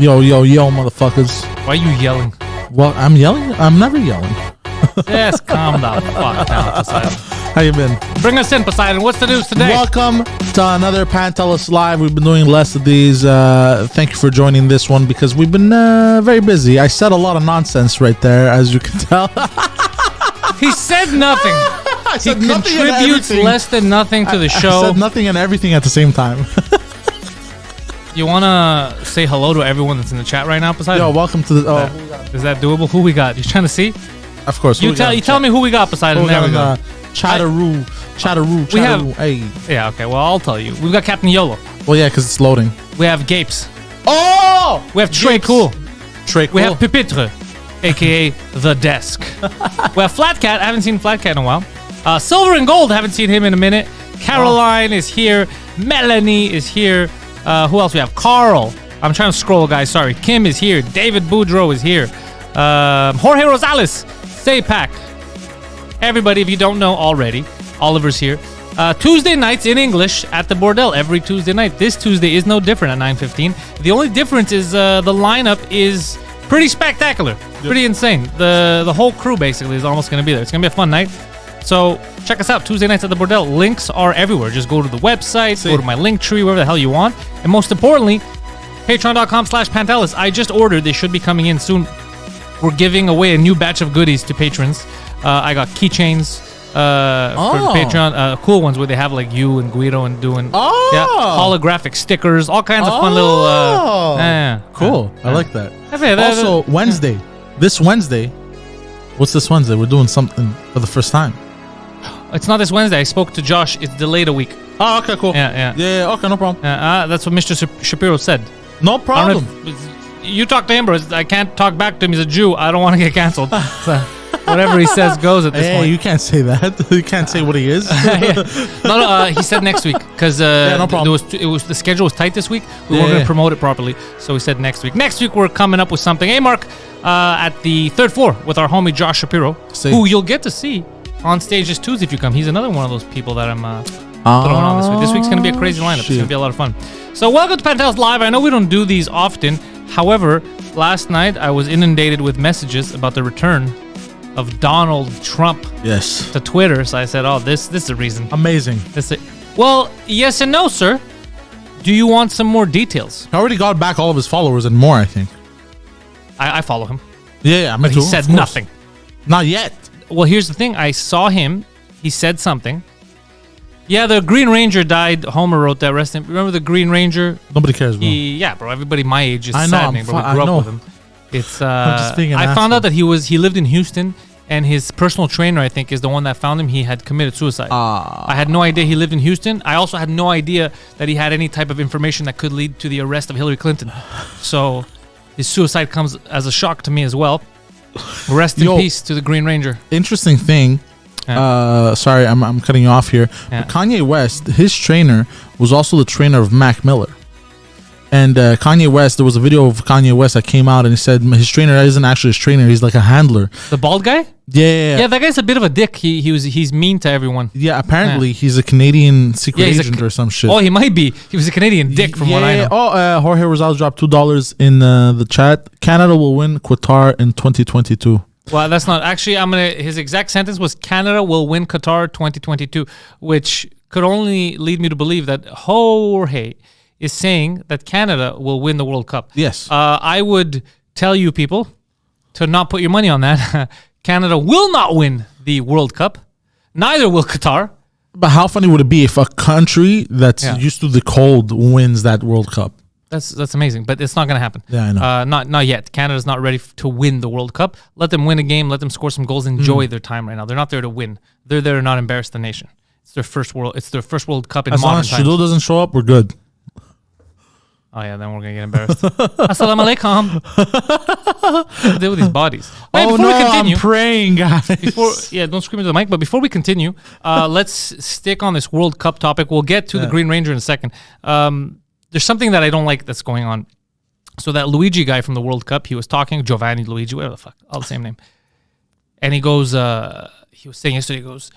Yo, motherfuckers. Why are you yelling? Well, I'm yelling? I'm never yelling. Yes, calm down. Fuck down, Poseidon. How you been? Bring us in, Poseidon. What's the news today? Welcome to another Pantelis Live. We've been doing less of these. Thank you for joining this one because we've been very busy. I said a lot of nonsense right there, as you can tell. He said nothing. He contributes less than nothing to the show. I said nothing and everything at the same time. You want to say hello to everyone that's in the chat right now, Poseidon? Yo, welcome to the... Oh, is that doable? Who we got? You trying to see? Of course. You tell me who we got, Poseidon. There we go. Chatteroo. Hey. Yeah, okay. Well, I'll tell you. We've got Captain YOLO. Well, yeah, because it's loading. We have Gapes. Oh! We have Trey Cool. Trey Cool. We have Pupitre, a.k.a. The Desk. We have Flat Cat. I haven't seen Flat Cat in a while. Silver and Gold. Haven't seen him in a minute. Caroline is here. Melanie is here. Who else we have? Carl. I'm trying to scroll, guys. Sorry. Kim is here. David Boudreau is here. Jorge Rosales. Staypack. Everybody, if you don't know already, Oliver's here. Tuesday nights in English at the Bordel every Tuesday night. This Tuesday is no different at 9:15. The only difference is the lineup is pretty spectacular. Pretty insane. The whole crew basically is almost going to be there. It's going to be a fun night. So check us out, Tuesday nights at the Bordel. Links are everywhere. Just go to the website, go to my link tree, wherever the hell you want. And most importantly, patreon.com/Pantelis. I just ordered. They should be coming in soon. We're giving away a new batch of goodies to patrons. I got keychains for Patreon. Cool ones where they have like you and Guido and doing holographic stickers. All kinds of fun little... cool. I like that. Okay, also, Wednesday. This Wednesday. What's this Wednesday? We're doing something for the first time. It's not this Wednesday. I spoke to Josh. It's delayed a week. Oh, okay, cool. Yeah, okay, no problem. That's what Mr. Shapiro said. No problem. You talk to him, bro. I can't talk back to him. He's a Jew. I don't want to get canceled. So whatever he says goes at this point. You can't say that. You can't say what he is. No, he said next week because no problem. The schedule was tight this week. We weren't going to promote it properly, so we said next week. Next week we're coming up with something. Hey, Mark, at the third floor with our homie Josh Shapiro, who you'll get to see on stage this Tuesday if you come. He's another one of those people that I'm throwing on this week. This week's going to be a crazy lineup. It's going to be a lot of fun. So welcome to Pantelis Live. I know we don't do these often. However, last night I was inundated with messages about the return of Donald Trump to Twitter. So I said, this is the reason. Amazing. Well, yes and no, sir. Do you want some more details? He already got back all of his followers and more, I think. I follow him. Yeah, but he said nothing. Not yet. Well, here's the thing. I saw him. He said something. Yeah, the Green Ranger died. Homer wrote that. Rest in. Remember the Green Ranger? Nobody cares, bro. Yeah, bro. Everybody my age is I know, saddening, bro. We grew up with him. It's. I found out that he lived in Houston, and his personal trainer, I think, is the one that found him. He had committed suicide. I had no idea he lived in Houston. I also had no idea that he had any type of information that could lead to the arrest of Hillary Clinton. So his suicide comes as a shock to me as well. Rest in peace to the Green Ranger. Interesting thing. Sorry, I'm cutting you off here. But Kanye West, his trainer was also the trainer of Mac Miller. And Kanye West, there was a video of Kanye West that came out and he said his trainer isn't actually his trainer. He's like a handler. The bald guy? Yeah, that guy's a bit of a dick. He's mean to everyone. Yeah, apparently he's a Canadian secret agent or some shit. Oh, he might be. He was a Canadian dick from what I know. Jorge Rosales dropped $2 in the chat. Canada will win Qatar in 2022. Well, that's not actually. His exact sentence was Canada will win Qatar 2022, which could only lead me to believe that Jorge is saying that Canada will win the World Cup. Yes. I would tell you people to not put your money on that. Canada will not win the World Cup. Neither will Qatar. But how funny would it be if a country that's used to the cold wins that World Cup? That's amazing, but it's not going to happen. Yeah, I know. Not yet. Canada's not ready to win the World Cup. Let them win a game. Let them score some goals. Enjoy their time right now. They're not there to win. They're there to not embarrass the nation. It's their first World Cup in modern times. As long as Trudeau doesn't show up, we're good. Oh yeah, then we're gonna get embarrassed. Assalamu alaikum. What do they do with these bodies? Right, before we continue, I'm praying, guys. Don't scream into the mic. But before we continue, let's stick on this World Cup topic. We'll get to the Green Ranger in a second. There's something that I don't like that's going on. So that Luigi guy from the World Cup, he was talking, Giovanni Luigi, whatever the fuck, all the same name. And he goes, he was saying yesterday, he goes,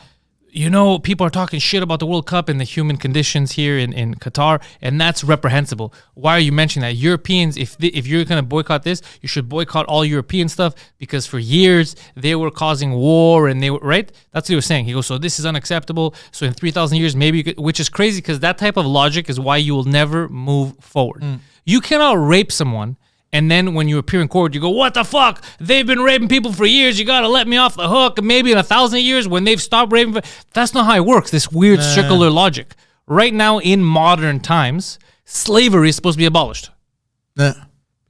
people are talking shit about the World Cup and the human conditions here in Qatar, and that's reprehensible. Why are you mentioning that? Europeans, if you're going to boycott this, you should boycott all European stuff, because for years they were causing war, and they were, right? That's what he was saying. He goes, so this is unacceptable. So in 3,000 years, maybe you could, which is crazy, because that type of logic is why you will never move forward. You cannot rape someone, and then when you appear in court, you go, what the fuck? They've been raping people for years. You got to let me off the hook. And maybe in 1,000 years when they've stopped raping. That's not how it works, this weird circular logic. Right now, in modern times, slavery is supposed to be abolished. It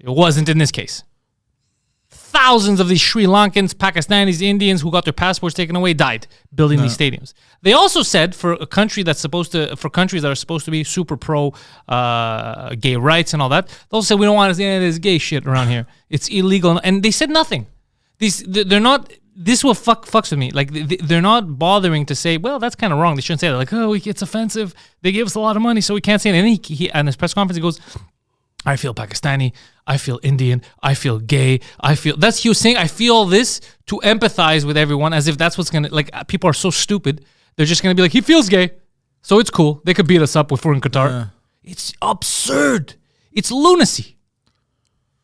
wasn't in this case. Thousands of these Sri Lankans, Pakistanis, Indians who got their passports taken away died building these stadiums. They also said for a country that's for countries that are supposed to be super pro gay rights and all that, they'll say we don't want to see any of this gay shit around here. It's illegal, and they said nothing. They're not. This will fucks with me. Like they're not bothering to say, well, that's kind of wrong. They shouldn't say that. Like, oh, it's offensive. They give us a lot of money, so we can't say it. And he on his press conference, he goes, I feel Pakistani, I feel Indian, I feel gay, he was saying, I feel this to empathize with everyone, as if that's what's gonna, like, people are so stupid, they're just gonna be like, he feels gay, so it's cool, they could beat us up if we're in Qatar. Yeah. It's absurd. It's lunacy.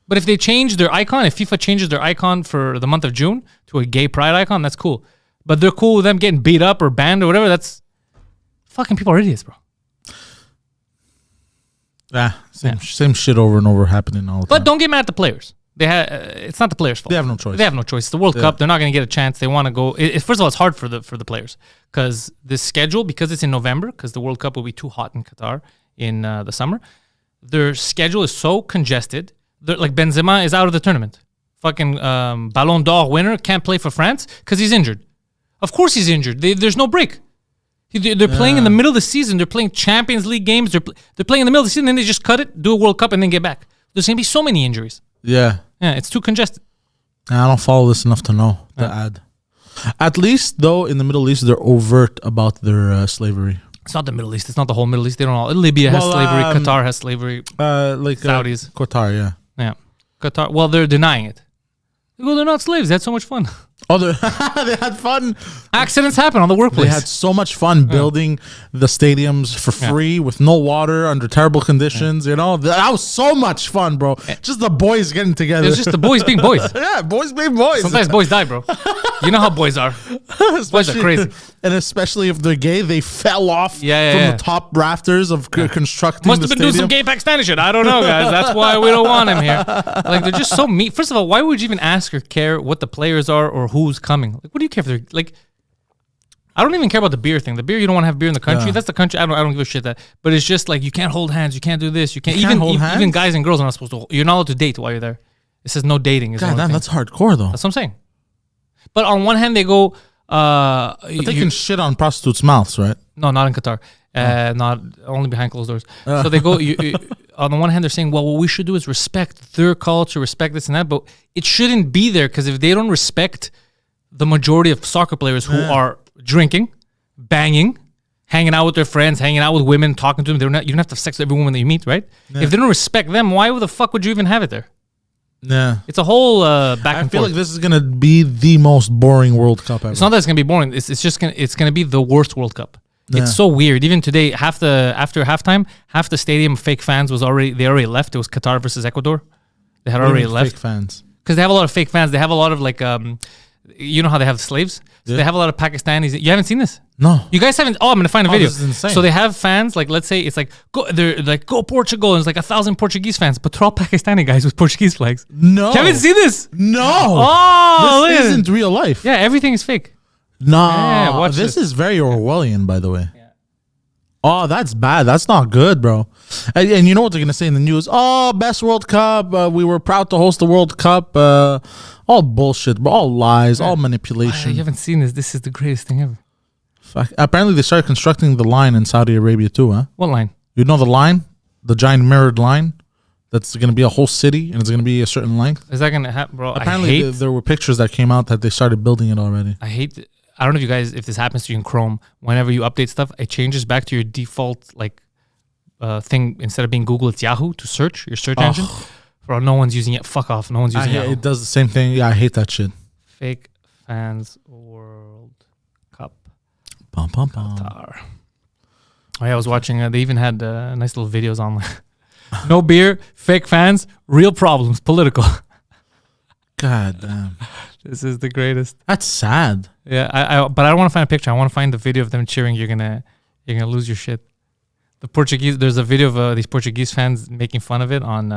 But if they change their icon, if FIFA changes their icon for the month of June to a gay pride icon, that's cool. But they're cool with them getting beat up or banned or whatever, that's, fucking people are idiots, bro. Yeah, same shit over and over happening all the time. But don't get mad at the players. It's not the players' fault. They have no choice. It's the World Cup. They're not going to get a chance. They want to go. First of all, it's hard for the players, because this schedule, because it's in November, because the World Cup will be too hot in Qatar in the summer. Their schedule is so congested. Like Benzema is out of the tournament. Fucking Ballon d'Or winner can't play for France because he's injured. Of course he's injured. There's no break. They're playing in the middle of the season. They're playing Champions League games. They're playing in the middle of the season, then they just cut it, do a World Cup, and then get back. There's going to be so many injuries. Yeah, it's too congested. I don't follow this enough to know the ad. At least, though, in the Middle East, they're overt about their slavery. It's not the Middle East. It's not the whole Middle East. They don't all. Libya has slavery. Qatar has slavery. Like Saudis. Qatar, yeah. Yeah. Qatar. Well, they're denying it. Well, they're not slaves. They had so much fun. Oh, they had fun. Accidents happen on the workplace. They had so much fun building the stadiums for free with no water under terrible conditions. You know, that was so much fun, bro. Just the boys getting together. It was just the boys being boys. Yeah, boys being boys. Sometimes boys die, bro. You know how boys are. Boys are crazy. And especially if they're gay, they fell off from the top rafters of constructing Must the have been stadium. doing some gay Pakistani shit. I don't know, guys. That's why we don't want him here. Like, they're just so mean. First of all, why would you even ask or care what the players are or who's coming? Like, what do you care if they're like? I don't even care about the beer thing. The beer, you don't want to have beer in the country. Yeah. That's the country. I don't give a shit that. But it's just like, you can't hold hands. You can't do this. You can't even guys and girls are not supposed to. You're not allowed to date while you're there. It says no dating. God damn, that's hardcore though. That's what I'm saying. But on one hand, they go. But they can shit on prostitutes' mouths, right? No, not in Qatar. Not only behind closed doors. So they go. On the one hand, they're saying, well, what we should do is respect their culture, respect this and that. But it shouldn't be there, because if they don't respect the majority of soccer players who are drinking, banging, hanging out with their friends, hanging out with women, talking to them, you don't have to have sex with every woman that you meet, right? Yeah. If they don't respect them, why the fuck would you even have it there? Yeah, it's a whole back and forth. I feel like this is gonna be the most boring World Cup ever. It's not that it's gonna be boring. It's just gonna be the worst World Cup. Yeah. It's so weird. Even today, after halftime, half the stadium of fake fans they already left. It was Qatar versus Ecuador. They had already left. Fake fans, because they have a lot of fake fans. They have a lot of like you know how they have slaves? So they have a lot of Pakistanis. You haven't seen this? No. You guys haven't? Oh, I'm going to find a video. This is insane. So they have fans, like, let's say it's like, they're like, go Portugal. And it's like 1,000 Portuguese fans, but they're all Pakistani guys with Portuguese flags. No. You haven't seen this? No. Oh, this isn't real life. Yeah, everything is fake. No. Yeah, watch this. Is very Orwellian, by the way. Yeah. Oh, that's bad. That's not good, bro. And you know what they're going to say in the news? Oh, best World Cup. We were proud to host the World Cup. All bullshit, bro. All lies, all manipulation. You haven't seen this. This is the greatest thing ever. Fuck. Apparently, they started constructing the line in Saudi Arabia too, huh? What line? You know the line? The giant mirrored line? That's going to be a whole city, and it's going to be a certain length. Is that going to happen, bro? Apparently, there were pictures that came out that they started building it already. I don't know if you guys, if this happens to you in Chrome, whenever you update stuff, it changes back to your default thing. Instead of being Google, it's Yahoo to search, your search engine. Bro, no one's using it. Fuck off. No one's using it. It does the same thing. Yeah, I hate that shit. Fake fans World Cup. Bum, bum, bum. Qatar. Oh, yeah, I was watching. They even had nice little videos online. No beer, fake fans, real problems, political. God damn. This is the greatest. That's sad. Yeah, but I don't want to find a picture. I want to find the video of them cheering. You're gonna lose your shit. The Portuguese. There's a video of these Portuguese fans making fun of it on.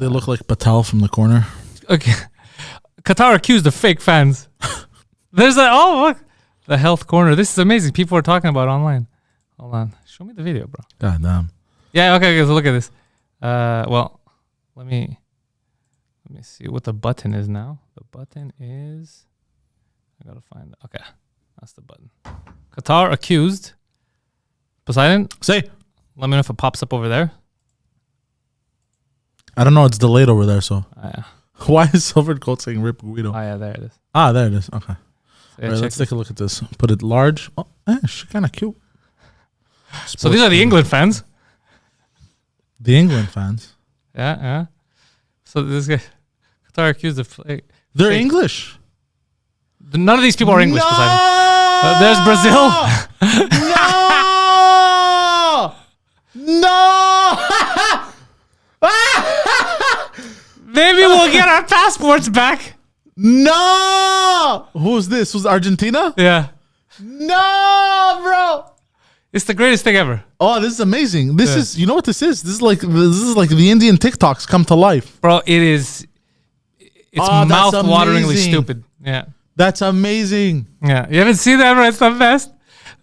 They look like Patel from the corner. Okay, Qatar accused of fake fans. There's that. Oh, look, the health corner. This is amazing. People are talking about it online. Hold on, show me the video, bro. God damn. Yeah. Okay. So look at this. Well, let me see what the button is now. The button is. I gotta find it. Okay, that's the button. Qatar accused. Poseidon, Say. let me know if it pops up over there. I don't know. It's delayed over there. So Yeah. why is Silver Coat saying "Rip Guido"? Oh yeah, there it is. Ah, there it is. Okay. So, yeah, All right, check let's this. take a look at this. Put it large. Oh, she's kind of cute. So these are the England fans. The England fans. Yeah. So this guy, Qatar accused of. They're fake. English. None of these people are English. No! Poseidon. There's Brazil. No! Maybe we'll get our passports back. No! Who's this? Who's Argentina? Yeah. No, bro. It's the greatest thing ever. Oh, this is amazing. This is, you know what this is? This is like the Indian TikToks come to life. Bro, it is. It's Oh, that's mouth-wateringly amazing. stupid. Yeah. That's amazing. Yeah. You haven't seen that, bro? It's the best.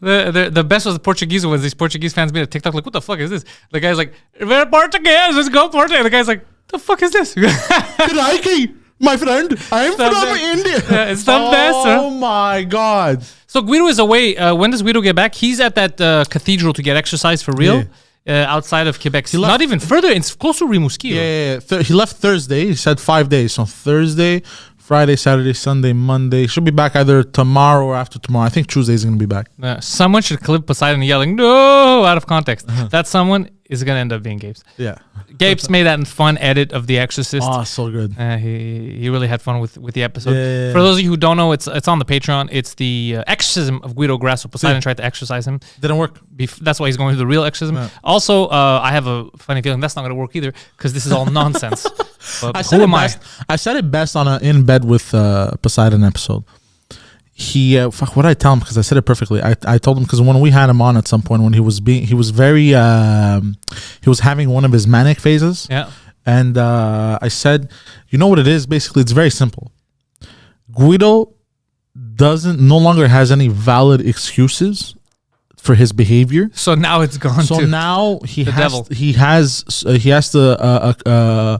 The best was the Portuguese ones. These Portuguese fans made a TikTok like, what the fuck is this? The guy's like, we're Portuguese, let's go Portugal. The guy's like, the fuck is this? Crikey, my friend, I'm from best. India. Yeah, it's the best, Oh sir. my God. So Guido is away. When does Guido get back? He's at that cathedral to get exercise for real. Outside of Quebec. left- Not even further. It's close to Rimouski. Yeah. He left Thursday. He said 5 days. So Thursday, Friday, Saturday, Sunday, Monday. Should be back either tomorrow or after tomorrow. I think Tuesday is going to be back. Someone should clip Poseidon yelling, no, out of context. That someone is going to end up being Gapes. Yeah. Gapes made that fun edit of The Exorcist. Oh, so good. He really had fun with the episode. Yeah. For those of you who don't know, it's on the Patreon. It's the exorcism of Guido Grasso. Poseidon tried to exorcise him. Didn't work. That's why he's going through the real exorcism. Yeah. Also, I have a funny feeling that's not going to work either because this is all nonsense. But I said who it am I? best. I said it best on an In Bed with Poseidon episode. He fuck, what did I tell him? Because I said it perfectly. I told him because when we had him on at some point when he was very he was having one of his manic phases. Yeah. And I said, you know what it is? Basically, it's very simple. Guido no longer has any valid excuses for his behavior. So now it's gone. So to now he the has devil. he has to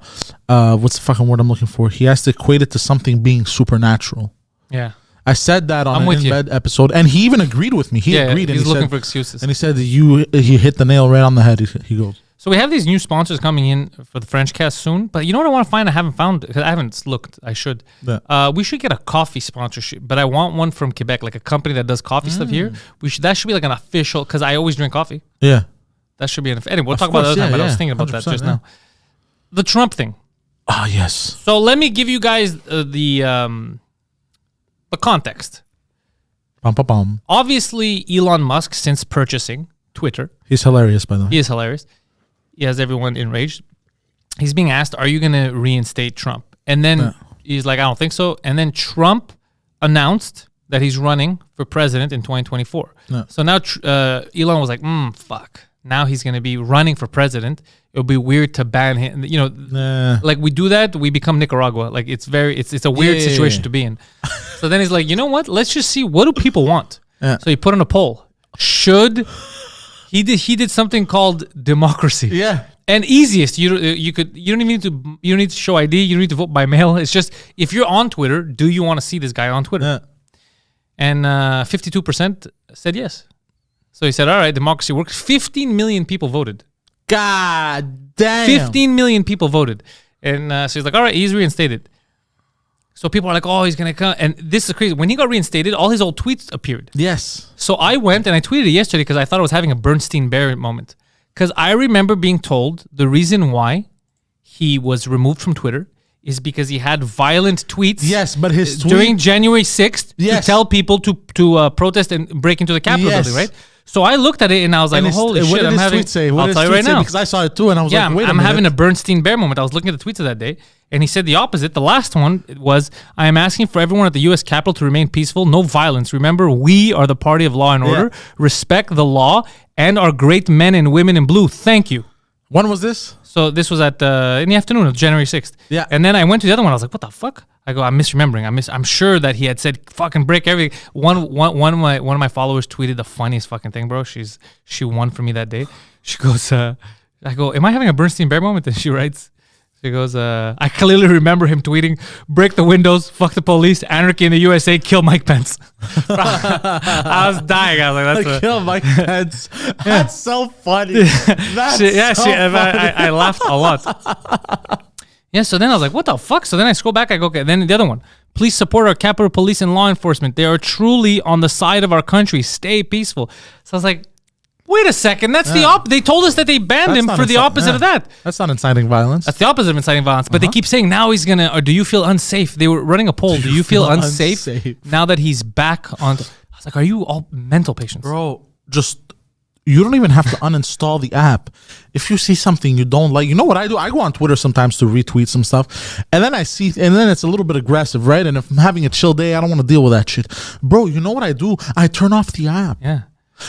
what's the fucking word I'm looking for? He has to equate it to something being supernatural. Yeah. I said that on I'm an with In you. Bed episode, and he even agreed with me. He agreed, and he's he looking said, for excuses. and he said he hit the nail right on the head. He goes, So we have these new sponsors coming in for the French cast soon. But you know what I want to find? I haven't found because I haven't looked. I should. Yeah. We should get a coffee sponsorship, but I want one from Quebec, like a company that does coffee stuff here. That should be like an official because I always drink coffee. yeah. That should be an. Anyway, we'll talk course, about that other time. yeah, But I was yeah, thinking about that 100%, just yeah. now. The Trump thing. Ah, yes. So let me give you guys the context. Bum, bum, bum. Obviously, Elon Musk, since purchasing Twitter, He's hilarious, by the way. he is hilarious. He has everyone enraged. He's being asked, "Are you going to reinstate Trump?" And then he's like, "I don't think so." And then Trump announced that he's running for president in 2024. Yeah. So now Elon was like, "Fuck." Now he's going to be running for president. It'll be weird to ban him. You know, Nah. like we do that, we become Nicaragua. Like it's a weird Yeah. situation to be in. So then he's like, you know what? Let's just see what do people want. Yeah. So he put in a poll. He did something called democracy. Yeah. And easiest, you don't even need to show ID. You don't need to vote by mail. It's just if you're on Twitter, do you want to see this guy on Twitter? Yeah. And 52% said yes. So he said, all right, democracy works. 15 million people voted. God damn. 15 million people voted. And so he's like, all right, he's reinstated. So people are like, oh, he's going to come. And this is crazy. When he got reinstated, all his old tweets appeared. Yes. So I went and I tweeted it yesterday because I thought I was having a Bernstein Bear moment. Because I remember being told the reason why he was removed from Twitter is because he had violent tweets. Yes, but his during January 6th to tell people to protest and break into the Capitol building, right? So I looked at it and I was like, holy shit, I'm having... I'll tell you right now. Because I saw it too and I was like, wait a minute. I'm having a Bernstein Bear moment. I was looking at the tweets of that day and he said the opposite. The last one was, I am asking for everyone at the U.S. Capitol to remain peaceful, no violence. Remember, we are the party of law and order. Respect the law and our great men and women in blue. Thank you. When was this? So this was in the afternoon of January 6th. Yeah. And then I went to the other one. I was like, what the fuck? I go, I'm misremembering. I'm sure that he had said fucking break everything. One of my followers tweeted the funniest fucking thing, bro. She won for me that day. She goes, I go, am I having a Bernstein Bear moment? And she writes, she goes, I clearly remember him tweeting, break the windows, fuck the police, anarchy in the USA, kill Mike Pence. I was dying. I was like, kill Mike Pence. That's so funny. I laughed a lot. Yeah, so then I was like, what the fuck? So then I scroll back, I go, okay, then the other one. Please support our Capitol Police and law enforcement. They are truly on the side of our country. Stay peaceful. So I was like, wait a second, that's the they told us that they banned him for the opposite of that. That's not inciting violence. That's the opposite of inciting violence. But they keep saying now he's gonna, or do you feel unsafe? They were running a poll. Do you feel unsafe now that he's back on? I was like, are you all mental patients? Bro, you don't even have to uninstall the app. If you see something you don't like, you know what I do? I go on Twitter sometimes to retweet some stuff. And then and then it's a little bit aggressive, right? And if I'm having a chill day, I don't want to deal with that shit. Bro, you know what I do? I turn off the app. Yeah.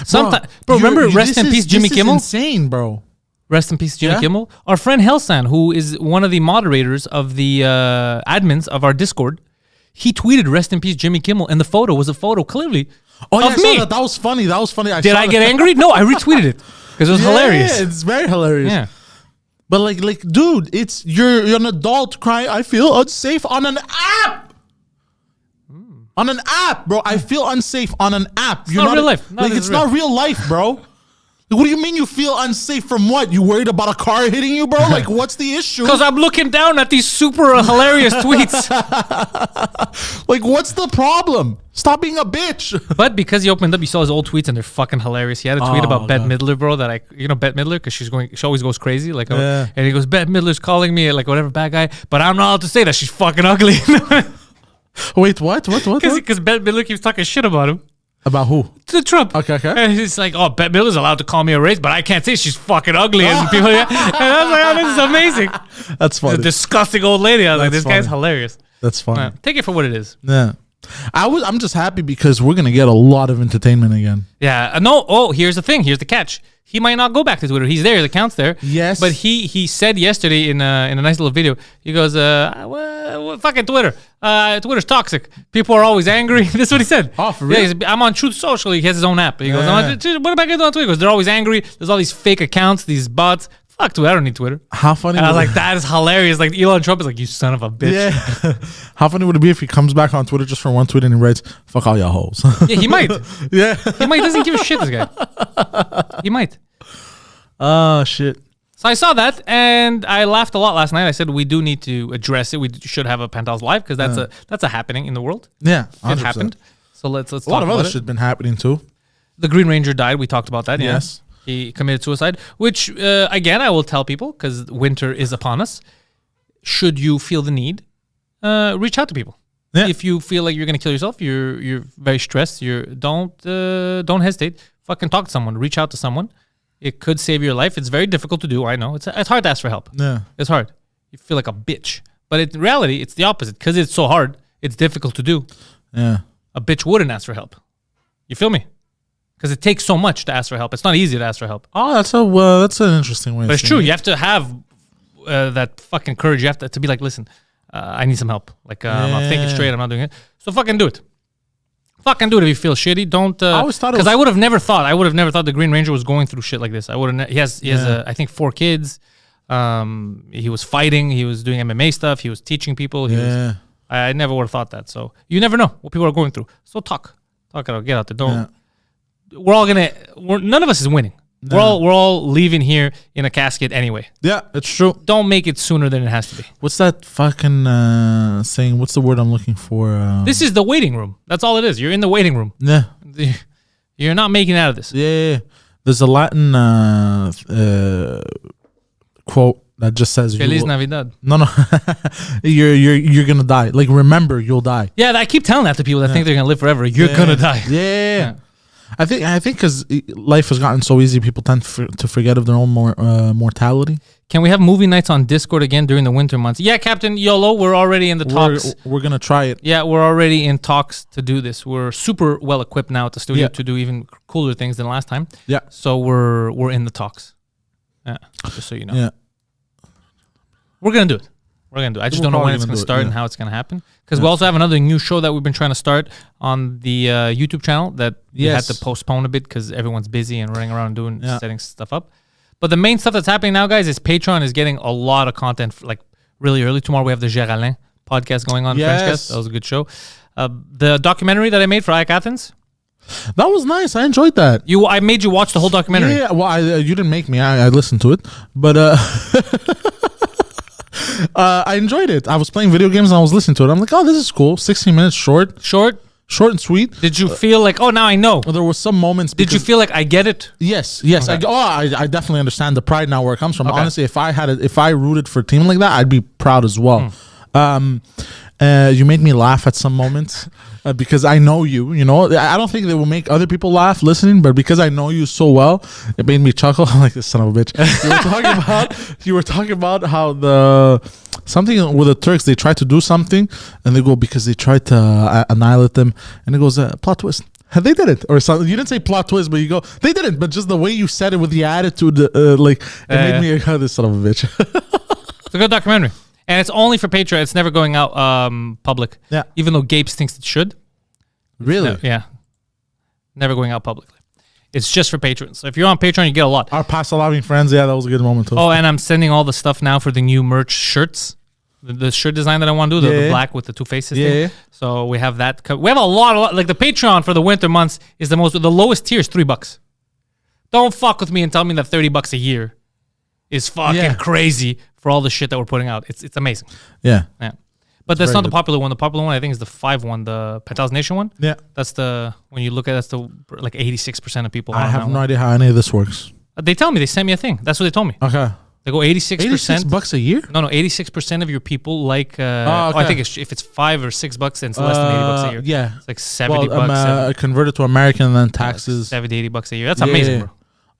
Sometimes, bro, remember rest in peace Jimmy Kimmel? Insane, bro. Rest in peace Jimmy Kimmel. Our friend Helsan, who is one of the moderators of the admins of our Discord, he tweeted rest in peace Jimmy Kimmel, and the photo was a photo clearly of me. That was funny. Did I get angry? No, I retweeted it because it was hilarious. Yeah, it's very hilarious. Yeah. But like, dude, you're an adult crying. I feel unsafe on an app. On an app, bro. I feel unsafe on an app. It's not real life. It's not real life, bro. What do you mean you feel unsafe from what? You worried about a car hitting you, bro? Like, what's the issue? Because I'm looking down at these super hilarious tweets. Like, what's the problem? Stop being a bitch. But because he opened up, you saw his old tweets and they're fucking hilarious. He had a tweet about Bette Midler, bro, that Bette Midler, because she always goes crazy. Like, and he goes, Bette Midler's calling me, like, whatever, bad guy, but I'm not allowed to say that she's fucking ugly. Wait, what? Because Bette Midler keeps talking shit about him. About who? To Trump. Okay. And he's like, oh, Bette Midler's allowed to call me a race, but I can't say she's fucking ugly. And people, and I was like, oh, this is amazing. That's funny. She's a disgusting old lady. I was like, this guy's hilarious. That's funny. Take it for what it is. Yeah. I'm just happy because we're going to get a lot of entertainment again. Yeah. No. Oh, here's the thing. Here's the catch. He might not go back to Twitter. He's there. The account's there. Yes. But he said yesterday in a nice little video, he goes, fucking Twitter. Twitter's toxic. People are always angry. This is what he said. Oh, for real? Yeah, I'm on Truth Social. He has his own app. He goes, what am I going to do on Twitter? He goes, they're always angry. There's all these fake accounts, these bots. Fuck Twitter. I don't need Twitter. How funny. And I was like, that is hilarious. Like Elon Trump is like, you son of a bitch. Yeah. How funny would it be if he comes back on Twitter just for one tweet and he writes, fuck all y'all hoes. Yeah, he might. Yeah. He might. He doesn't give a shit, this guy. He might. Oh, shit. So I saw that and I laughed a lot last night. I said we do need to address it. We should have a Pantelis live because that's a happening in the world. Yeah, 100%. It happened. So let's talk about it. A lot of other shit been happening too. The Green Ranger died. We talked about that. Yes. Yeah. He committed suicide, which again I will tell people because winter is upon us. Should you feel the need, reach out to people. Yeah. If you feel like you're gonna kill yourself, you're very stressed. Don't hesitate. Fucking talk to someone. Reach out to someone. It could save your life. It's very difficult to do. I know. It's hard to ask for help. Yeah. It's hard. You feel like a bitch. But in reality, it's the opposite. Because it's so hard, it's difficult to do. Yeah. A bitch wouldn't ask for help. You feel me? Because it takes so much to ask for help. It's not easy to ask for help. Oh, that's an interesting way. But it's true. You have to have that fucking courage. You have to be like, listen, I need some help. Like, I'm not thinking straight. I'm not doing it. So fucking do it. Fucking do it if you feel shitty. Don't. I always thought because I would have never thought. I would have never thought the Green Ranger was going through shit like this. I would have. He has I think 4 kids. He was fighting. He was doing MMA stuff. He was teaching people. I never would have thought that. So you never know what people are going through. So talk it out. Get out there. Don't. We're all gonna. None of us is winning. No. We're all leaving here in a casket anyway. Yeah, it's true. Don't make it sooner than it has to be. What's that fucking saying? What's the word I'm looking for? This is the waiting room. That's all it is. You're in the waiting room. Yeah. You're not making it out of this. Yeah. There's a Latin quote that just says Feliz Navidad. No, you're gonna die. Like, remember, you'll die. Yeah, I keep telling that to people that think they're gonna live forever. You're gonna die. Yeah. I think because life has gotten so easy, people tend to forget of their own mortality. Can we have movie nights on Discord again during the winter months? Yeah, Captain YOLO, we're already in the talks. We're gonna try it. Yeah, we're already in talks to do this. We're super well equipped now at the studio to do even cooler things than last time. Yeah. So we're in the talks. Yeah, just so you know. Yeah. We're gonna do it. I just don't know when it's gonna start and how it's gonna happen. Because we also have another new show that we've been trying to start on the YouTube channel that we had to postpone a bit because everyone's busy and running around doing setting stuff up. But the main stuff that's happening now, guys, is Patreon is getting a lot of content like really early. Tomorrow we have the Géraldin podcast going on. French Cast. That was a good show. The documentary that I made for Ike Athens. That was nice. I enjoyed that. I made you watch the whole documentary. Yeah. Well, you didn't make me. I listened to it, but I enjoyed it. I was playing video games and I was listening to it. I'm like, oh, this is cool. 16 minutes short and sweet. Did you feel like, oh, now I know? There were some moments. Did you feel like I get it? Yes. Okay. I definitely understand the pride now where it comes from. Okay. Honestly, if I rooted for a team like that, I'd be proud as well. You made me laugh at some moments because I know you. You know, I don't think they will make other people laugh listening, but because I know you so well, it made me chuckle. I'm like, this son of a bitch. You were talking about how something with the Turks, they try to do something and they go because they tried to annihilate them, and it goes plot twist. They did it or something. You didn't say plot twist, but you go they didn't. But just the way you said it with the attitude, it made me this son of a bitch. It's a good documentary. And it's only for Patreon. It's never going out public. Yeah. Even though Gapes thinks it should. Really? Yeah. Never going out publicly. It's just for patrons. So if you're on Patreon, you get a lot. Our past loving friends, that was a good moment too. Oh, and I'm sending all the stuff now for the new merch shirts. The shirt design that I want to do, the black with the two faces thing. Yeah. So we have that. We have a lot. Like the Patreon for the winter months is the lowest tier is $3. Don't fuck with me and tell me that $30 a year is fucking crazy for all the shit that we're putting out. It's amazing. Yeah. But that's not the popular one. The popular one, I think, is the 5 one, the Pantelis Nation one. Yeah. That's when you look at that's like 86% of people. I have no idea how any of this works. They tell me, they sent me a thing. That's what they told me. Okay. They go 86%. $86 a year? No, 86% of your people like. I think if it's $5 or $6, then it's less than $80 a year. Yeah. It's like $70. Converted to American and then taxes. $70, $80 a year. That's amazing, bro.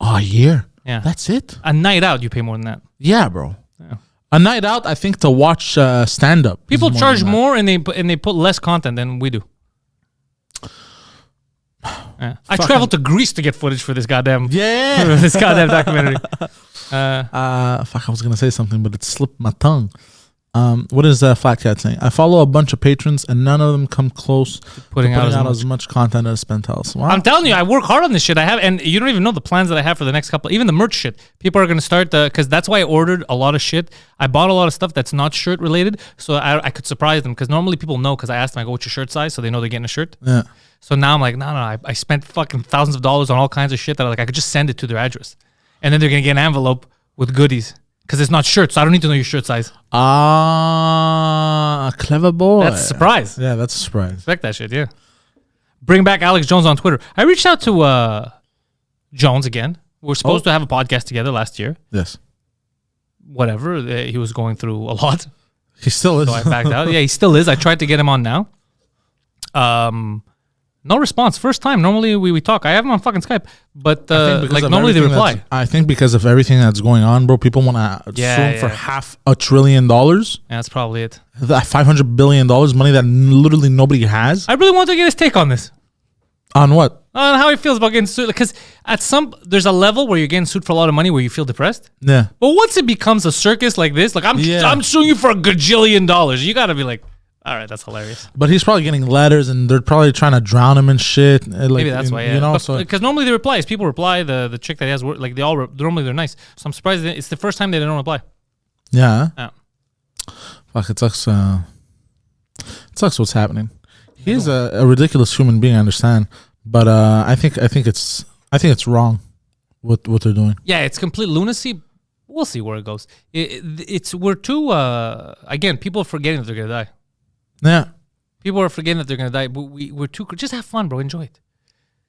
Oh, a year? Yeah. That's it? A night out, you pay more than that. Yeah, bro. Yeah. A night out, I think, to watch stand-up. People charge more and they put less content than we do. Yeah. I traveled to Greece to get footage for this goddamn documentary. Fuck, I was gonna say something, but it slipped my tongue. What is Flat Cat saying? I follow a bunch of patrons, and none of them come close to putting out as much content as Pantelis. Wow. I'm telling you, I work hard on this shit. And you don't even know the plans that I have for the next couple. Even the merch shit. People are gonna start because that's why I ordered a lot of shit. I bought a lot of stuff that's not shirt related, so I could surprise them. Because normally people know, because I asked them, I go, what's your shirt size, so they know they're getting a shirt. Yeah. So now I'm like, no, I spent fucking thousands of dollars on all kinds of shit that I could just send it to their address, and then they're gonna get an envelope with goodies. Because it's not shirts, so I don't need to know your shirt size. Clever boy. That's a surprise. Yeah, that's a surprise. Expect that shit, yeah. Bring back Alex Jones on Twitter. I reached out to Jones again. We were supposed to have a podcast together last year. Yes. Whatever. He was going through a lot. He still is. So I backed out. Yeah, he still is. I tried to get him on now. No response. First time. Normally we talk. I have him on fucking Skype, but normally they reply. I think because of everything that's going on, bro, people want to sue for $500 billion. Yeah, that's probably it. That $500 billion, money that literally nobody has. I really want to get his take on this. On what? On how he feels about getting sued. Because there's a level where you're getting sued for a lot of money where you feel depressed. Yeah. But once it becomes a circus like this, like I'm suing you for $1 gajillion, you got to be like, all right, that's hilarious. But he's probably getting letters, and they're probably trying to drown him and shit. Maybe that's why, yeah. You know, because normally they reply. People reply. The chick that he has, like normally they're nice. So I'm surprised it's the first time they don't reply. Yeah. Fuck, it sucks. It sucks what's happening. He's a ridiculous human being. I understand, but I think it's wrong what they're doing. Yeah, it's complete lunacy. We'll see where it goes. We're too again. People are forgetting that they're gonna die. Yeah. People are forgetting that they're going to die, but we're too... Just have fun, bro. Enjoy it.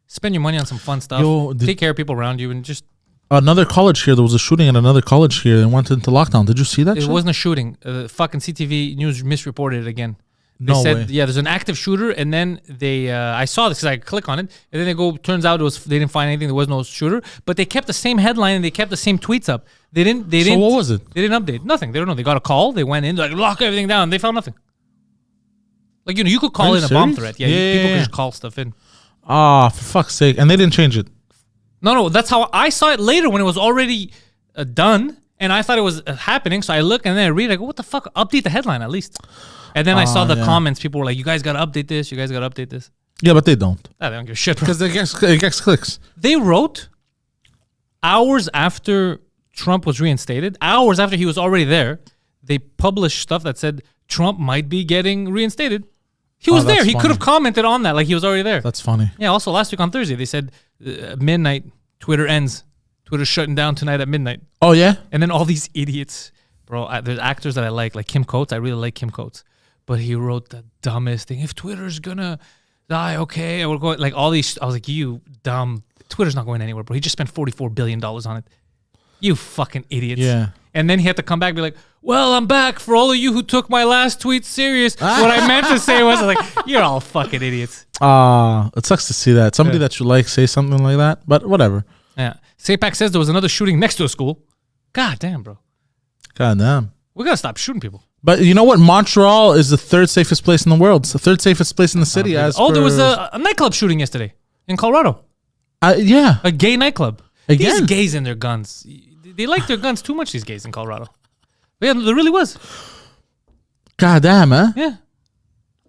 Spend your money on some fun stuff. Take care of people around you and just Another college here. There was a shooting at another college here and went into lockdown. Did you see that? It shit? wasn't a shooting. Fucking CTV News misreported it again. They No said, way. yeah, there's an active shooter, and then they, I saw this because I click on it, and then they go, turns out they didn't find anything, there was no shooter, but they kept the same headline and they kept the same tweets up. They didn't. So what was it? They didn't update. Nothing. They don't know. They got a call, they went in, like, lock everything down, they found nothing. Like, you could call in a bomb threat. Yeah, people could just call stuff in. Ah, for fuck's sake. And they didn't change it. No, that's how I saw it later when it was already done, and I thought it was happening, so I look and then I read, I go, what the fuck? Update the headline at least. And then I saw the comments. People were like, you guys got to update this. You guys got to update this. Yeah, but they don't. They don't give a shit. Because it gets clicks. They wrote hours after Trump was reinstated, hours after he was already there, they published stuff that said Trump might be getting reinstated. He was there. He could have commented on that like he was already there. That's funny. Yeah, also last week on Thursday, they said midnight, Twitter ends. Twitter's shutting down tonight at midnight. Oh, yeah? And then all these idiots, bro, there's actors that I like Kim Coates. I really like Kim Coates. But he wrote the dumbest thing. If Twitter's gonna die, okay, we're going, like all these. I was like, you dumb. Twitter's not going anywhere, bro. He just spent $44 billion on it. You fucking idiots. Yeah. And then he had to come back and be like, well, I'm back for all of you who took my last tweet serious. What I meant to say was, like, you're all fucking idiots. It sucks to see that. Somebody that you like say something like that, but whatever. Yeah. Sapak says there was another shooting next to a school. God damn, bro. God damn. We gotta stop shooting people. But you know what? Montreal is the third safest place in the world. It's the third safest place in the city. There was a nightclub shooting yesterday in Colorado. Yeah. A gay nightclub. Again. These gays and their guns. They like their guns too much, these gays in Colorado. But yeah, there really was. God damn, huh? Yeah.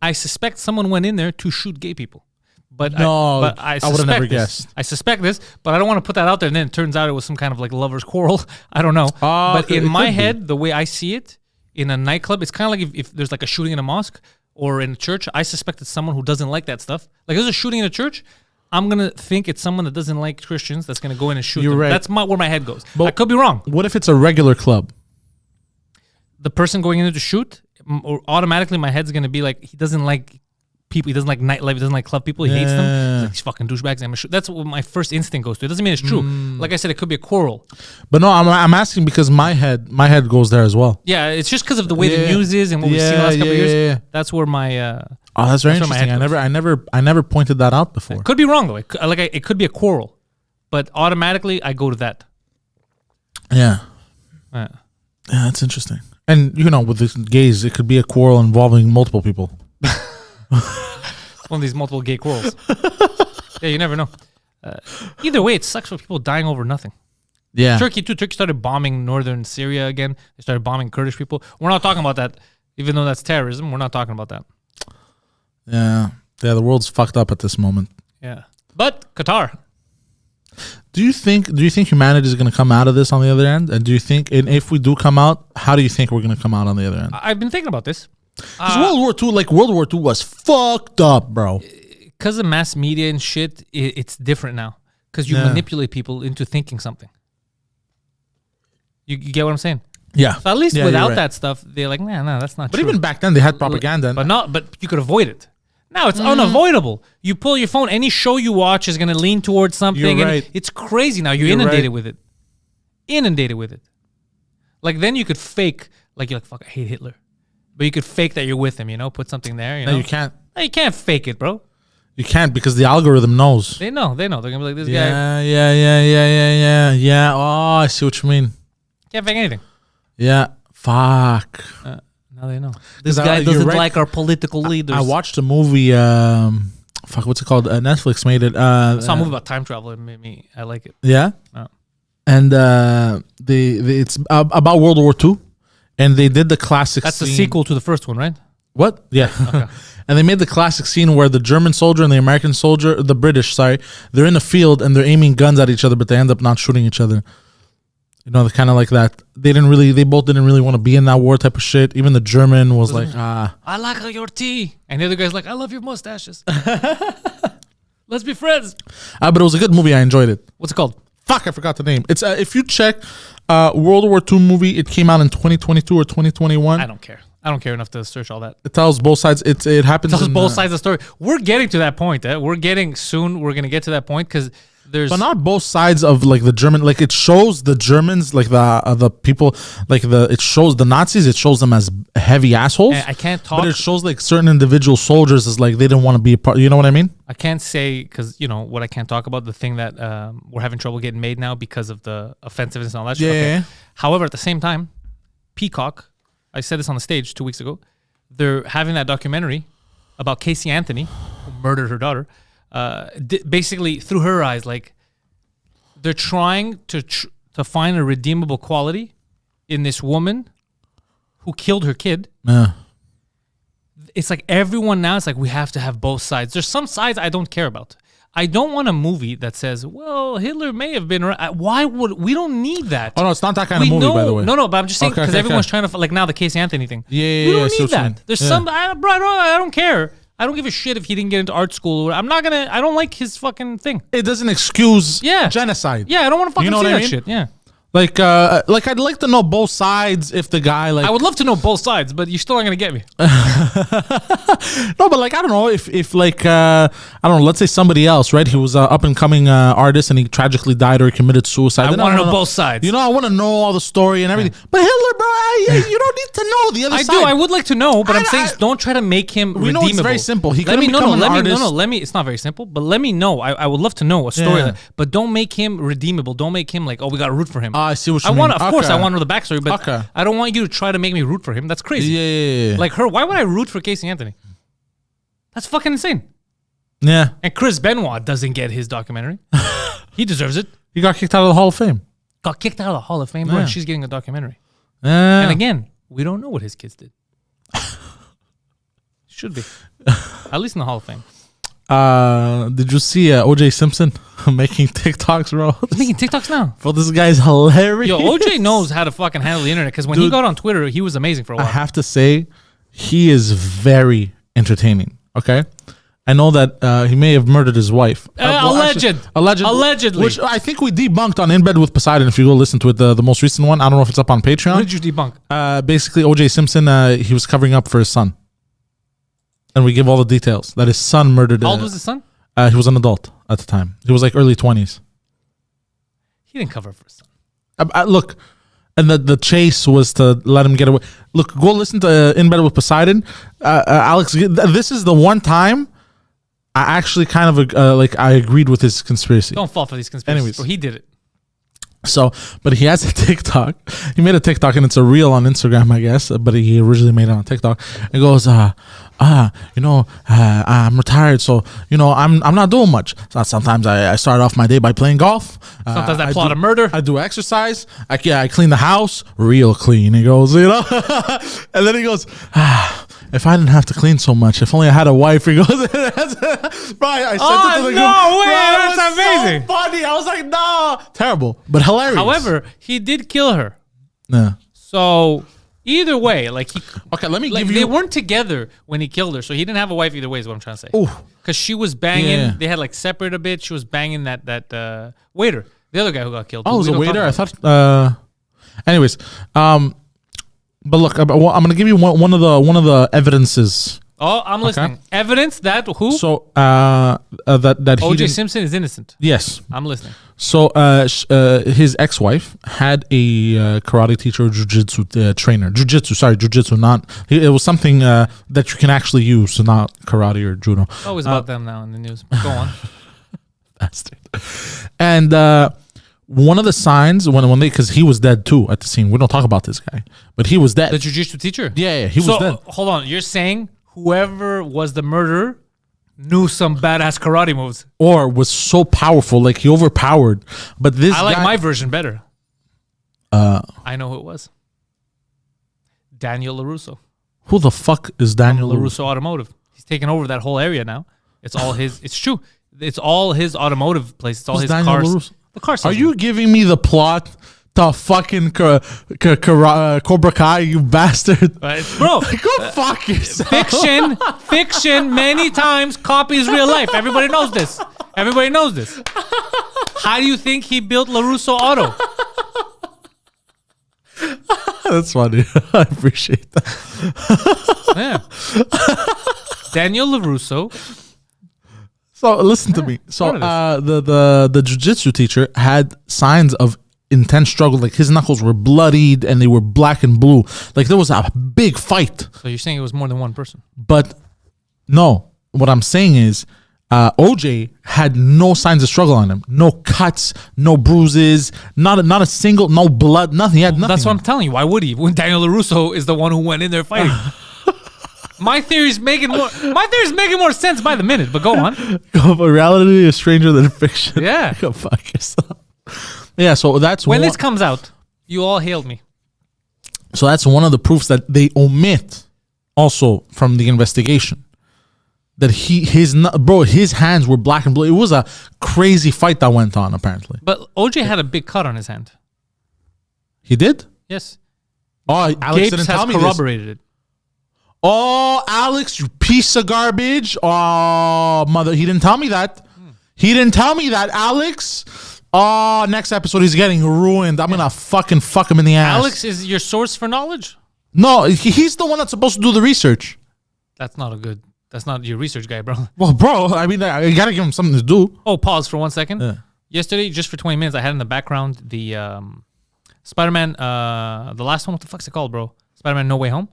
I suspect someone went in there to shoot gay people. But I would have never guessed. I suspect this, but I don't want to put that out there. And then it turns out it was some kind of like lover's quarrel. I don't know. But in my head, the way I see it, in a nightclub, it's kind of like if there's like a shooting in a mosque or in a church, I suspect it's someone who doesn't like that stuff. Like, there's a shooting in a church, I'm going to think it's someone that doesn't like Christians that's going to go in and shoot them. Right. That's where my head goes. But I could be wrong. What if it's a regular club? The person going in there to shoot, or automatically my head's going to be like, he doesn't like people. He doesn't like nightlife. He doesn't like club people. He hates them. He's like, these fucking douchebags. I'm gonna shoot. That's what my first instinct goes to. It doesn't mean it's true. Like I said, it could be a quarrel. But no, I'm asking because my head goes there as well. Yeah, it's just because of the way the news is and what we've seen the last couple of years. Yeah. That's where my oh, that's very interesting. I never pointed that out before. Could be wrong though. It could be a quarrel, but automatically I go to that. Yeah. Yeah, that's interesting. And with the gays, it could be a quarrel involving multiple people. One of these multiple gay quarrels. Yeah, you never know. Either way, it sucks for people dying over nothing. Yeah. Turkey too. Turkey started bombing northern Syria again. They started bombing Kurdish people. We're not talking about that, even though that's terrorism. We're not talking about that. Yeah. Yeah, the world's fucked up at this moment. Yeah. But Qatar. Do you think humanity is going to come out of this on the other end? And do you think, and if we do come out, how do you think we're going to come out on the other end? I've been thinking about this. Because World War II was fucked up, bro. Because of mass media and shit, it's different now. Because you manipulate people into thinking something. You get what I'm saying? Yeah. So at least without that stuff, they're like, no, that's not true. true. But even back then, they had propaganda. But you could avoid it. Now it's unavoidable. You pull your phone, any show you watch is going to lean towards something. You're right. It's crazy now. You're inundated with it. Inundated with it. Like, then you could fake, like, you're like, fuck, I hate Hitler. But you could fake that you're with him, put something there. No, you can't. No, you can't fake it, bro. You can't because the algorithm knows. They know. They're going to be like, this guy. Yeah. Oh, I see what you mean. Can't fake anything. Yeah. Fuck. Now they know. This guy doesn't like our political leaders. I watched a movie. What's it called? Netflix made it. I saw a movie about time travel. It made me. I like it. Yeah. Oh. And it's about World War II, and they did the classic. That's scene. the sequel to the first one, right? What? Yeah. Okay. And they made the classic scene where the German soldier and the American soldier, the British, they're in the field and they're aiming guns at each other, but they end up not shooting each other. They're kind of like that. They both didn't really want to be in that war type of shit. Even the German was like, I like your tea. And the other guy's like, I love your mustaches. Let's be friends. But it was a good movie. I enjoyed it. What's it called? Fuck, I forgot the name. It's if you check World War II movie, it came out in 2022 or 2021. I don't care. I don't care enough to search all that. It tells both sides. It happens. It tells both sides of the story. We're getting to that point. We're going to get to that point because but not both sides of like the German. Like it shows the Germans, like the people, like it shows the Nazis. It shows them as heavy assholes. I can't talk. But it shows like certain individual soldiers as like they didn't want to be a part. You know what I mean? I can't say because you know what I can't talk about, the thing that we're having trouble getting made now because of the offensiveness and all that shit. Yeah. Okay. However, at the same time, Peacock, I said this on the stage 2 weeks ago, they're having that documentary about Casey Anthony, who murdered her daughter, basically through her eyes. Like they're trying to find a redeemable quality in this woman who killed her kid. It's like everyone now, it's like we have to have both sides. There's some sides I don't care about. I don't want a movie that says, well, Hitler may have been right. Why would we don't need that? Oh no, it's not that kind of movie, by the way. No, but I'm just saying because everyone's trying to like now the Casey Anthony thing. Yeah, we don't need that. There's some I don't care. I don't give a shit if he didn't get into art school. I don't like his fucking thing. It doesn't excuse genocide. Yeah, I don't want to fucking see that shit. Yeah. Like I'd like to know both sides if the guy like... I would love to know both sides, but you're still not going to get me. No, but like, I don't know if like, I don't know, let's say somebody else, right? He was an up and coming artist and he tragically died or he committed suicide. I want to know both sides. You know, I want to know all the story and everything. Yeah. But Hitler, bro, you don't need to know the other side. I do. I would like to know, but I'm saying don't try to make him redeemable. We know it's very simple. He could become an artist. It's not very simple, but let me know. I would love to know a story, but don't make him redeemable. Don't make him like, oh, we got to root for him. I see what you mean. Of course, I want to know the backstory, but I don't want you to try to make me root for him. That's crazy. Yeah. Like her, why would I root for Casey Anthony? That's fucking insane. Yeah. And Chris Benoit doesn't get his documentary. He deserves it. He got kicked out of the Hall of Fame. Got kicked out of the Hall of Fame, bro, and she's getting a documentary. Yeah. And again, we don't know what his kids did. Should be. At least in the Hall of Fame. Did you see OJ Simpson making TikToks, bro? He's making TikToks now. Bro, this guy's hilarious. Yo, OJ knows how to fucking handle the internet because when he got on Twitter, he was amazing for a while. I have to say, he is very entertaining. Okay, I know that he may have murdered his wife. Allegedly. Which I think we debunked on In Bed with Poseidon. If you go listen to it, the most recent one. I don't know if it's up on Patreon. What did you debunk? Basically, OJ Simpson, he was covering up for his son. And we give all the details that his son murdered. How old was his son? He was an adult at the time. He was like early 20s. He didn't cover for his son. Look, and the chase was to let him get away. Look, go listen to In Bed with Poseidon. Alex, this is the one time I actually kind of I agreed with his conspiracy. Don't fall for these conspiracies. Anyways. Bro, he did it. So, but he has a TikTok. He made a TikTok and it's a reel on Instagram, I guess. But he originally made it on TikTok. It goes, I'm retired, so I'm not doing much. So sometimes I start off my day by playing golf. Sometimes I plot a murder. I do exercise. I clean the house, real clean. He goes, and then he goes, if I didn't have to clean so much, if only I had a wife. He goes, bro, I sent it to the group. No way, that's amazing. So funny. I was like, no, terrible, but hilarious. However, he did kill her. Yeah. So either way, let me give you. They weren't together when he killed her, so he didn't have a wife either way. Is what I'm trying to say. Because she was banging. Yeah. They had separated a bit. She was banging that waiter, the other guy who got killed. Oh, it was a waiter. I thought. Anyways, but look, I'm gonna give you one of the evidences. Oh, I'm listening. Okay. Evidence that who? So that OJ Simpson is innocent. Yes, I'm listening. So his ex-wife had a karate teacher, jiu-jitsu trainer. Jiu-jitsu, not. It was something that you can actually use, so not karate or judo. Always about them now in the news. Go on. Bastard. And one of the signs when because he was dead too at the scene. We don't talk about this guy, but he was dead. The jiu-jitsu teacher. Yeah, he was dead. Hold on, you're saying whoever was the murderer knew some badass karate moves, or was so powerful, like he overpowered. But this, I like my version better. I know who it was. Daniel LaRusso. Who the fuck is Daniel LaRusso Automotive? He's taken over that whole area now. It's all his. It's true. It's all his automotive place. It's all his Daniel cars. LaRusso? The car. Are you giving me the plot to fucking Cobra Kai, you bastard? Bro, go fuck yourself. Fiction many times copies real life. Everybody knows this. How do you think he built LaRusso Auto? That's funny. I appreciate that. Yeah. Daniel LaRusso. So listen to me. So What is the jiu-jitsu teacher had signs of intense struggle. Like his knuckles were bloodied and they were black and blue. Like there was a big fight. So you're saying it was more than one person? But no, what I'm saying is OJ had no signs of struggle on him. No cuts, no bruises, not a single, no blood, nothing. He had nothing. That's what I'm telling you. Why would he? When Daniel LaRusso is the one who went in there fighting. My theory is making more sense by the minute, but go on. But reality is stranger than fiction. Yeah. Go fuck yourself. Yeah, so that's When this comes out, you all hailed me. So that's one of the proofs that they omit also from the investigation. That his hands were black and blue. It was a crazy fight that went on, apparently. But OJ had a big cut on his hand. He did? Yes. Oh, Alex didn't tell me this. Corroborated it. Oh, Alex, you piece of garbage. Oh, mother, he didn't tell me that. He didn't tell me that, Alex. Oh, next episode he's getting ruined. I'm gonna fucking fuck him in the ass. Alex is your source for knowledge? No, he's the one that's supposed to do the research. That's not your research guy, bro. Well, bro, I mean, I gotta give him something to do. Oh, pause for 1 second. Yeah. Yesterday, just for 20 minutes, I had in the background the Spider-Man, the last one. What the fuck's it called, bro? Spider-Man No Way Home.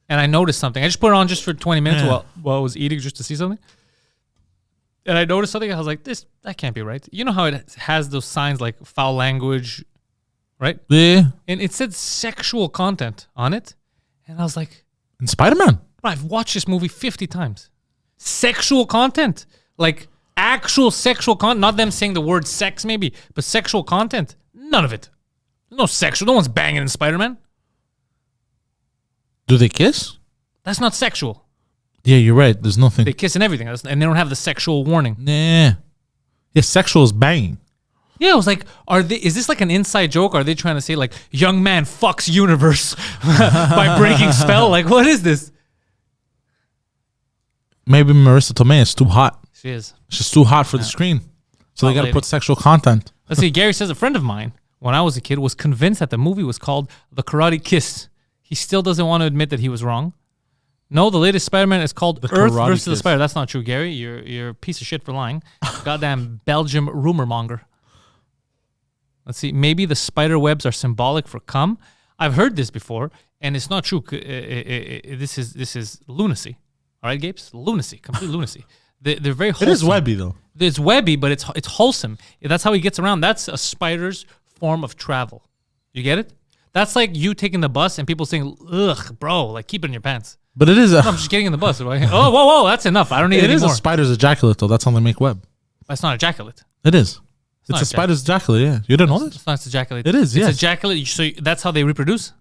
And I noticed something. I just put it on just for 20 minutes while I was eating just to see something. And I noticed something. I was like, that can't be right. You know how it has those signs like foul language, right? Yeah. And it said sexual content on it. And I was like, In Spider-Man. I've watched this movie 50 times. Sexual content. Like actual sexual content. Not them saying the word sex maybe, but sexual content. None of it. No sexual. No one's banging in Spider-Man. Do they kiss? That's not sexual. Yeah, you're right. There's nothing. They kiss and everything. And they don't have the sexual warning. Nah. Yeah, sexual is banging. Yeah, I was like, is this like an inside joke? Are they trying to say like, young man fucks universe by breaking spell? Like, what is this? Maybe Marissa Tomei is too hot. She is. She's too hot for the screen. So they got to put sexual content. Let's see. Gary says a friend of mine, when I was a kid, was convinced that the movie was called The Karate Kiss. He still doesn't want to admit that he was wrong. No, the latest Spider-Man is called Earth versus the Spider. That's not true, Gary. You're a piece of shit for lying. Goddamn Belgium rumor monger. Let's see. Maybe the spider webs are symbolic for cum. I've heard this before, and it's not true. This is lunacy. All right, Gapes? Lunacy. Complete lunacy. They're very wholesome. It is webby, though. It's webby, but it's wholesome. That's how he gets around. That's a spider's form of travel. You get it? That's like you taking the bus and people saying, ugh, bro, like keep it in your pants. But it is I'm just getting in the bus. Right? Oh, whoa, that's enough. I don't need it anymore. It is a spider's ejaculate, though. That's how they make web. That's not ejaculate. It is. It's a spider's ejaculate, yeah. You didn't know this? It's not ejaculate. It is, yes. It's ejaculate, so that's how they reproduce?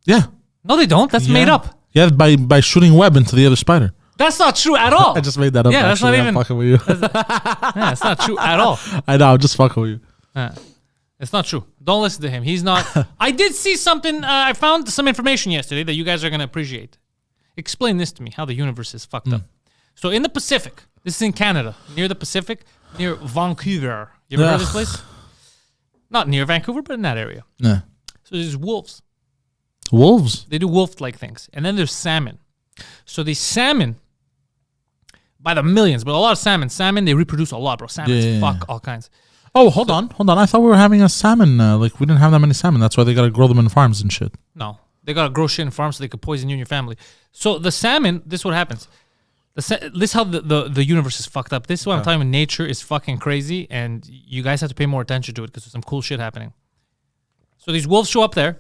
Yeah. No, they don't. That's made up. Yeah, by shooting web into the other spider. That's not true at all. I just made that up. Yeah, that's not even. I'm fucking with you. Yeah, it's not true at all. I know, I'm just fucking with you. It's not true. Don't listen to him. He's not. I did see something. I found some information yesterday that you guys are going to appreciate. Explain this to me, how the universe is fucked up. So in the Pacific, this is in Canada, near the Pacific, near Vancouver. You ever heard of this place? Not near Vancouver, but in that area. Yeah. So there's wolves. Wolves? They do wolf-like things. And then there's salmon. So these salmon, by the millions, but a lot of salmon, they reproduce a lot, bro. Salmons fuck all kinds. Oh, hold on. I thought we were having a salmon. Like, we didn't have that many salmon. That's why they got to grow them in farms and shit. No. They got to grow shit in farms so they could poison you and your family. So the salmon, this is what happens. This is how the universe is fucked up. This is what I'm talking about. Nature is fucking crazy, and you guys have to pay more attention to it because there's some cool shit happening. So these wolves show up there,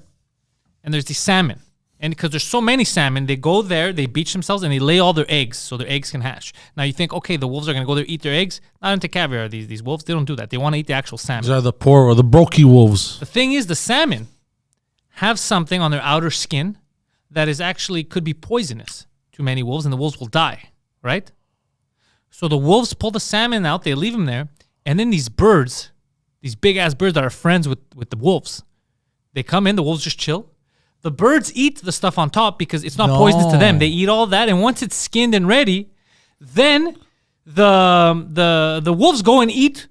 and there's these salmon. And because there's so many salmon, they go there, they beach themselves, and they lay all their eggs so their eggs can hatch. Now you think, okay, the wolves are going to go there, eat their eggs. Not into caviar, these wolves. They don't do that. They want to eat the actual salmon. These are the poor or the brokey wolves. The thing is, the salmon have something on their outer skin that is actually could be poisonous to many wolves, and the wolves will die, right? So the wolves pull the salmon out, they leave them there, and then these birds, these big-ass birds that are friends with the wolves, they come in, the wolves just chill. The birds eat the stuff on top because it's not poisonous to them. They eat all that, and once it's skinned and ready, then the wolves go and eat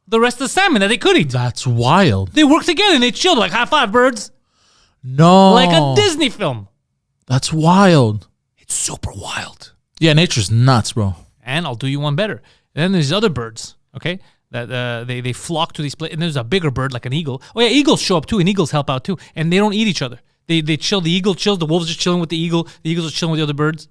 the rest of the salmon that they could eat. That's wild. They work together and they chill like high five, birds. No. Like a Disney film. That's wild. It's super wild. Yeah, nature's nuts, bro. and I'll do you one better. And then there's other birds, okay, that they flock to these places. And there's a bigger bird like an eagle. Oh yeah, eagles show up too, and eagles help out too. And they don't eat each other. They chill. The eagle chills. The wolves are chilling with the eagle. The eagles are chilling with the other birds.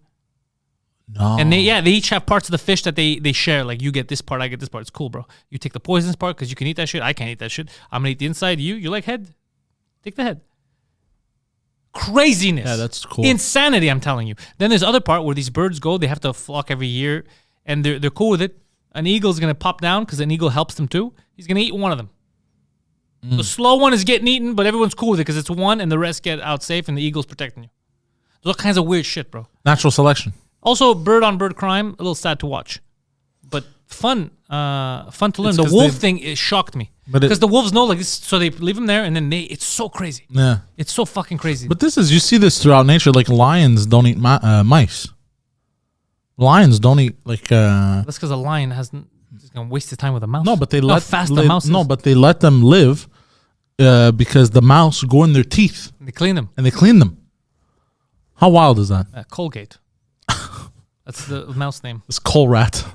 No. And they each have parts of the fish that they share. Like, you get this part, I get this part. It's cool, bro. You take the poisonous part because you can eat that shit. I can't eat that shit. I'm gonna eat the inside. You like head? Take the head. Craziness. Yeah, that's cool. Insanity, I'm telling you. Then there's other part where these birds go. They have to flock every year, and they're cool with it. An eagle's gonna pop down because an eagle helps them too. He's gonna eat one of them. The slow one is getting eaten, but everyone's cool with it because it's one, and the rest get out safe, and the eagle's protecting you. There's all kinds of weird shit, bro. Natural selection. Also, bird-on-bird crime, a little sad to watch, but fun to learn. It's The 'cause wolf thing, it shocked me But because the wolves know like this, so they leave them there, and then it's so crazy. Yeah. It's so fucking crazy. But you see this throughout nature. Like lions don't eat mice. Lions don't eat like. That's because a lion he's gonna waste his time with a mouse. No, but they How let fast the mouse is. No, but they let them live because the mouse go in their teeth They clean them. and they clean them. How wild is that? Colgate. That's the mouse name. It's coal rat.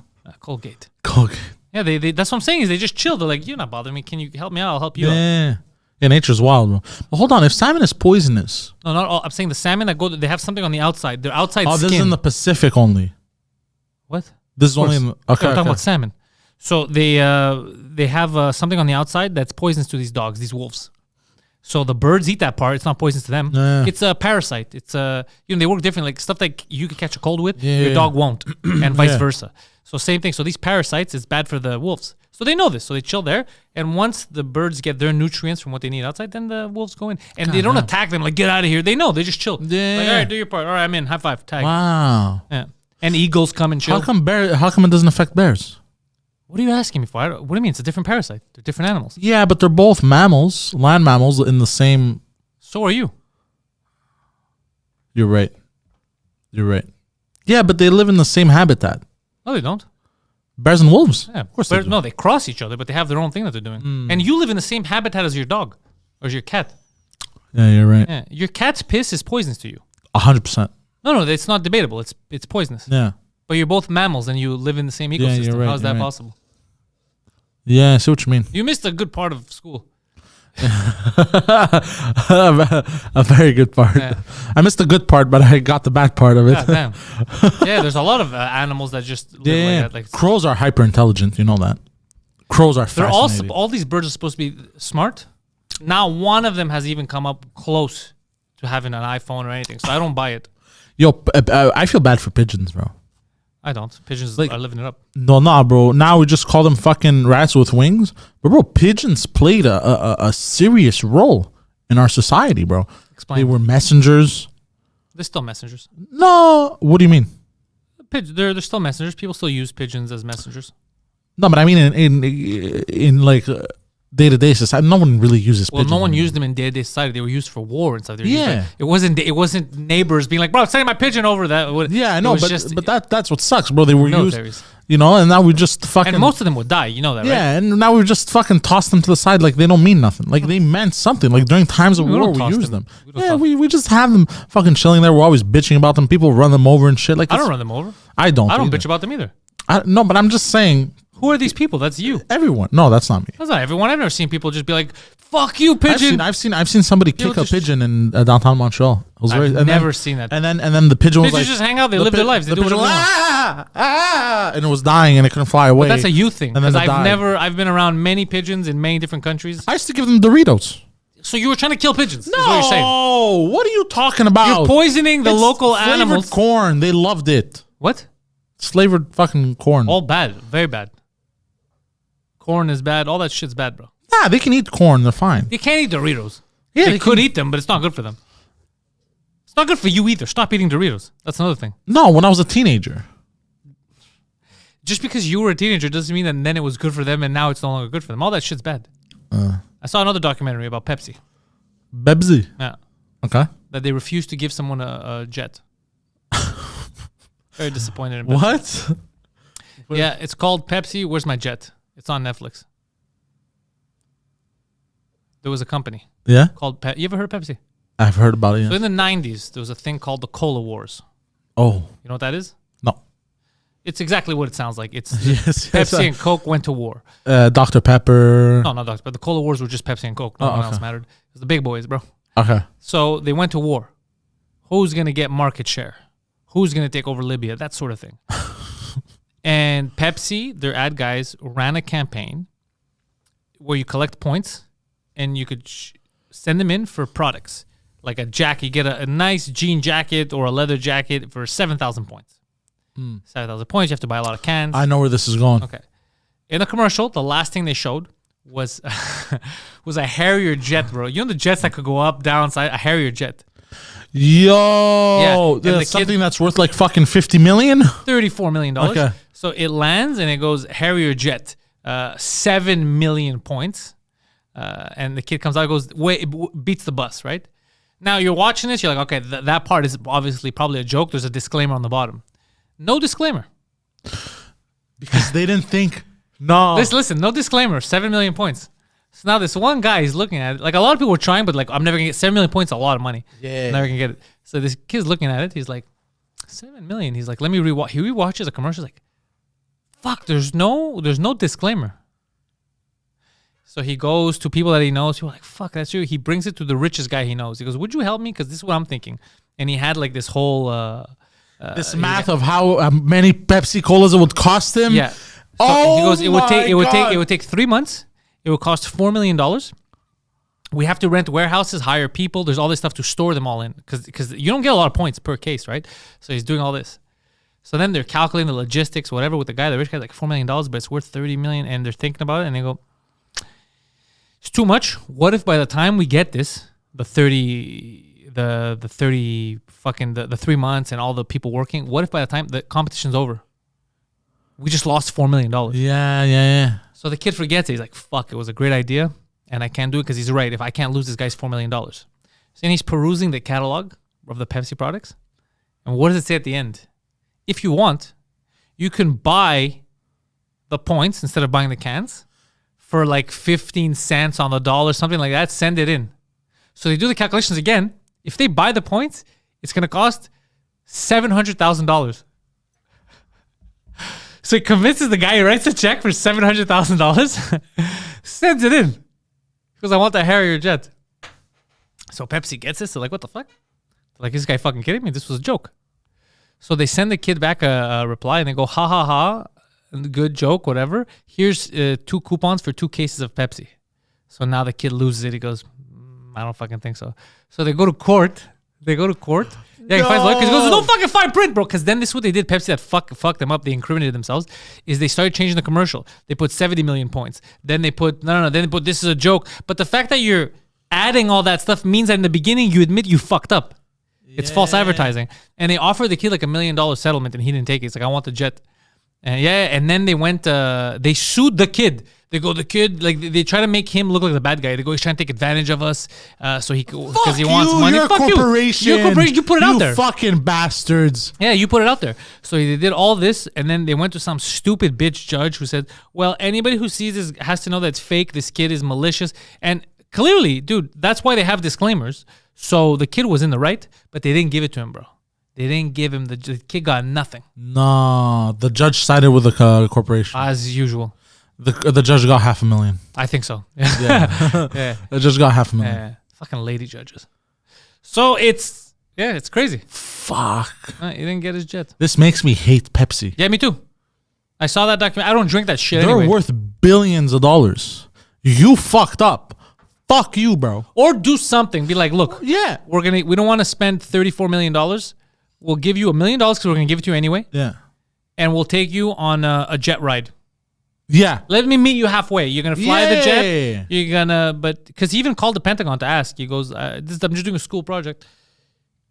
Colgate. Colgate. Yeah, they that's what I'm saying is they just chill. They're like, you're not bothering me. Can you help me out? I'll help you out. Yeah, nature's wild, bro. But hold on, if salmon is poisonous. No, not all. I'm saying the salmon that go, they have something on the outside. Their outside Oh, skin. this is in the Pacific only. What? This is only in the. Okay, We're talking okay. about salmon. So they have something on the outside that's poisonous to these dogs, these wolves. So the birds eat that part. It's not poisonous to them. Yeah. It's a parasite. It's they work different. Like stuff that you could catch a cold with, Yeah, your yeah. dog won't, and vice Yeah. versa. So same thing. So these parasites is bad for the wolves. So they know this. So they chill there. And once the birds get their nutrients from what they need outside, then the wolves go in. And they don't attack them like, get out of here. They know. They just chill. Yeah. Like, all right, do your part. All right, I'm in. High five. Tag. Wow. Yeah. And eagles come and chill. How come it doesn't affect bears? What are you asking me for? What do you mean? It's a different parasite. They're different animals. Yeah, but they're both mammals, land mammals in the same. So are you. You're right. Yeah, but they live in the same habitat. No, they don't. Bears and wolves. Yeah, Of course they do. No, they cross each other, but they have their own thing that they're doing. And you live in the same habitat as your dog or as your cat. Yeah, you're right. Yeah, your cat's piss is poisonous to you. 100%. No, it's not debatable. It's poisonous. Yeah. But you're both mammals and you live in the same ecosystem. you're right, How is that you're right. possible? Yeah, I see what you mean. You missed a good part of school. A very good part. Yeah. I missed the good part, but I got the bad part of it. God damn. Yeah, there's a lot of animals that just live Yeah, like that. Like, crows are hyper intelligent. You know that. Crows are they're fascinating. all these birds are supposed to be smart. Not one of them has even come up close to having an iPhone or anything. So I don't buy it. Yo, I feel bad for pigeons, bro. I don't. Pigeons Like- are living it up. No, nah, bro. Now we just call them fucking rats with wings. But bro, pigeons played a serious role in our society, bro. Explain. They were messengers. They're still messengers. No, what do you mean? They're still messengers. People still use pigeons as messengers. No, but I mean in like day-to-day society, no one really uses Well, pigeons. no one anymore. used them in day-to-day society. They were used for war and stuff. They were Yeah. used it wasn't neighbors being like, bro, send my pigeon over that. Yeah, I know, It was but just that's what sucks, bro. They were militaries. used, and now we just fucking And most of them would die. You know that, right? yeah, and now we just fucking toss them to the side like they don't mean nothing. Like they meant something. Like during times of We war, don't we toss use them. them. We don't Yeah, toss we just have them fucking chilling there. We're always bitching about them. People run them over and shit. Like I don't it's- run them over. I don't either. bitch about them either. No, but I'm just saying Who are these people? That's you. everyone. No, that's not me. That's not everyone. I've never seen people just be like, "Fuck you, pigeon." I've seen somebody People kick a just- pigeon in downtown Montreal. It was I've never seen that. And then the pigeon was Pigeons like, just hang out. They the live their lives. They the do whatever pigeon they was, ah, and it was dying and it couldn't fly away. That's a you thing. And then Because it died. I've been around many pigeons in many different countries. I used to give them Doritos. So you were trying to kill pigeons. No, Is what you're saying. what are you talking about? You're poisoning the It's local flavored animals. corn. They loved it. What? It's flavored fucking corn. All bad. Very bad. Corn is bad. All that shit's bad, bro. Nah, they can eat corn. They're fine. You can't eat Doritos. Yeah, they they could can- eat them, but it's not good for them. It's not good for you either. Stop eating Doritos. That's another thing. No, when I was a teenager. Just because you were a teenager doesn't mean that then it was good for them and now it's no longer good for them. All that shit's bad. I saw another documentary about Pepsi. Bebsy. Yeah. Okay. That they refused to give someone a jet. Very disappointed in Pepsi. What? Yeah, it's called Pepsi. Where's my jet? It's on Netflix. There was a company Yeah, called You ever heard of Pepsi? I've heard about it. So Yeah. in the 90s, there was a thing called the Cola Wars. Oh You know what that is? no. It's exactly what it sounds like. It's Yes, Pepsi and Coke went to war. Dr. Pepper. No, not Dr. But the Cola Wars were just Pepsi and Coke. No one else mattered. It was the big boys, bro. Okay. So they went to war. Who's going to get market share? Who's going to take over Libya? That sort of thing. And Pepsi, their ad guys, ran a campaign where you collect points and you could send them in for products. Like a jacket. You get a nice jean jacket or a leather jacket for 7,000 points. 7,000 points. You have to buy a lot of cans. I know where this is going. Okay. In the commercial, the last thing they showed was a Harrier jet, bro. You know the jets that could go up, down, side? A Harrier jet. Yo, that's something that's worth like fucking 50 million? $34 million. Okay. So it lands and it goes Harrier jet, 7 million points. And the kid comes out and goes, wait, it beats the bus, right? Now you're watching this, you're like, okay, that part is obviously probably a joke. There's a disclaimer on the bottom. No disclaimer. Because they didn't think, no. Listen, no disclaimer, 7 million points. So now this one guy is looking at it. Like a lot of people were trying, but like, I'm never going to get 7 million points, a lot of money. Yeah. I'm never going to get it. So this kid's looking at it. He's like, 7 million. He's like, let me rewatch. He rewatches the commercial. He's like, fuck, there's no disclaimer. So he goes to people that he knows. People are like, fuck, that's true. He brings it to the richest guy he knows. He goes, would you help me? Because this is what I'm thinking. And he had like this whole... this math of how many Pepsi Colas it would cost him. Yeah. So he goes, it would take 3 months. It would cost $4 million. We have to rent warehouses, hire people. There's all this stuff to store them all in because you don't get a lot of points per case, right? So he's doing all this. So then they're calculating the logistics, whatever, with the guy. The rich guy's like $4 million, but it's worth $30 million, and they're thinking about it, and they go, it's too much. What if by the time we get this, the 3 months and all the people working, what if by the time the competition's over, we just lost $4 million? Yeah. So the kid forgets it. He's like, fuck, it was a great idea, and I can't do it because he's right. If I can't lose this guy's $4 million. So then he's perusing the catalog of the Pepsi products. And what does it say at the end? If you want, you can buy the points instead of buying the cans for like 15 cents on the dollar, something like that. Send it in. So they do the calculations again. If they buy the points, it's going to cost $700,000. So he convinces the guy, he writes a check for $700,000, sends it in. Because I want the Harrier jet. So Pepsi gets this. They're like, what the fuck? They're like, is this guy fucking kidding me? This was a joke. So they send the kid back a reply and they go, ha ha ha, good joke, whatever. Here's 2 coupons for 2 cases of Pepsi. So now the kid loses it. He goes, I don't fucking think so. So they go to court. Yeah, he finds lawyer because he goes, there's no fucking fine print, bro. Because then this is what they did. Pepsi that fucked them up. They incriminated themselves. Is they started changing the commercial. They put 70 million points. Then they put no. Then they put this is a joke. But the fact that you're adding all that stuff means that in the beginning you admit you fucked up. It's false advertising. And they offered the kid like $1 million settlement, and he didn't take it. It's like, I want the jet. And then they went. They sued the kid. They go, the kid, like they try to make him look like the bad guy. They go, he's trying to take advantage of us, so because he wants money. You're Fuck a corporation. You're a corporation. You put it out there. You fucking bastards. Yeah, you put it out there. So they did all this, and then they went to some stupid bitch judge who said, well, anybody who sees this has to know that it's fake. This kid is malicious. And clearly, dude, that's why they have disclaimers. So the kid was in the right, but they didn't give it to him, bro. They didn't give him, the kid got nothing. No, the judge sided with the corporation. As usual. The judge got $500,000. I think so. Yeah. Yeah. The judge got $500,000. Yeah. Fucking lady judges. So it's crazy. Fuck. He didn't get his jet. This makes me hate Pepsi. Yeah, me too. I saw that document. I don't drink that shit They're anyway. worth billions of dollars. You fucked up. Fuck you, bro. Or do something. Be like, look, Yeah. we don't want to spend $34 million. We'll give you $1 million because we're gonna give it to you anyway. Yeah. And we'll take you on a jet ride. Yeah. Let me meet you halfway. You're gonna fly the Yeah. jet. You're gonna, but because he even called the Pentagon to ask. He goes, I'm just doing a school project.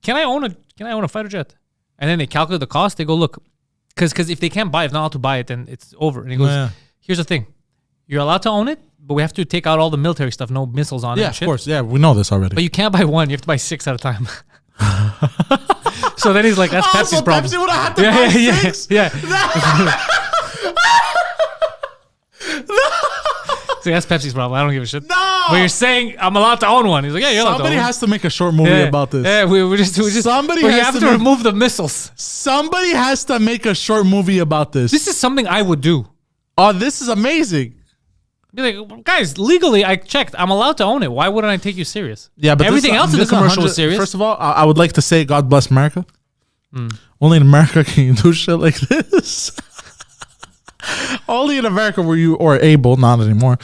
Can I own a fighter jet? And then they calculate the cost. They go, look, because if they can't buy it, if not allowed to buy it, then it's over. And he goes, here's the thing, you're allowed to own it, but we have to take out all the military stuff, no missiles on it. Yeah, and shit. of course. Yeah, we know this already. But you can't buy one. You have to buy 6 at a time. So then he's like, that's Pepsi's so problem. Pepsi would have had to buy 6? Yeah. See, that's Pepsi's problem. I don't give a shit. No! But you're saying I'm allowed to own one. He's like, yeah, you're allowed to own Somebody one. has to make a short movie about this. Yeah, we just Somebody but has you have to to make- remove the missiles. Somebody has to make a short movie about this. This is something I would do. Oh, this is amazing. Be like, guys, legally, I checked. I'm allowed to own it. Why wouldn't I take you serious? Yeah, but everything else in the commercial was serious. First of all, I would like to say God bless America. Only in America can you do shit like this. Only in America were you or able, not anymore.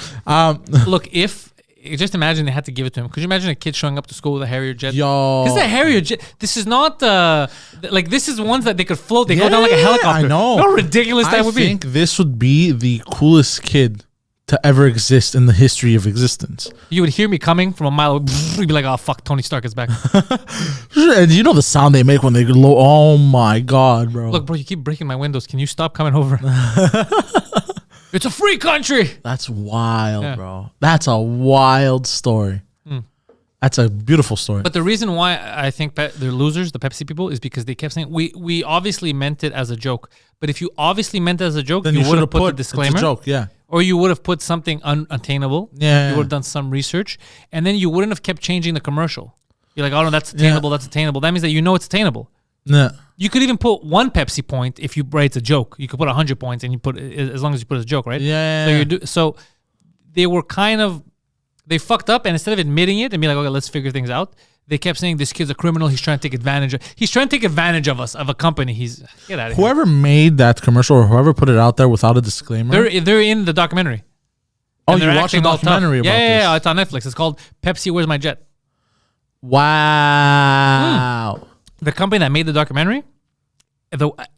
Look, if just imagine they had to give it to him. Could you imagine a kid showing up to school with a Harrier jet? Yo, This is a Harrier jet. This is not like this is ones that they could float. They go down like a helicopter. I know. How ridiculous that would be. I think this would be the coolest kid to ever exist in the history of existence. You would hear me coming from a mile away. You'd be like, oh, fuck, Tony Stark is back. And you know the sound they make when they low. Oh my God, bro. Look, bro, you keep breaking my windows. Can you stop coming over? It's a free country. That's wild, bro. That's a wild story. That's a beautiful story. But the reason why I think they're losers, the Pepsi people, is because they kept saying, we obviously meant it as a joke. But if you obviously meant it as a joke, then you would have put the it's disclaimer. a joke, yeah. Or you would have put something unattainable. Yeah. You would have done some research. And then you wouldn't have kept changing the commercial. You're like, oh, no, that's attainable, that's attainable. That means that you know it's attainable. Yeah. You could even put one Pepsi point if you write it's a joke. You could put 100 points and you put as long as you put it as a joke, right? Yeah. So they were kind of, they fucked up, and instead of admitting it and being like, okay, let's figure things out, they kept saying this kid's a criminal. He's trying to take advantage of us, of a company. Get out of here. Whoever made that commercial or whoever put it out there without a disclaimer. They're in the documentary. Oh, And you're they're watching a acting all tough. documentary about this? Yeah, it's on Netflix. It's called Pepsi, Where's My Jet? Wow. The company that made the documentary,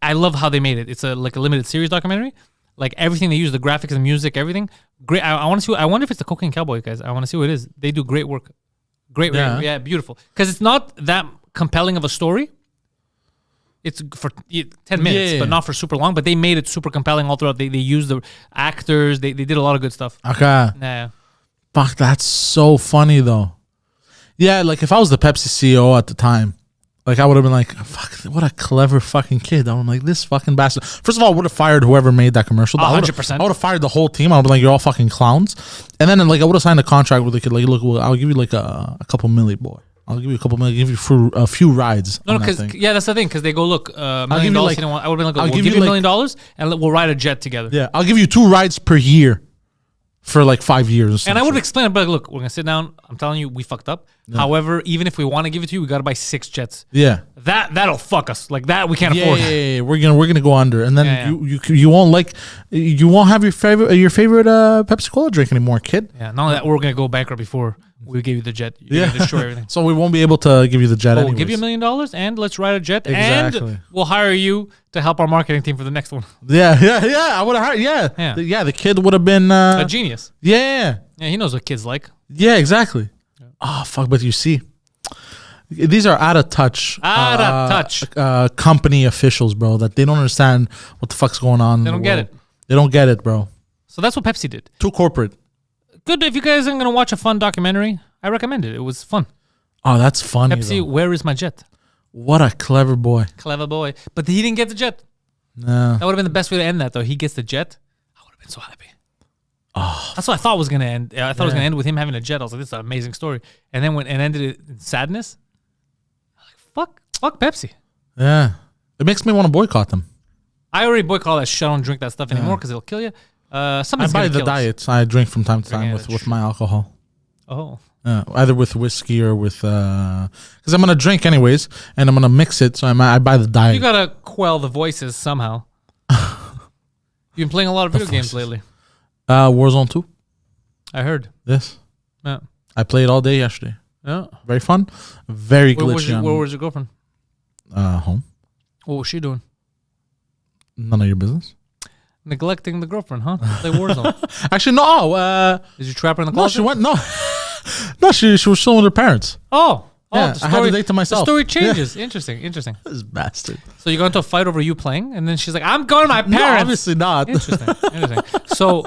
I love how they made it. It's like a limited series documentary. Like everything they use, the graphics, the music, everything. Great. I want to see. I wonder if it's the Cocaine Cowboy guys. I want to see what it is. They do great work. Great. Yeah, beautiful. Because it's not that compelling of a story. It's for 10 minutes, but not for super long. But they made it super compelling all throughout. They used the actors. They did a lot of good stuff. Okay. Yeah. Fuck, that's so funny though. Yeah, like if I was the Pepsi CEO at the time, like I would have been like, fuck, what a clever fucking kid. I'm like, this fucking bastard. First of all, I would have fired whoever made that commercial. 100%. I would have fired the whole team. I would be like, you're all fucking clowns. And then like I would have signed a contract with the kid, like, look, I'll give you like a couple milli, boy. I'll give you a couple million, give you a few rides. No, because that's the thing. Because they go, look, $1 million. Like, I would have been like, we'll give you $1 million and we'll ride a jet together. Yeah, I'll give you 2 rides per year for like 5 years. And I would have explained, but look, we're gonna sit down. I'm telling you, we fucked up. Yeah. However, even if we want to give it to you, we gotta buy 6 jets. Yeah, that'll fuck us. Like that, we can't afford. Yeah, we're gonna go under, and then you won't have your favorite Pepsi Cola drink anymore, kid. Yeah, not only that, we're gonna go bankrupt before we give you the jet. You're gonna destroy everything. So we won't be able to give you the jet. We'll give you $1 million, and let's ride a jet, exactly. And we'll hire you to help our marketing team for the next one. Yeah. I would have hired. Yeah. The kid would have been a genius. Yeah, he knows what kids like. Yeah, exactly. Yeah. Oh fuck! But you see, these are out of touch. Company officials, bro. That they don't understand what the fuck's going on. They don't get it. They don't get it, bro. So that's what Pepsi did. Too corporate. Good. If you guys are gonna watch a fun documentary, I recommend it. It was fun. Oh, that's funny. Pepsi, Where is my jet? What a clever boy. Clever boy. But he didn't get the jet. No. That would have been the best way to end that, though. He gets the jet. I would have been so happy. Oh, that's what I thought was gonna end. I thought it was gonna end with him having a jet. I was like, this is an amazing story. And then when it ended in sadness, I was like, fuck Pepsi. Yeah. It makes me want to boycott them. I already boycott that shit. I don't drink that stuff anymore because it'll kill you. I buy the diets. I drink from time to time with my alcohol. Oh. Either with whiskey or with because I'm gonna drink anyways, and I'm gonna mix it. So I buy the diet. You gotta quell the voices somehow. You've been playing a lot of video games lately. Warzone 2. I heard. Yes. Yeah. I played all day yesterday. Yeah. Very fun. Very glitchy. Where was your girlfriend? Home. What was she doing? None of your business. Neglecting the girlfriend, huh? Play Warzone. Actually, no. Did you trap her in the closet? No, she went. No. No, she was still with her parents. Oh. Yeah, I had the date to myself. The story changes. Yeah. Interesting. This bastard. So you got into a fight over you playing, and then she's like, I'm going to my parents. No, obviously not. Interesting. So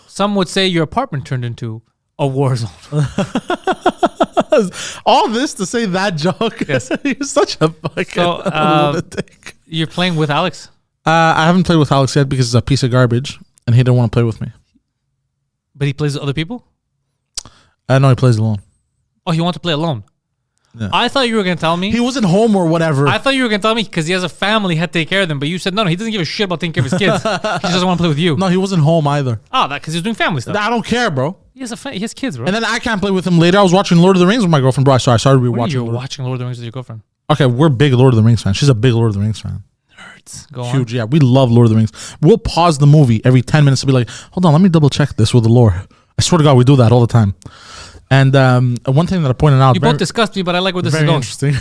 some would say your apartment turned into a war zone. All this to say that joke. Yes. You're such a fucking lunatic. You're playing with Alex? I haven't played with Alex yet because it's a piece of garbage, and he didn't want to play with me. But he plays with other people? I know he plays alone. Oh, he wants to play alone? Yeah. I thought you were going to tell me. He wasn't home or whatever. I thought you were going to tell me because he has a family, he had to take care of them. But you said, no, he doesn't give a shit about taking care of his kids. He just doesn't want to play with you. No, he wasn't home either. Oh, that because he's doing family stuff. I don't care, bro. He has kids, bro. And then I can't play with him later. I was watching Lord of the Rings with my girlfriend, bro. I started rewatching. You're watching Lord of the Rings with your girlfriend. Okay, we're big Lord of the Rings fans. She's a big Lord of the Rings fan. Nerds. Go on. Huge, yeah. We love Lord of the Rings. We'll pause the movie every 10 minutes to be like, hold on, let me double check this with the lore. I swear to God, we do that all the time. And one thing that I pointed out. You both disgust me, but I like where this is going. Interesting.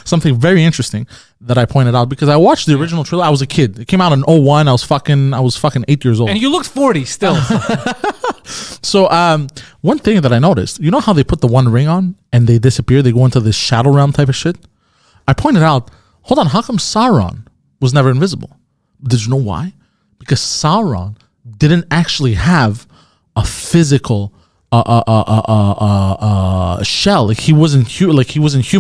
Something very interesting that I pointed out because I watched the original trailer. I was a kid. It came out in 01. I was fucking 8 years old. And you looked 40 still. So one thing that I noticed, you know how they put the one ring on and they disappear? They go into this shadow realm type of shit. I pointed out, hold on, how come Sauron was never invisible? Did you know why? Because Sauron didn't actually have a physical shell. Like he wasn't human.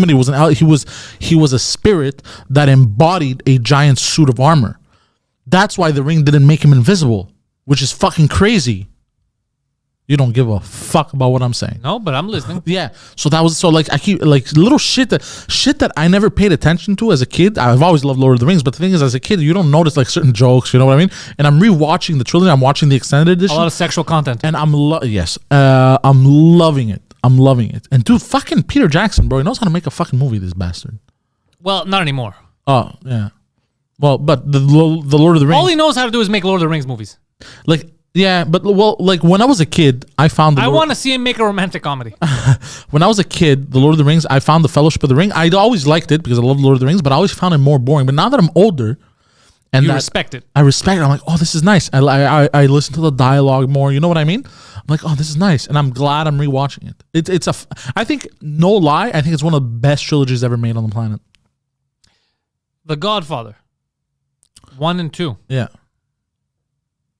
He wasn't out. He was a spirit that embodied a giant suit of armor. That's why the ring didn't make him invisible, which is fucking crazy. You don't give a fuck about what I'm saying. No, but I'm listening. Yeah. So I keep like little shit that I never paid attention to as a kid. I've always loved Lord of the Rings, but the thing is, as a kid, you don't notice like certain jokes. You know what I mean? And I'm rewatching the trilogy. I'm watching the extended edition. A lot of sexual content. And I'm loving it. I'm loving it. And dude, fucking Peter Jackson, bro, he knows how to make a fucking movie. This bastard. Well, not anymore. Oh yeah. Well, but the Lord of the Rings. All he knows how to do is make Lord of the Rings movies. Like. Yeah, but like when I was a kid, I found I want to see him make a romantic comedy. When I was a kid, the Lord of the Rings, I found the Fellowship of the Ring. I always liked it because I love Lord of the Rings, but I always found it more boring. But now that I'm older, and you respect it. I respect it. I'm like, oh, this is nice. I listen to the dialogue more. You know what I mean? I'm like, oh, this is nice, and I'm glad I'm rewatching it. I think, no lie, I think it's one of the best trilogies ever made on the planet. The Godfather, 1 and 2. Yeah.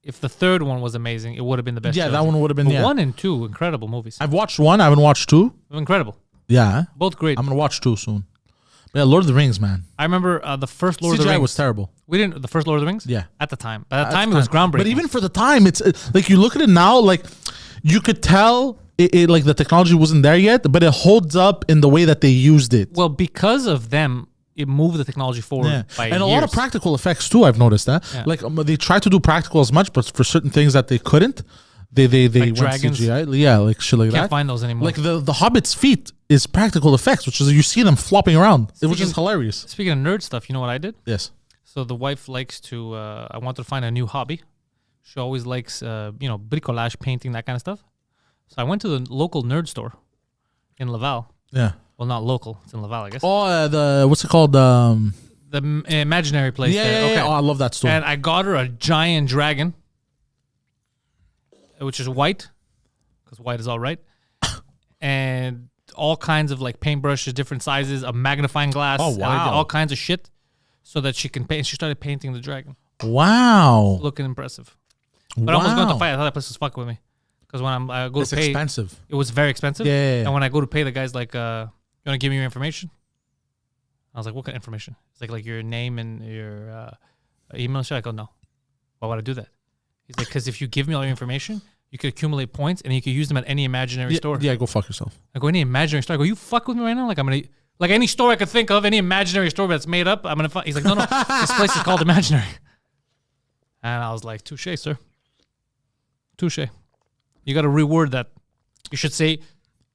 If the third one was amazing, it would have been the best. Yeah, trilogy. that one would have been. But 1 and 2, incredible movies. I've watched 1. I haven't watched 2. Incredible. Yeah, both great. I'm gonna watch 2 soon. Yeah, Lord of the Rings, man. I remember the first Lord of the Rings was terrible. We didn't the first Lord of the Rings. Yeah, at the time. By that time, it was groundbreaking. But even for the time, it's like you look at it now, like you could tell it like the technology wasn't there yet, but it holds up in the way that they used it. Well, because of them. It moved the technology forward by and years. A lot of practical effects too. I've noticed that. Yeah. Like they tried to do practical as much, but for certain things that they couldn't, they like went dragons. CGI. Yeah, like shit like that. Can't find those anymore. Like the Hobbit's feet is practical effects, which is you see them flopping around. It was just hilarious. Speaking of nerd stuff, you know what I did? Yes. So the wife likes to. I wanted to find a new hobby. She always likes, bricolage, painting, that kind of stuff. So I went to the local nerd store in Laval. Yeah. Well, not local. It's in Laval, I guess. Oh, what's it called? The imaginary place. Yeah, there. Yeah, okay. Oh, I love that store. And I got her a giant dragon, which is white, because white is all right, and all kinds of like paintbrushes, different sizes, a magnifying glass. Oh, wow. All kinds of shit, so that she can paint. She started painting the dragon. Wow. Looking impressive. But I almost going to fight. I thought that place was fucking with me. Because when I go to pay, expensive. It was very expensive. Yeah. And when I go to pay, the guy's like, "You want to give me your information?" I was like, "What kind of information?" It's like your name and your email. Shit. I go, "No. Why would I do that?" He's like, "Because if you give me all your information, you could accumulate points and you could use them at any imaginary store." Yeah, go fuck yourself. I go, any imaginary store. I go, "You fuck with me right now?" Like I'm gonna, like any store I could think of, any imaginary store that's made up. I'm gonna. He's like, "No, this place is called imaginary." And I was like, "Touche, sir. Touche." You got to reword that. You should say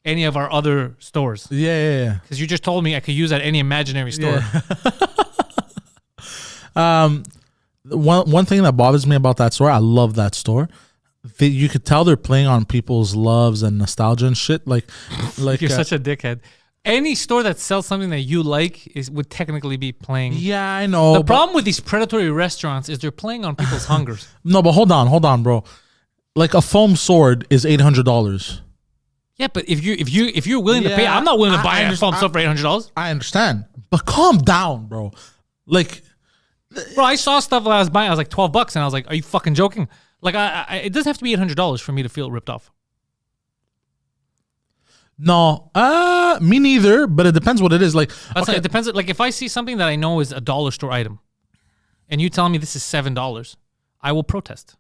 any of our other stores. Yeah. Because you just told me I could use that any imaginary store. Yeah. One thing that bothers me about that store, I love that store. You could tell they're playing on people's loves and nostalgia and shit. Like you're such a dickhead. Any store that sells something that you like would technically be playing. Yeah, I know. The problem with these predatory restaurants is they're playing on people's hungers. No, but hold on, bro. Like a foam sword is $800. Yeah, but if you're willing to pay, I'm not willing to buy a foam sword for $800. I understand, but calm down, bro. Like, bro, I saw stuff that I was buying. I was like $12, and I was like, "Are you fucking joking?" Like, it doesn't have to be $800 for me to feel ripped off. No, me neither. But it depends what it is. Like, it depends. Like, if I see something that I know is a dollar store item, and you tell me this is $7, I will protest.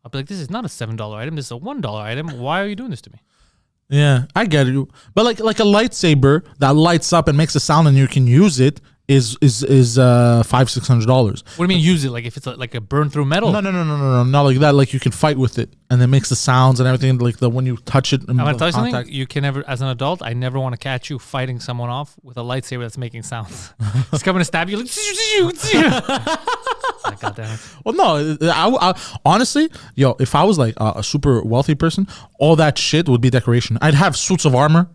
I'll be like, this is not a $7 item. This is a $1 item. Why are you doing this to me? Yeah, I get you. But like a lightsaber that lights up and makes a sound and you can use it is $500-$600. What do you mean use it? Like if it's like a burn through metal? No, not like that. Like you can fight with it and it makes the sounds and everything. Like when you touch it. I'm gonna tell you something. You can never, as an adult, I never want to catch you fighting someone off with a lightsaber that's making sounds. It's coming to stab you. Like, like, God damn it. Well, no, I honestly, if I was like a super wealthy person, all that shit would be decoration. I'd have suits of armor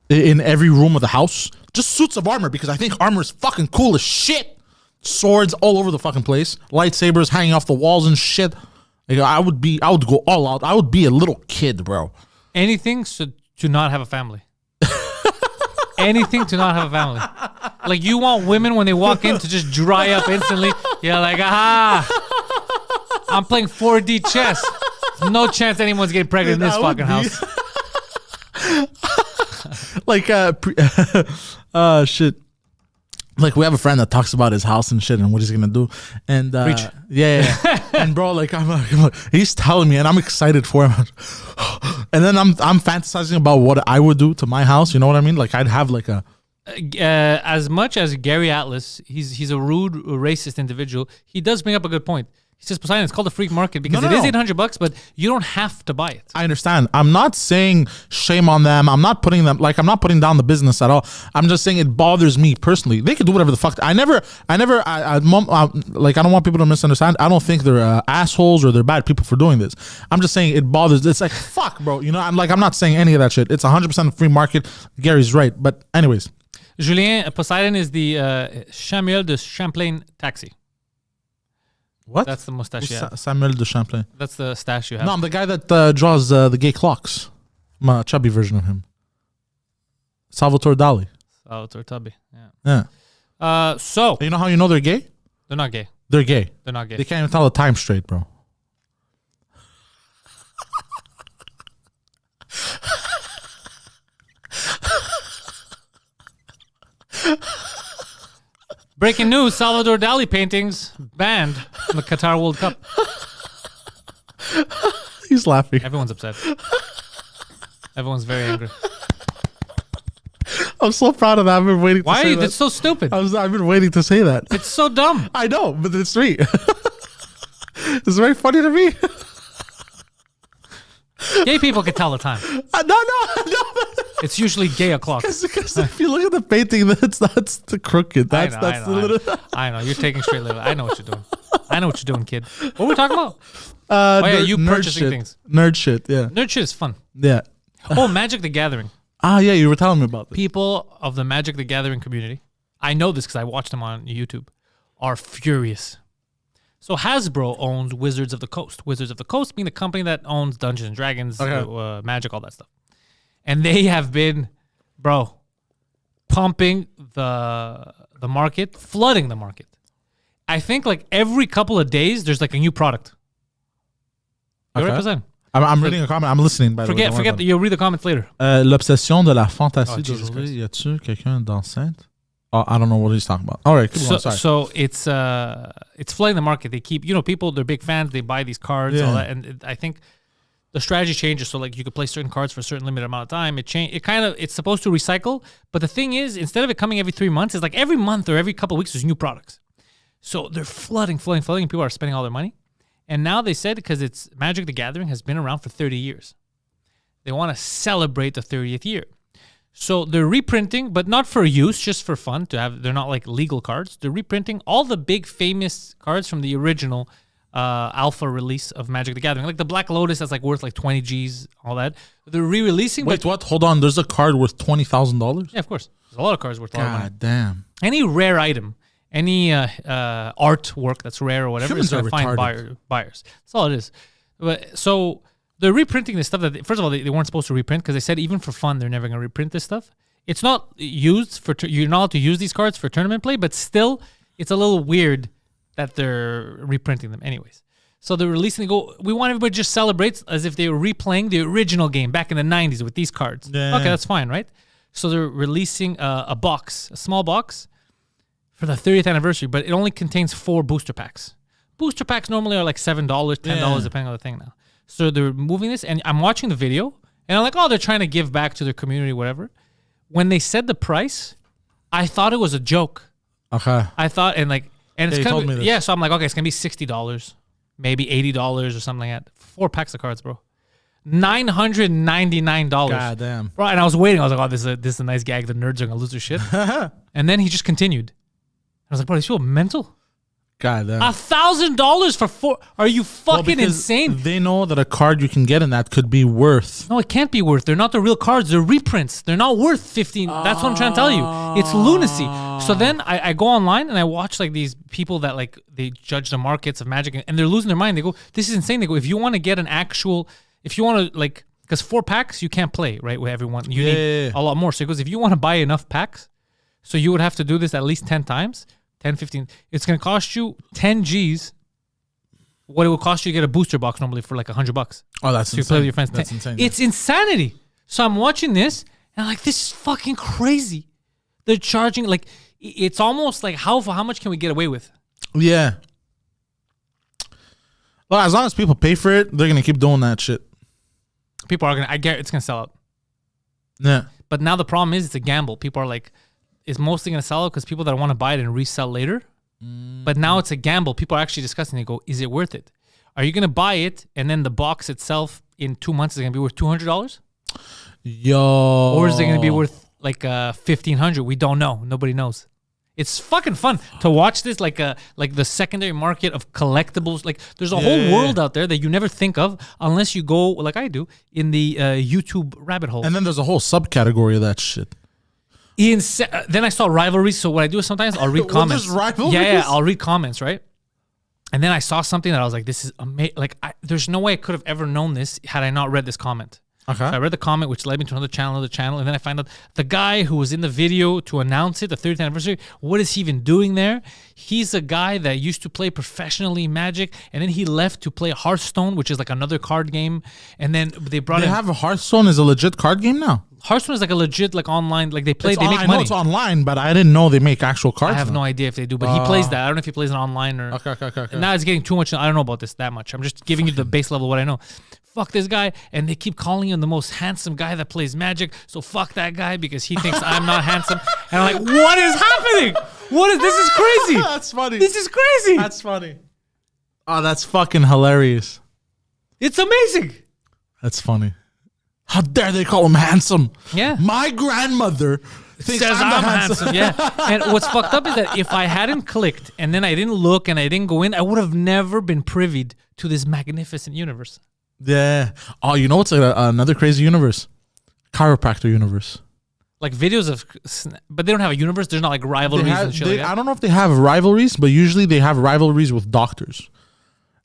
in every room of the house. Just suits of armor, because I think armor is fucking cool as shit. Swords all over the fucking place. Lightsabers hanging off the walls and shit. Like, I would go all out. I would be a little kid, bro. Anything to not have a family. Anything to not have a family. Like, you want women when they walk in to just dry up instantly. You're like, aha. I'm playing 4D chess. There's no chance anyone's getting pregnant in this fucking house. Like shit. Like, we have a friend that talks about his house and shit and what he's gonna do, and yeah. And bro, like he's telling me, and I'm excited for him. And then I'm fantasizing about what I would do to my house. You know what I mean? Like, I'd have like a. As much as Gary Atlas, he's a rude, racist individual. He does bring up a good point. He says, Poseidon, it's called a freak market because it is $800, but you don't have to buy it. I understand. I'm not saying shame on them. I'm not putting down the business at all. I'm just saying it bothers me personally. They can do whatever the fuck. I don't want people to misunderstand. I don't think they're assholes or they're bad people for doing this. I'm just saying it bothers. It's like, fuck, bro. You know, I'm not saying any of that shit. It's 100% free market. Gary's right. But anyways. Julien, Poseidon is the Samuel de Champlain taxi. What? That's the mustache you have. Samuel de Champlain. That's the stash you have. No, I'm the guy that draws the gay clocks. I'm a chubby version of him. Salvatore Dali. Salvatore Tubby. Yeah. So. You know how you know they're gay? They're not gay. They're gay. They're not gay. They can't even tell the time straight, bro. Breaking news, Salvador Dali paintings banned from the Qatar World Cup. He's laughing. Everyone's upset. Everyone's very angry. I'm so proud of that. I've been waiting to say that. That's so stupid. I've been waiting to say that. It's so dumb. I know, but it's sweet. It's very funny to me. Gay people can tell the time. No. It's usually gay o'clock. Because if you look at the painting, that's the crooked. That's the little. I know. You're taking straight living. I know what you're doing. I know what you're doing, kid. What were we talking about? You purchasing things. Nerd shit, yeah. Nerd shit is fun. Yeah. Oh, Magic the Gathering. Yeah, you were telling me about this. People of the Magic the Gathering community, I know this because I watched them on YouTube, are furious. So Hasbro owns Wizards of the Coast. Wizards of the Coast being the company that owns Dungeons and Dragons, Magic, all that stuff. And they have been, pumping the market, flooding the market. I think like every couple of days, there's like a new product. You represent? I'm reading a comment. I'm listening, by the way. Forget you'll read the comments later. L'obsession de la fantaisie d'aujourd'hui. Y a-tu quelqu'un d'enceinte? Oh, I don't know what he's talking about. All right, keep going. Sorry. So it's flooding the market. They keep, people, they're big fans. They buy these cards, all that, and I think the strategy changes. So like you could play certain cards for a certain limited amount of time. It's supposed to recycle, but the thing is, instead of it coming every 3 months, it's like every month or every couple of weeks there's new products. So they're flooding, and people are spending all their money. And now they said, because it's Magic the Gathering has been around for 30 years, they want to celebrate the 30th year. So they're reprinting, but not for use, just for fun. They're not like legal cards. They're reprinting all the big famous cards from the original alpha release of Magic the Gathering, like the Black Lotus that's like worth like 20 G's, all that. They're re-releasing. Wait, what? Hold on. There's a card worth $20,000? Yeah, of course. There's a lot of cards worth a lot of money. God damn. Any rare item, any artwork that's rare or whatever, is going to find buyers. That's all it is. But so they're reprinting this stuff that, first of all, they weren't supposed to reprint because they said even for fun, they're never going to reprint this stuff. It's not used for, you're not allowed to use these cards for tournament play, but still, it's a little weird that they're reprinting them anyways. So they're releasing, we want everybody to just celebrate as if they were replaying the original game back in the 90s with these cards. Yeah. Okay, that's fine, right? So they're releasing a small box, for the 30th anniversary, but it only contains 4 booster packs. booster packs normally are like $7, $10, depending on the thing now. So they're moving this, and I'm watching the video, and I'm like, oh, they're trying to give back to their community, whatever. When they said the price, I thought it was a joke. Okay. I thought, and it's you kind told me of, this. yeah, so I'm like, okay, it's going to be $60, maybe $80 or something like that. 4 packs of cards, bro. $999. God damn. Bro, and I was waiting. I was like, oh, this is a nice gag. The nerds are going to lose their shit. And then he just continued. I was like, bro, these people mental. God damn. $1,000 for 4. Are you fucking insane? They know that a card you can get in that could be worth. No, it can't be worth. They're not the real cards. They're reprints. They're not worth 15. That's what I'm trying to tell you. It's lunacy. So then I go online and I watch like these people that like they judge the markets of Magic and they're losing their mind. They go, this is insane. They go, if you want to get an actual, if you want to like, because 4 packs you can't play right with everyone. You need a lot more. So he goes, if you want to buy enough packs, so you would have to do this at least 10 times. 10, 15. It's going to cost you 10 G's. What it would cost you to get a booster box normally for like $100. Oh, that's so insane. You play with your friends. That's insane. It's insanity. So I'm watching this and I'm like, this is fucking crazy. They're charging like, it's almost like how much can we get away with? Yeah. Well, as long as people pay for it, they're going to keep doing that shit. People are going to, I get it's going to sell out. Yeah. But now the problem is it's a gamble. People are like, it's mostly going to sell out because people that want to buy it and resell later. But now it's a gamble. People are actually discussing. They go, is it worth it? Are you going to buy it and then the box itself in 2 months is going to be worth $200? Yo. Or is it going to be worth like $1,500? We don't know. Nobody knows. It's fucking fun to watch this like the secondary market of collectibles. Like there's a whole world out there that you never think of unless you go like I do in the YouTube rabbit hole. And then there's a whole subcategory of that shit. Then I saw rivalries. So what I do is sometimes I'll read comments. There's rivalries? Yeah, I'll read comments, right? And then I saw something that I was like, this is amazing. Like, there's no way I could have ever known this had I not read this comment. Okay. So I read the comment, which led me to another channel, and then I find out the guy who was in the video to announce it, the 30th anniversary, what is he even doing there? He's a guy that used to play professionally Magic, and then he left to play Hearthstone, which is like another card game, and then they brought in... have a Hearthstone is a legit card game now? Hearthstone is like a legit, like online, like they play, they make money. I know it's online, but I didn't know they make actual cards. I have no idea if they do, but he plays that. I don't know if he plays it online or... Okay. Now it's getting too much. I don't know about this that much. I'm just giving you the base level of what I know. Fuck this guy, and they keep calling him the most handsome guy that plays Magic, so fuck that guy because he thinks I'm not handsome. And I'm like, what is happening? This is crazy. That's funny. This is crazy. That's funny. Oh, that's fucking hilarious. It's amazing. That's funny. How dare they call him handsome? Yeah. My grandmother thinks says I'm handsome. Yeah. And what's fucked up is that if I hadn't clicked and then I didn't look and I didn't go in, I would have never been privy to this magnificent universe. Yeah. Oh, you know what's another crazy universe? Chiropractor universe. Like videos of, but they don't have a universe. There's not like rivalries and shit like that. I don't know if they have rivalries, but usually they have rivalries with doctors.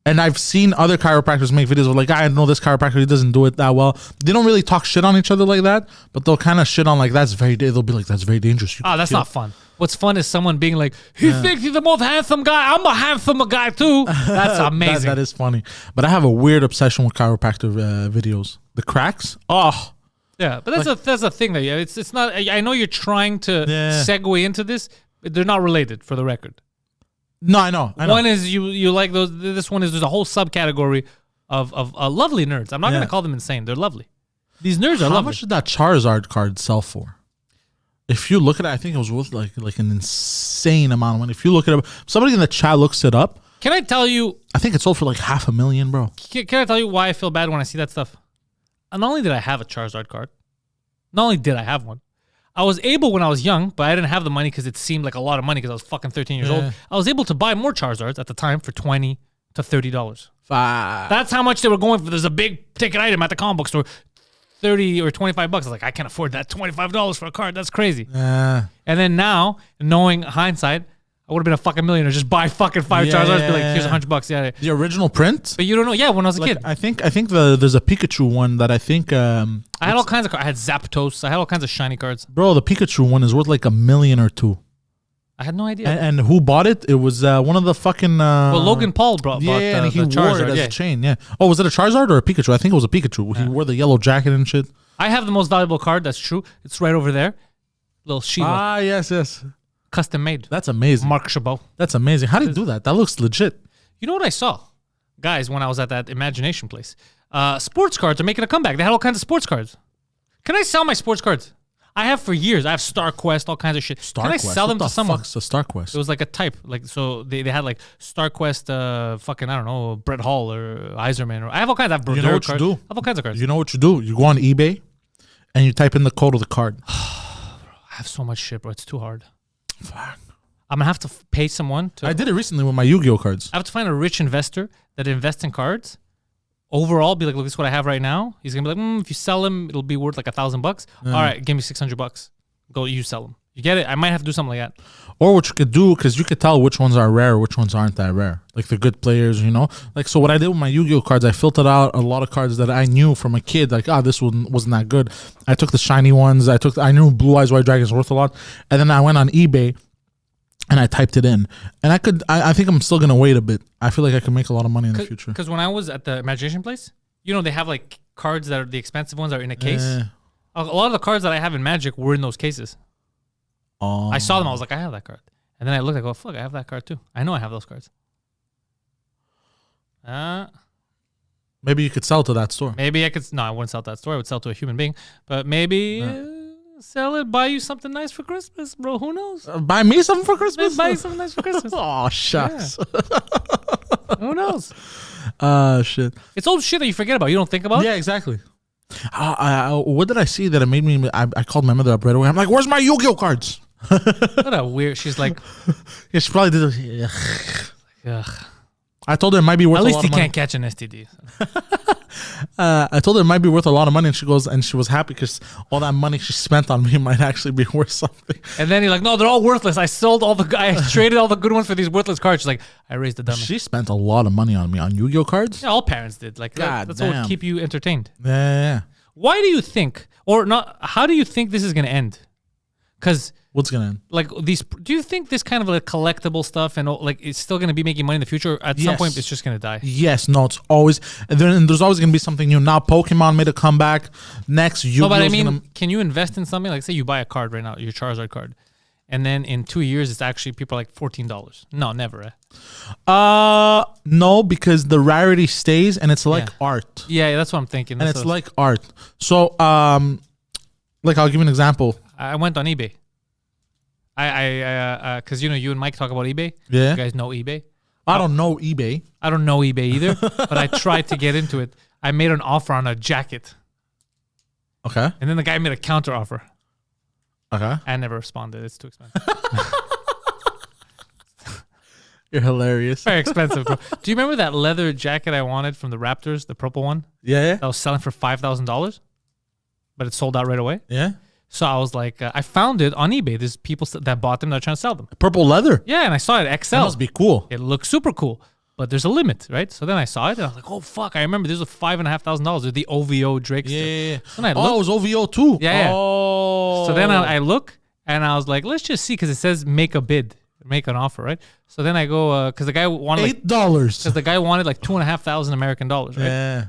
And I've seen other chiropractors make videos of like, I know this chiropractor, he doesn't do it that well. They don't really talk shit on each other like that, but they'll kind of shit on like, they'll be like, that's very dangerous. That's not fun. What's fun is someone being like, he thinks he's the most handsome guy. I'm a handsome guy too. That's amazing. that is funny. But I have a weird obsession with chiropractor videos. The cracks. Oh. Yeah, but that's a thing that it's not. I know you're trying to segue into this, but they're not related for the record. No, I know. One is you like those. This one is there's a whole subcategory of lovely nerds. I'm not gonna call them insane. They're lovely. These nerds are lovely. How much did that Charizard card sell for? If you look at it, I think it was worth like an insane amount of money. If you look at it, somebody in the chat looks it up. Can I tell you? I think it sold for like $500,000, bro. Can I tell you why I feel bad when I see that stuff? And not only did I have a Charizard card, not only did I have one, I was able when I was young, but I didn't have the money because it seemed like a lot of money because I was fucking 13 years old. I was able to buy more Charizards at the time for $20 to $30. That's how much they were going for. There's a big ticket item at the comic book store, $30 or $25. I was like, I can't afford that $25 for a card. That's crazy. And then now, knowing hindsight, I would have been a fucking millionaire. Just buy fucking 5 Charizards. Be like, here's $100. Yeah. The original print. But you don't know. Yeah, when I was a kid, I think there's a Pikachu one that I think. I had all kinds of cards. I had Zapdos. I had all kinds of shiny cards. Bro, the Pikachu one is worth like $1 million or $2 million. I had no idea. And who bought it? It was one of the fucking. Well, Logan Paul bought and he the Charizard. Wore it as a chain. Yeah. Oh, was it a Charizard or a Pikachu? I think it was a Pikachu. He wore the yellow jacket and shit. I have the most valuable card. That's true. It's right over there. Little Shiva. Yes. Custom made. That's amazing. Mark Chabot. That's amazing. How do you do that? That looks legit. You know what I saw? Guys, when I was at that imagination place. Sports cards are making a comeback. They had all kinds of sports cards. Can I sell my sports cards? I have for years. I have Star Quest, all kinds of shit. Can I sell them to someone? What's a Star Quest? It was like a type. Like, so they had like Star Quest, fucking, I don't know, Brett Hall or Iserman. Or I have all kinds. I have You know what cards. you do? I have all kinds of cards. You know what you do? You go on eBay and you type in the code of the card. I have so much shit, bro. It's too hard. Fuck. I'm going to have to pay someone to... I did it recently with my Yu-Gi-Oh cards. I have to find a rich investor that invests in cards. Overall, be like, look, this is what I have right now. He's going to be like, if you sell them, it'll be worth like $1,000. All right, give me $600. Go, you sell them. You get it? I might have to do something like that. Or what you could do, because you could tell which ones are rare, which ones aren't that rare. Like the good players, you know? Like, so what I did with my Yu-Gi-Oh cards, I filtered out a lot of cards that I knew from a kid. Like, this one wasn't that good. I took the shiny ones. I knew Blue Eyes White Dragon's worth a lot. And then I went on eBay and I typed it in. And I think I'm still going to wait a bit. I feel like I can make a lot of money in the future. Because when I was at the Imagination place, you know, they have like cards that are the expensive ones that are in a case. A lot of the cards that I have in Magic were in those cases. I saw them. I was like, I have that card. And then I looked, I go, fuck, I have that card too. I know I have those cards. Maybe you could sell to that store. Maybe I could. No, I wouldn't sell to that store. I would sell to a human being. But maybe sell it, buy you something nice for Christmas, bro. Who knows? Buy me something for Christmas? Buy you something nice for Christmas. Oh, shucks. Yeah. Who knows? Shit. It's old shit that you forget about. You don't think about. Yeah, exactly. What did I see that it made me? I called my mother up right away. I'm like, "Where's my Yu-Gi-Oh cards?" What a weird. She's like, yeah, she probably did. ugh. I told her it might be worth. At a least lot he of money. can't catch an STD. I told her it might be worth a lot of money, and she goes, and she was happy because all that money she spent on me might actually be worth something. And then you're like, no, they're all worthless. I sold all I traded all the good ones for these worthless cards. She's like, I raised the dummy. She spent a lot of money on me on Yu-Gi-Oh cards. Yeah, all parents did. Like that's what would keep you entertained. Yeah. Why do you think, or not? How do you think this is going to end? Because what's gonna end? Like these, do you think this kind of like collectible stuff and like it's still going to be making money in the future? Or at some point, it's just going to die. Yes, no, it's always and there's always going to be something new. Now Pokemon made a comeback. Next, Yu-Gi-Oh. No, but I mean, can you invest in something like say you buy a card right now, your Charizard card, and then in 2 years it's actually people are like $14? No, never. No, because the rarity stays and it's like art. Yeah, that's what I'm thinking. And it's like art. So, like I'll give you an example. I went on eBay. I because you know you and Mike talk about eBay. Yeah, you guys know eBay. I don't know eBay. I don't know eBay either, but I tried to get into it. I made an offer on a jacket. Okay. And then the guy made a counter offer. Okay. I never responded. It's too expensive. You're hilarious. Very expensive, bro. Do you remember that leather jacket I wanted from the Raptors, the purple one? Yeah. That was selling for $5,000, but it sold out right away. Yeah. So I was like, I found it on eBay. There's people that bought them that are trying to sell them. Purple leather? Yeah, and I saw it XL. That must be cool. It looks super cool, but there's a limit, right? So then I saw it, and I was like, oh, fuck. I remember this was $5,500. They're the OVO Drake. Yeah. So then I looked, it was OVO too? Yeah. Oh. So then I look, and I was like, let's just see, because it says make a bid, make an offer, right? So then I go, because the guy wanted $8. Because the guy wanted like $2,500 American dollars, right? Yeah.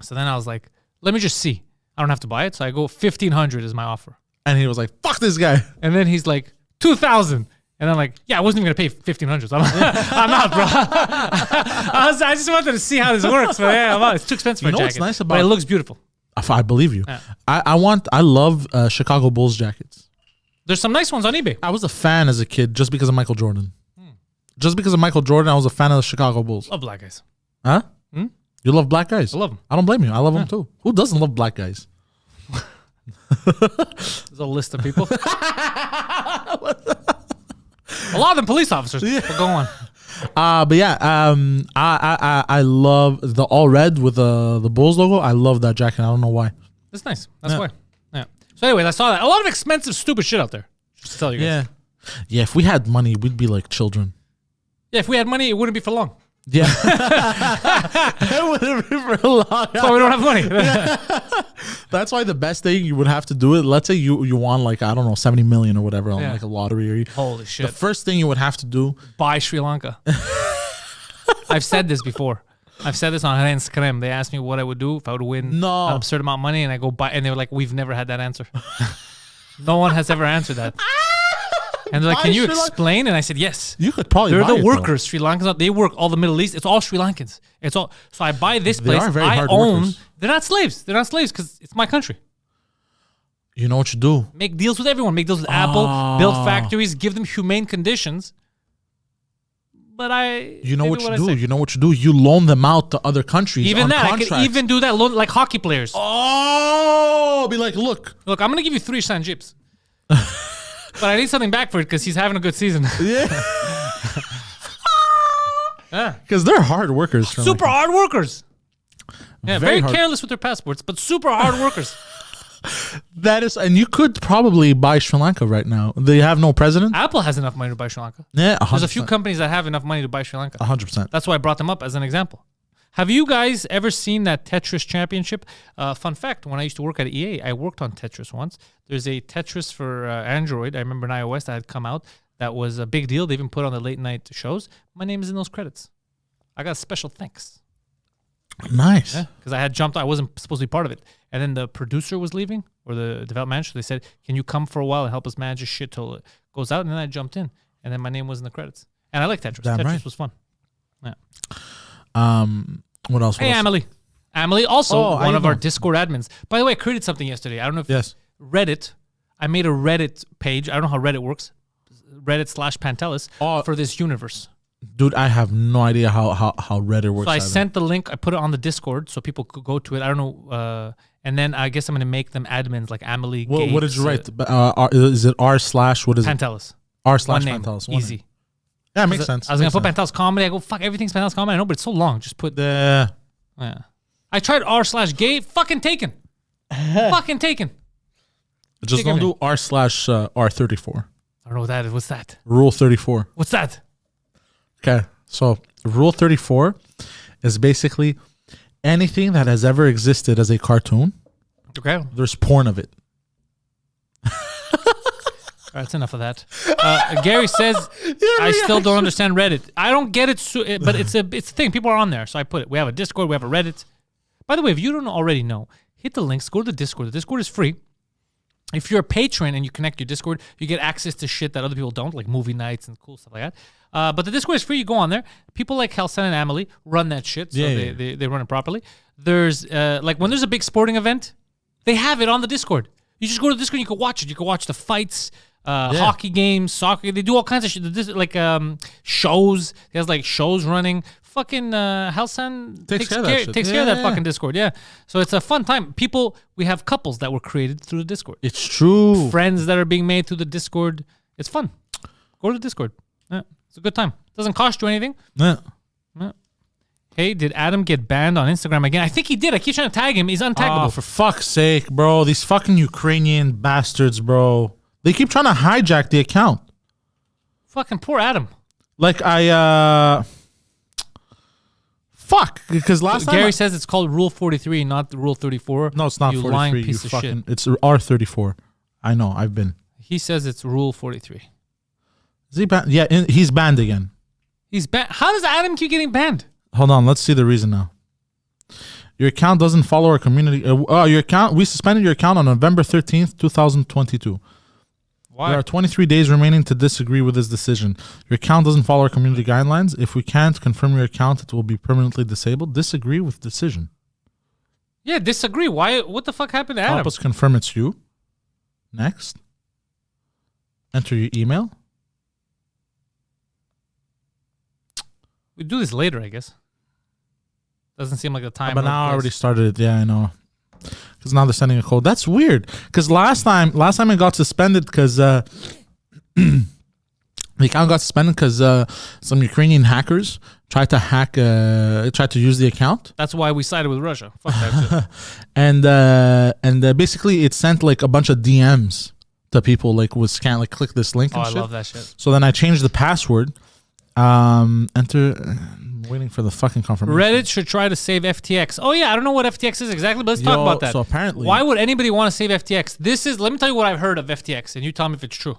So then I was like, let me just see. I don't have to buy it. So I go $1,500 is my offer. And he was like, fuck this guy. And then he's like, 2,000. And I'm like, yeah, I wasn't even going to pay $1,500. I'm not, bro. I just wanted to see how this works. But yeah, it's too expensive for a jacket. What's nice about but it looks beautiful. I believe you. Yeah. I love Chicago Bulls jackets. There's some nice ones on eBay. I was a fan as a kid just because of Michael Jordan. Just because of Michael Jordan, I was a fan of the Chicago Bulls. Love black guys. Huh? You love black guys? I love them. I don't blame you. I love them too. Who doesn't love black guys? There's a list of people. A lot of them police officers. Yeah. But go on. But yeah, I love the all red with the Bulls logo. I love that jacket. I don't know why. It's nice. That's why. Yeah. So anyways, I saw that. A lot of expensive, stupid shit out there. Just to tell you guys. Yeah. Yeah, if we had money, we'd be like children. Yeah, if we had money, it wouldn't be for long. Yeah. It wouldn't be for long. That's why we don't have money. That's why the best thing you would have to do it. Let's say you won like, I don't know, 70 million or whatever on like a lottery. Holy shit. The first thing you would have to do. Buy Sri Lanka. I've said this before. I've said this on Instagram. They asked me what I would do if I would win an absurd amount of money, and I go buy, and they were like, we've never had that answer. No one has ever answered that. And they're like, can you Sri Lanka? explain? And I said, yes. You could probably They're buy the it, workers. Sri Lankans, they work all the Middle East. It's all Sri Lankans. It's all. So I buy this They place. are very I hard own. workers. They're not slaves. They're not slaves because it's my country. You know what you do? Make deals with everyone. Make deals with Apple. Build factories. Give them humane conditions. But You know what you do? You know what you do? You loan them out to other countries. Even on that, contracts. I could even do that like hockey players. Oh, be like, look, Look, I'm gonna give you 3 Sanjips. But I need something back for it because he's having a good season. yeah, Yeah. because they're hard workers. Sri Super Lanka. hard workers. Yeah, Very very hard. careless with their passports, but super hard workers. That is, and you could probably buy Sri Lanka right now. They have no president. Apple has enough money to buy Sri Lanka. Yeah, There's a few companies that have enough money to buy Sri Lanka. 100%. That's why I brought them up as an example. Have you guys ever seen that Tetris championship? Fun fact, when I used to work at EA, I worked on Tetris once. There's a Tetris for Android. I remember in iOS that had come out. That was a big deal. They even put on the late night shows. My name is in those credits. I got a special thanks. Nice. Because I had jumped. I wasn't supposed to be part of it. And then the producer was leaving, or the development manager. They said, can you come for a while and help us manage this shit till it goes out? And then I jumped in. And then my name was in the credits. And I like Tetris. Damn Tetris right. was fun. Yeah. What else? Hey, Amelie. Amelie, also one of our know. Discord admins. By the way, I created something yesterday. I don't know if Yes. Reddit. I made a Reddit page. I don't know how Reddit works. Reddit/Pantelis for this universe. Dude, I have no idea how Reddit works. So I either. sent the link. I put it on the Discord so people could go to it. I don't know. And then I guess I'm going to make them admins like Amelie. What did Gates, you write? Is it r/? What is it? Pantelis. r/Pantelis. One name. One Easy. name. Yeah, makes sense. I was going Makes to put sense. Pantelis comedy. I go, fuck, everything's Pantelis comedy. I know, but it's so long. Just put The Yeah. I tried r/gay. Fucking taken. Fucking taken. just Take don't everything. do r/r34. I don't know what that is. What's that? Rule 34. What's that? Okay, so Rule 34 is basically anything that has ever existed as a cartoon. Okay. There's porn of it. All right, that's enough of that. Gary says, I still don't understand Reddit. I don't get it, but it's a thing. People are on there, so I put it. We have a Discord. We have a Reddit. By the way, if you don't already know, hit the links. Go to the Discord. The Discord is free. If you're a patron and you connect your Discord, you get access to shit that other people don't, like movie nights and cool stuff like that. But the Discord is free. You go on there. People like Halsan and Amelie run that shit, so they run it properly. There's like when there's a big sporting event, they have it on the Discord. You just go to the Discord and you can watch it. You can watch the fights, hockey games, soccer. They do all kinds of shit. Like shows. There's like shows running. Fucking Halsan takes care of that fucking Discord. Yeah. So it's a fun time. We have couples that were created through the Discord. It's true. Friends that are being made through the Discord. It's fun. Go to the Discord. Yeah. It's a good time. Doesn't cost you anything. Yeah. Yeah. Hey, did Adam get banned on Instagram again? I think he did. I keep trying to tag him. He's untaggable. Oh, for fuck's sake, bro. These fucking Ukrainian bastards, bro. They keep trying to hijack the account. Fucking poor Adam. Like fuck, because last time Gary says it's called Rule 43, not Rule 34. No, it's not you 43. lying You piece of fucking, shit. it's R34. I know, I've been. He says it's Rule 43. Is he banned? Yeah, he's banned again. He's banned. How does Adam keep getting banned? Hold on, let's see the reason now. Your account doesn't follow our community. Your account. We suspended your account on November 13th, 2022. Why? There are 23 days remaining to disagree with this decision. Your account doesn't follow our community guidelines. If we can't confirm your account, it will be permanently disabled. Disagree with decision. Yeah, disagree. Why? What the fuck happened to Adam? Help us confirm it's you. Next. Enter your email. We do this later, I guess. Doesn't seem like the time. But now I already started it. Yeah, I know. Because now they're sending a code. That's weird. Because last time it got suspended because the account got suspended because some Ukrainian hackers tried to use the account. That's why we sided with Russia. Fuck that shit. and basically it sent like a bunch of DMs to people like with scan like click this link. Oh, And I shit. love that shit. So then I changed the password. Enter. Waiting for the fucking confirmation. Reddit should try to save FTX. Oh yeah, I don't know what FTX is exactly, but let's talk about that. So apparently, why would anybody want to save FTX? Let me tell you what I've heard of FTX, and you tell me if it's true.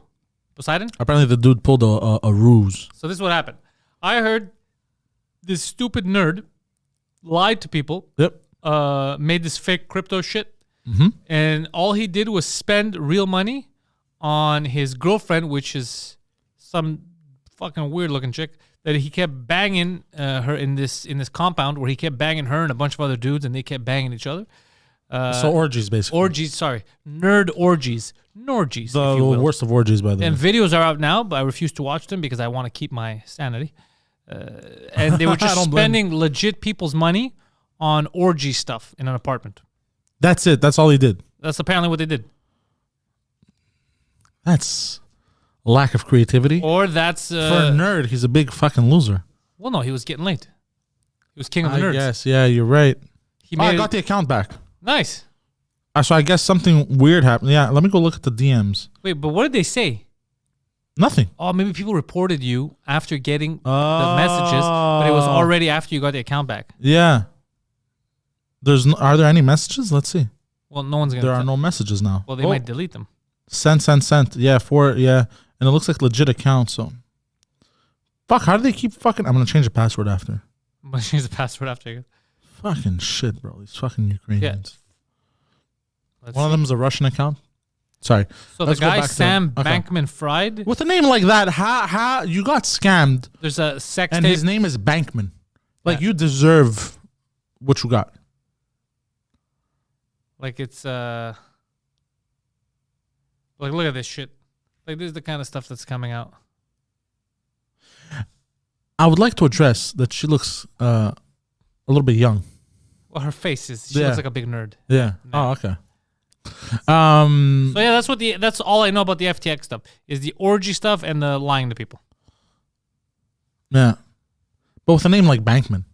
Poseidon? Apparently, the dude pulled a ruse. So this is what happened. I heard this stupid nerd lied to people. Yep. Made this fake crypto shit, Mm-hmm. and all he did was spend real money on his girlfriend, which is some fucking weird looking chick that he kept banging her in this compound where he kept banging her and a bunch of other dudes, and they kept banging each other. So orgies, basically. Nerd orgies. Norgies, The if you will. worst of orgies, by the And way. videos are out now, but I refuse to watch them because I want to keep my sanity. And they were just don't blame spending legit people's money on orgy stuff in an apartment. That's it. That's all he did. That's apparently what they did. That's lack of creativity. Or that's... For a nerd, he's a big fucking loser. Well, no, he was getting late. He was king of the I nerds. guess. Yeah, you're right. I He got the account back. Nice. So I guess something weird happened. Yeah, let me go look at the DMs. Wait, but what did they say? Nothing. Oh, maybe people reported you after getting the messages, but it was already after you got the account back. Yeah. Are there any messages? Let's see. Well, no one's going to... There are no messages now. Well, they might delete them. Sent. Yeah, and it looks like legit account, so. Fuck, how do they keep fucking... I'm going to change the password after. I'm going to change the password after. Fucking shit, bro. These fucking Ukrainians. Yeah. One of them is a Russian account. Sorry. So Let's the go guy back Sam to- okay. Bankman-Fried, With a name like that, how you got scammed, there's a sex and tape. his name is Bankman. Like, Yeah. you deserve what you got. Like it's like look at this shit. Like this is the kind of stuff that's coming out. I would like to address that she looks a little bit young. Well, her face is. She looks like a big nerd. Yeah. No. Oh, okay. So yeah, that's all I know about the FTX stuff is the orgy stuff and the lying to people. Yeah. But with a name like Bankman.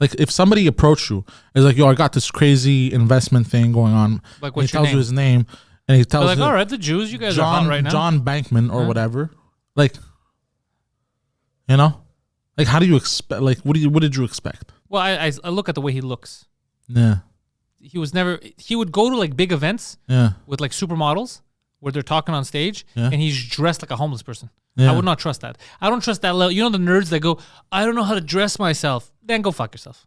Like, if somebody approached you, is like, yo, I got this crazy investment thing going on. Like, He what's your tells name? you his name, and he tells They're like, you all right, the Jews, you guys are hot right now. John Bankman or Huh? whatever. Like, you know? Like, how do you expect, like, what did you expect? Well, I look at the way he looks. Yeah. He would go to like big events Yeah. with like supermodels where they're talking on stage Yeah. and he's dressed like a homeless person. Yeah. I would not trust that. I don't trust that level. You know the nerds that go, I don't know how to dress myself. Then go fuck yourself.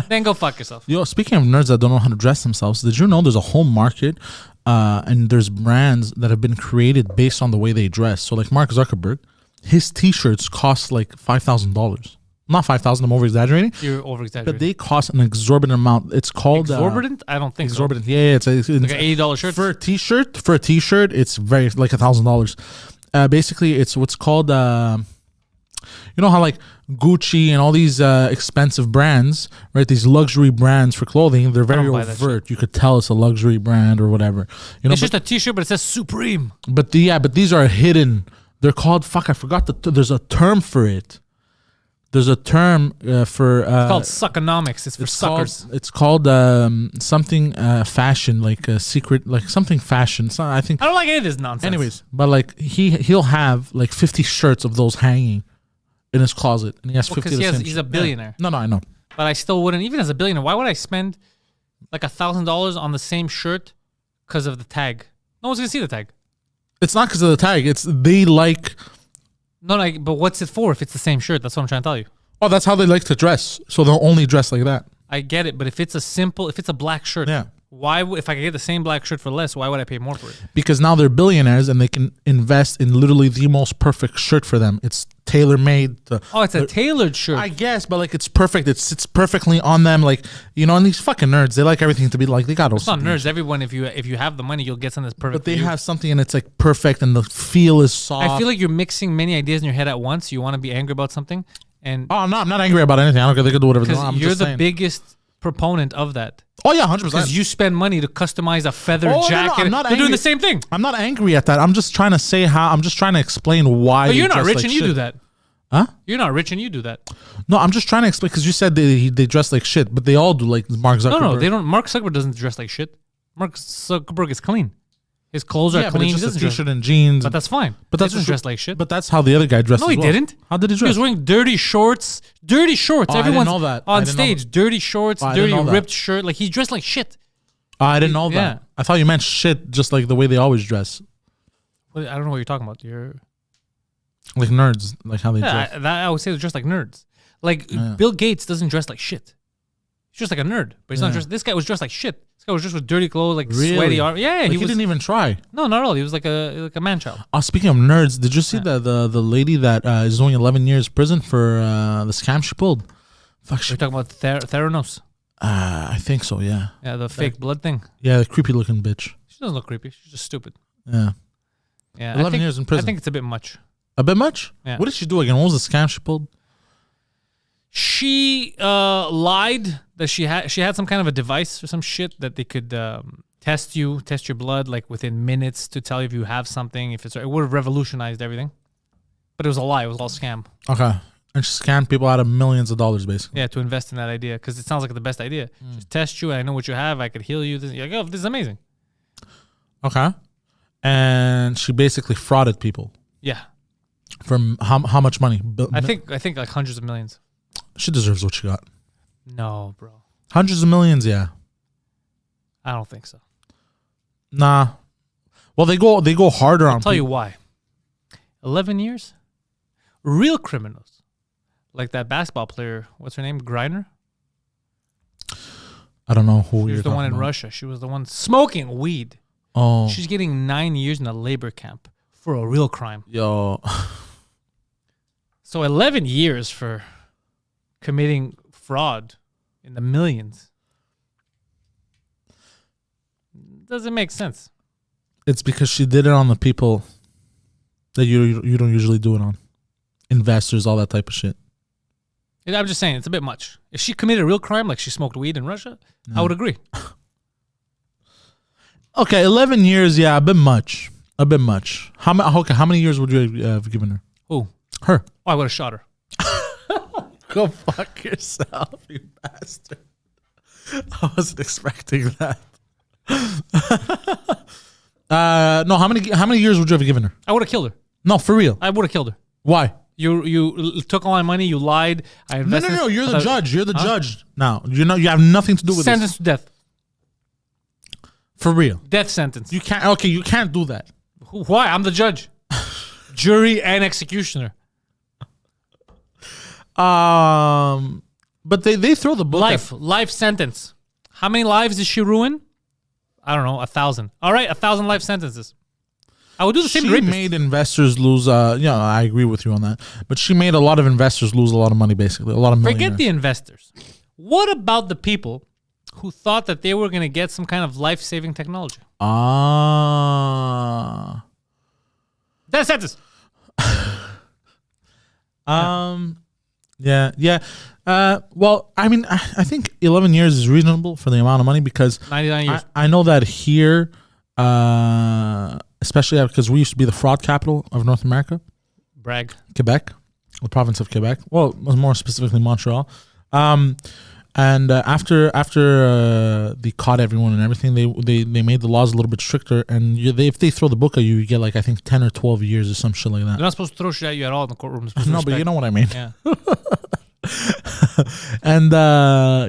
Then go fuck yourself. Yo, speaking of nerds that don't know how to dress themselves, did you know there's a whole market and there's brands that have been created based on the way they dress? So like Mark Zuckerberg, his t-shirts cost like $5,000. Not 5,000, I'm over exaggerating. You're over exaggerating. But they cost an exorbitant amount. It's called exorbitant? I don't think exorbitant. Yeah, it's so. Like an $80 shirt. For a t-shirt, it's very like $1,000. Basically, it's what's called. You know how like Gucci and all these expensive brands, right? These luxury brands for clothing, they're very don't buy that overt. You could tell it's a luxury brand or whatever. You know, It's just a t-shirt, but it says Supreme. but these are hidden. They're called I forgot there's a term for it. There's a term for It's called suckonomics. It's for suckers. It's called something fashion, like a secret, like something fashion. So I think. I don't like any of this nonsense. Anyways, but like he'll have like 50 shirts of those hanging in his closet, and he has 50 of the same he's shirt. a billionaire. Yeah. No, I know. But I still wouldn't, even as a billionaire, why would I spend like $1,000 on the same shirt because of the tag? No one's going to see the tag. It's not because of the tag. It's they like. No, but what's it for if it's the same shirt? That's what I'm trying to tell you. Oh, that's how they like to dress. So they'll only dress like that. I get it, but if it's a black shirt, Yeah. if I could get the same black shirt for less, why would I pay more for it? Because now they're billionaires and they can invest in literally the most perfect shirt for them. It's tailor made. Oh, it's a tailored shirt. I guess, but like it's perfect. It sits perfectly on them. Like, you know, and these fucking nerds, they like everything to be like, they got It's not OCD. nerds. Everyone, if you have the money, you'll get something that's perfect. But they for you. have something and it's like perfect and the feel is soft. I feel like you're mixing many ideas in your head at once. You want to be angry about something, and Oh, no, I'm not angry about anything. I don't care. They can do whatever they want. because I'm you're just the saying. biggest proponent of that. Oh, yeah, 100%. Because you spend money to customize a feather Oh, no, jacket. I'm not They're doing angry. the same thing. I'm not angry at that. I'm just trying to say I'm just trying to explain why. But they you're not dress rich like and you shit. do that. Huh? You're not rich and you do that. No, I'm just trying to explain because you said they dress like shit, but they all do, like Mark Zuckerberg. No, they don't. Mark Zuckerberg doesn't dress like shit. Mark Zuckerberg is clean. His clothes are Yeah, but clean. it's He just doesn't a dress, t-shirt and jeans. but that's fine. But He that's doesn't just- dress like shit. But that's how the other guy dressed. No, as he well. didn't. How did he He dress? was wearing dirty shorts. Dirty shorts. Oh, I didn't Everyone's know that. I on didn't know stage. Dirty shorts. Oh, I didn't dirty know that. ripped shirt. Like he dressed like shit. I didn't know that. Yeah. I thought you meant shit, just like the way they always dress, Well, I don't know what you're talking about. You're like nerds, like how they dress. I would say they're dressed like nerds. Like Yeah. Bill Gates doesn't dress like shit. He's just like a nerd, but he's not dressed. This guy was dressed like shit. This guy was just with dirty clothes, like Really? sweaty arm. Yeah, Like, he didn't even try. No, not at all. He was like a man child. Oh, speaking of nerds, did you see the lady that is doing 11 years prison for the scam she pulled? Fuck, We're talking about Theranos. I think so, yeah. Yeah, the fake blood thing. Yeah, the creepy looking bitch. She doesn't look creepy. She's just stupid. Yeah. Yeah, 11 years in prison. I think it's a bit much. A bit much? Yeah. What did she do again? What was the scam she pulled? She lied that she had some kind of a device or some shit that they could test your blood like within minutes to tell you if you have something. If it would have revolutionized everything, but it was a lie. It was all scam. Okay. And she scammed people out of millions of dollars, basically. Yeah, to invest in that idea because it sounds like the best idea. Just test you, and I know what you have. I could heal you. You're like, oh, this is amazing. Okay. And she basically frauded people. Yeah. From how much money? I think like hundreds of millions. She deserves what she got. No, bro. Hundreds of millions, yeah. I don't think so. Nah. Well, they go harder on I'll tell you people. why. 11 years? Real criminals. Like that basketball player, what's her name? Griner? I don't know who She you're was the talking one in about. Russia. She was the one smoking weed. Oh. She's getting 9 years in a labor camp for a real crime. Yo. So 11 years for committing fraud in the millions. Doesn't make sense. It's because she did it on the people that you don't usually do it on. Investors, all that type of shit. I'm just saying, it's a bit much. If she committed a real crime, like she smoked weed in Russia, I would agree. Okay, 11 years, yeah, a bit much. A bit much. How many years would you have given her? Who? Her. Oh, I would have shot her. Go fuck yourself, you bastard. I wasn't expecting that. No, how many years would you have given her? I would have killed her. No, for real. I would have killed her. Why? You took all my money. You lied. I invested. No. You're the judge. You're the judge. Now you have nothing to do with Sentence this. to death. For real. Death sentence. You can't. Okay, you can't do that. Why? I'm the judge. Jury and executioner. But they throw the book. Life sentence. How many lives did she ruin? I don't know, 1,000. All right, 1,000 life sentences. I would do the same. She rapist. made investors lose. Yeah, I agree with you on that. But she made a lot of investors lose a lot of money. Basically, a lot of millionaires. Forget the investors. What about the people who thought that they were going to get some kind of life-saving technology? Death sentence. Yeah. Well, I mean, I think 11 years is reasonable for the amount of money because 99 years. I know that here, especially because we used to be the fraud capital of North America, Brag. Quebec, the province of Quebec. Well, it was more specifically Montreal. And after they caught everyone and everything, they made the laws a little bit stricter. And if they throw the book at you, you get like I think 10 or 12 years or some shit like that. They're not supposed to throw shit at you at all in the courtroom. No, but you know what I mean. Yeah. And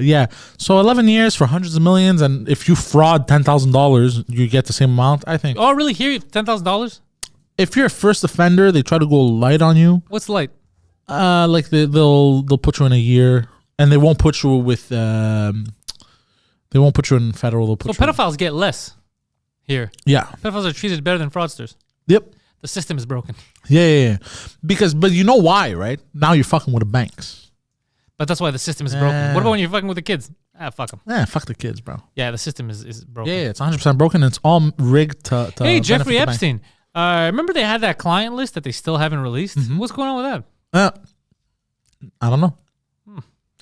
yeah, so 11 years for hundreds of millions, and if you fraud $10,000, you get the same amount. I think. Oh, really? Here, $10,000? If you're a first offender, they try to go light on you. What's light? Like they'll put you in a year, and they won't put you with. They won't put you in federal. They'll put So you pedophiles get less here. Yeah. Pedophiles are treated better than fraudsters. Yep. The system is broken. Yeah. But you know why, right? Now you're fucking with the banks. But that's why the system is broken. What about when you're fucking with the kids? Fuck them. Yeah, fuck the kids, bro. Yeah, the system is broken. Yeah, it's 100% broken, and it's all rigged to Hey, Jeffrey benefit the Epstein. Remember they had that client list that they still haven't released? Mm-hmm. What's going on with that? I don't know.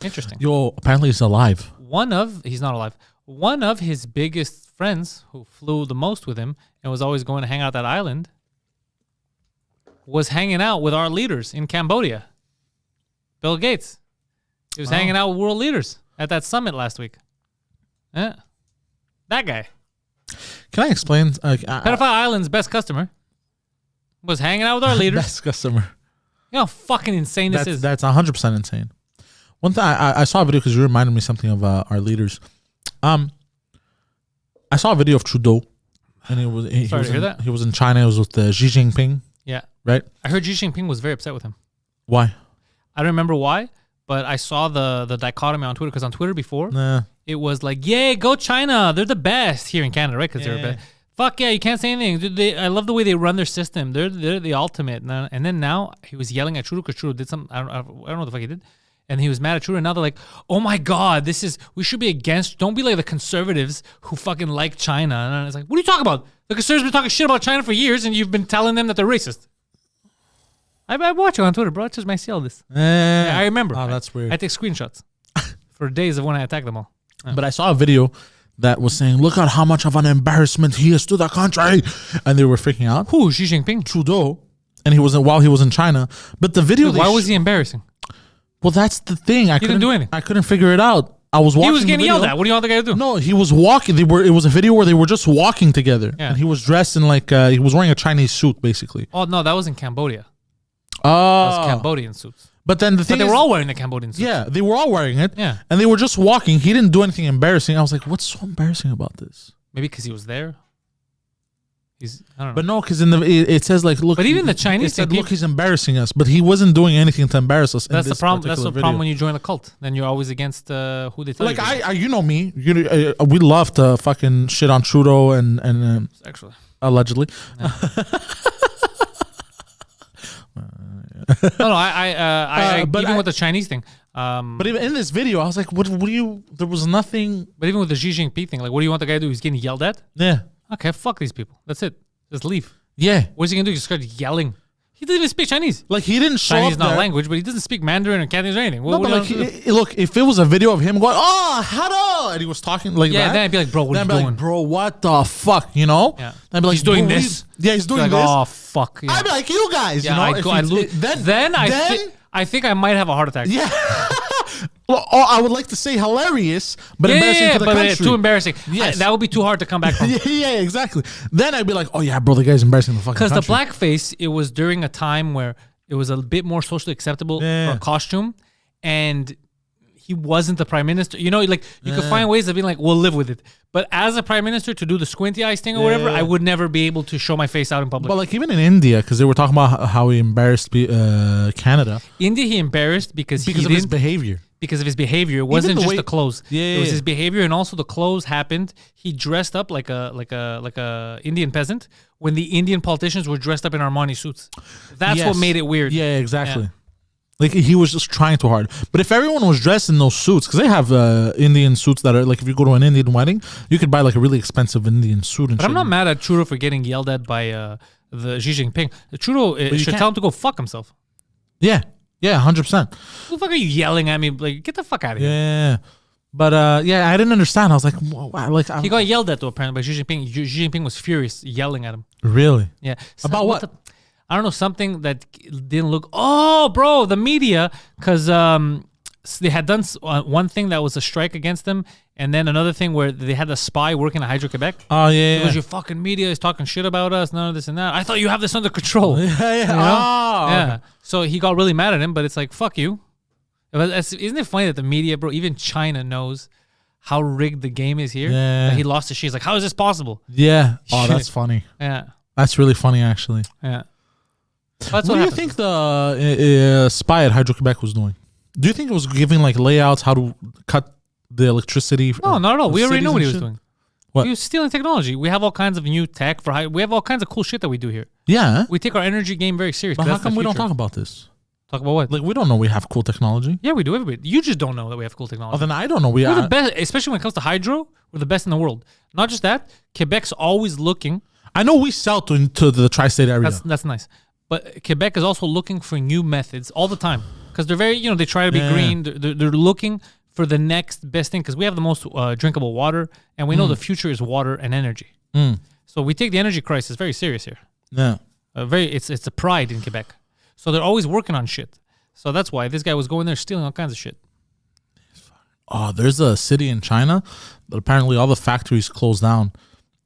Interesting. Yo, apparently he's alive. He's not alive. One of his biggest friends who flew the most with him and was always going to hang out that island was hanging out with our leaders in Cambodia. Bill Gates. He was hanging out with world leaders at that summit last week. Yeah. That guy. Can I explain? Pedophile Island's best customer was hanging out with our leaders. Best customer. You know how fucking insane this is. That's 100% insane. One thing, I saw a video because you reminded me something of our leaders. I saw a video of Trudeau, and he was he was in China. He was with Xi Jinping. Yeah. Right? I heard Xi Jinping was very upset with him. Why? I don't remember why, but I saw the dichotomy on Twitter, because on Twitter before, Nah. it was like, yay, go China. They're the best here in Canada, right? Because they're best. Fuck yeah, you can't say anything. I love the way they run their system. They're the ultimate. And then now he was yelling at Trudeau because Trudeau did something. I don't know what the fuck he did. And he was mad at Trudeau. And now they're like, oh my God, we should be against. Don't be like the conservatives who fucking like China. And it's like, what are you talking about? The conservatives have been talking shit about China for years, and you've been telling them that they're racist. I watch it on Twitter, bro. I just might see all this. I remember. Oh, that's weird. I take screenshots for days of when I attack them all. But I saw a video that was saying, look at how much of an embarrassment he is to the country. And they were freaking out. Who? Xi Jinping? Trudeau. And while he was in China. But the video... Why was he embarrassing? Well, that's the thing. He didn't do anything. I couldn't figure it out. I was watching. He was getting yelled at. What do you want the guy to do? No, he was walking. It was a video where they were just walking together. Yeah. And he was dressed in he was wearing a Chinese suit, basically. Oh, no, that was in Cambodia. Oh. That was Cambodian suits. But then they were all wearing the Cambodian suits. Yeah, they were all wearing it. Yeah. And they were just walking. He didn't do anything embarrassing. I was like, what's so embarrassing about this? Maybe because he was there. I don't know. But no, because it says look. But even the Chinese said, look, he's embarrassing us. But he wasn't doing anything to embarrass us. That's the problem. That's the problem when you join a cult. Then you're always against who they tell you. You know me. We love to fucking shit on Trudeau and actually allegedly. Yeah. But even with the Chinese thing. But even in this video, I was like, what do you... There was nothing... But even with the Xi Jinping thing, what do you want the guy to do? He's getting yelled at? Yeah. Okay, fuck these people. That's it. Just leave. Yeah. What's he going to do? Just start yelling. He doesn't even speak Chinese. He didn't show Chinese up not there. language, but he doesn't speak Mandarin or Cantonese or anything. Look, if it was a video of him going, oh, hello, and he was talking that. Yeah, then I'd be like, bro, what are you doing? Bro, what the fuck, you know? Yeah. I'd be like, he's doing this. He's doing this. Oh, fuck. Yeah. I'd be like, you guys, yeah, you know? I think I might have a heart attack. Yeah. Well, I would like to say hilarious, but embarrassing for the country. Too embarrassing. Yes. That would be too hard to come back from. yeah, exactly. Then I'd be like, oh yeah, bro, the guy's embarrassing the fucking country. Because the blackface, it was during a time where it was a bit more socially acceptable for a costume, and he wasn't the prime minister. You know, you could find ways of being like, we'll live with it. But as a prime minister, to do the squinty eyes thing or whatever, I would never be able to show my face out in public. But even in India, because they were talking about how he embarrassed Canada. India, he embarrassed because of his behavior. Because of his behavior, it wasn't just the clothes. Yeah, it was his behavior, and also the clothes happened. He dressed up like a Indian peasant when the Indian politicians were dressed up in Armani suits. That's what made it weird. Yeah, exactly. Yeah. He was just trying too hard. But if everyone was dressed in those suits, because they have Indian suits that are if you go to an Indian wedding, you could buy a really expensive Indian suit. And but I'm not mad at Trudeau for getting yelled at by the Xi Jinping. Trudeau should tell him to go fuck himself. Yeah. Yeah, 100%. Who the fuck are you yelling at me? Get the fuck out of here. Yeah. But, I didn't understand. I was like... he got yelled at, though, apparently, by Xi Jinping. Xi Jinping was furious, yelling at him. Really? Yeah. About what? I don't know, something that didn't look... Oh, bro, the media, because they had done one thing that was a strike against them, and then another thing where they had a spy working at Hydro-Quebec. Oh, yeah. Because your fucking media is talking shit about us, none of this and that. I thought you have this under control. Yeah. You know? Oh. Yeah. Okay. So he got really mad at him, but it's like, fuck you. Isn't it funny that the media, bro, even China knows how rigged the game is here? Yeah. That he lost to Xi. He's like, how is this possible? Yeah. Oh, that's funny. Yeah. That's really funny, actually. Yeah. What do you think the spy at Hydro-Quebec was doing? Do you think it was giving layouts how to cut the electricity? No, not at all. We already know what he was doing. What? He was stealing technology. We have all kinds of new tech we have all kinds of cool shit that we do here. Yeah. We take our energy game very seriously. But how come we don't talk about this? Talk about what? We don't know we have cool technology. Yeah, we do. Everybody. You just don't know that we have cool technology. Oh, then I don't know. We're the best, especially when it comes to hydro. We're the best in the world. Not just that, Quebec's always looking. I know we sell to the tri-state area. That's nice. But Quebec is also looking for new methods all the time. Because they're very, they try to be green. They're looking for the next best thing. Because we have the most drinkable water. And we know the future is water and energy. So we take the energy crisis very serious here. Yeah. It's a pride in Quebec. So they're always working on shit. So that's why this guy was going there stealing all kinds of shit. Oh, there's a city in China that apparently all the factories closed down.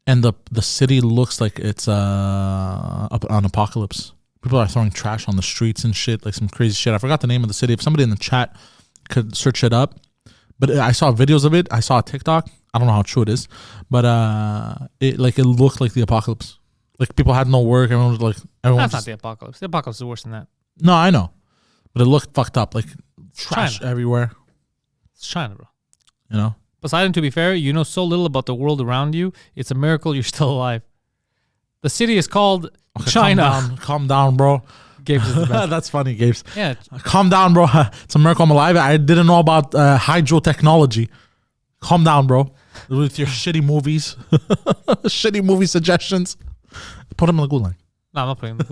And the city looks like it's an apocalypse. People are throwing trash on the streets and shit, some crazy shit. I forgot the name of the city. If somebody in the chat could search it up. But I saw videos of it. I saw a TikTok. I don't know how true it is. But it looked like the apocalypse. People had no work. Everyone was That's not the apocalypse. The apocalypse is worse than that. No, I know. But it looked fucked up. trash everywhere. It's China, bro. You know? Poseidon, to be fair, you know so little about the world around you. It's a miracle you're still alive. The city is called China. Calm down, bro. Gabe's is the best. That's funny, Gabe's. Yeah. Calm down, bro. It's a miracle I'm alive. I didn't know about hydro technology. Calm down, bro. With your shitty movies. Shitty movie suggestions. Put them in the gulag. No, I'm not putting them.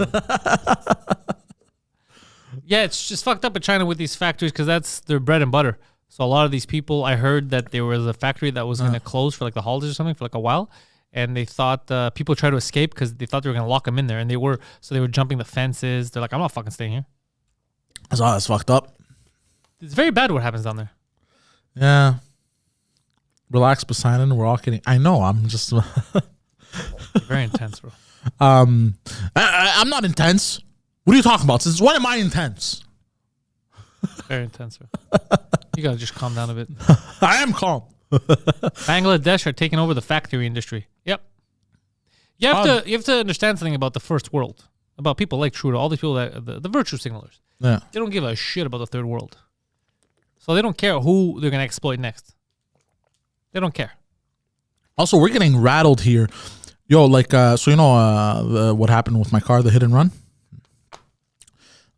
Yeah, it's just fucked up in China with these factories because that's their bread and butter. So a lot of these people, I heard that there was a factory that was going to close for like the holidays or something for like a while. And they thought people tried to escape because they thought they were going to lock them in there. And they were jumping the fences. They're like, I'm not fucking staying here. That's fucked up. It's very bad what happens down there. Yeah. Relax, Poseidon. We're all kidding. I know. I'm just... Very intense, bro. I'm not intense. What are you talking about? Since when am I intense? Very intense, bro. You gotta just calm down a bit. I am calm. Bangladesh are taking over the factory industry. Yep. You have to understand something about the first world, about people like Trudeau, all these people that the virtue signalers. Yeah. They don't give a shit about the third world, so they don't care who they're gonna exploit next. They don't care. Also, we're getting rattled here. Yo, like, so you know what happened with my car, the hit and run?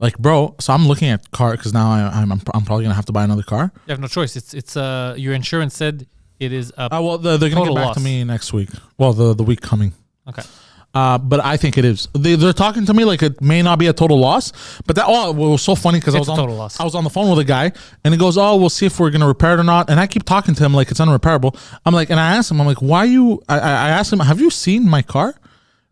Like, bro, so I'm looking at car because now I'm probably gonna have to buy another car. You have no choice. It's your insurance said it is a well, they're gonna get back to me next week. Well, the week coming. Okay. But I think it is. They're talking to me like it may not be a total loss, but that it was so funny because I was on the phone with a guy and he goes, "Oh, we'll see if we're gonna repair it or not." And I keep talking to him like it's unrepairable. I'm like, and I asked him, I'm like, "Why you?" I asked him, "Have you seen my car?"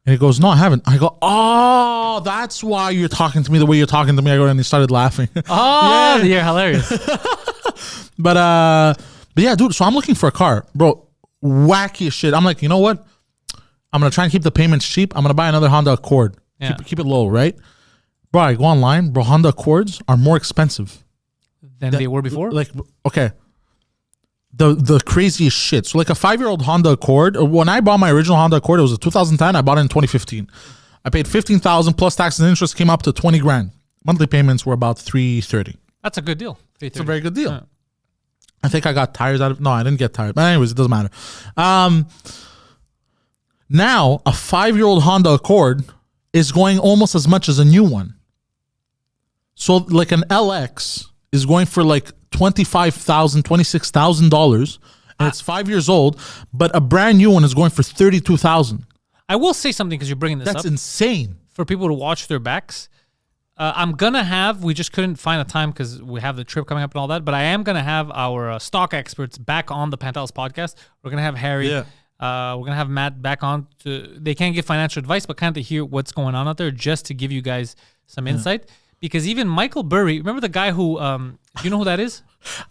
And he goes, "No, I haven't." I go, "Oh, that's why you're talking to me the way you're talking to me." I go, and he started laughing. Oh, yeah, you're hilarious. But yeah, dude. So I'm looking for a car, bro. Wacky as shit. I'm like, you know what? I'm gonna try and keep the payments cheap. I'm gonna buy another Honda Accord. Yeah. Keep it low, right? Bro, I go online, bro. Honda Accords are more expensive than they were before. Like, okay, the craziest shit. So, like a 5-year-old Honda Accord. When I bought my original Honda Accord, it was a 2010. I bought it in 2015. I paid $15,000 plus tax and interest. Came up to $20,000. Monthly payments were about $330. That's a good deal. It's a very good deal. Yeah. I think I got tires out of. No, I didn't get tires. But anyways, it doesn't matter. Now, a 5-year-old Honda Accord is going almost as much as a new one. So, like an LX is going for like $25,000, $26,000, and it's 5 years old. But a brand new one is going for $32,000. I will say something because you're bringing this up. That's insane for people to watch their backs. I'm gonna have. We just couldn't find a time because we have the trip coming up and all that. But I am gonna have our stock experts back on the Pantelis podcast. We're gonna have Harry. Yeah. We're going to have Matt back on. They can't give financial advice, but kind of hear what's going on out there just to give you guys some insight. Because even Michael Burry, remember the guy who, do you know who that is?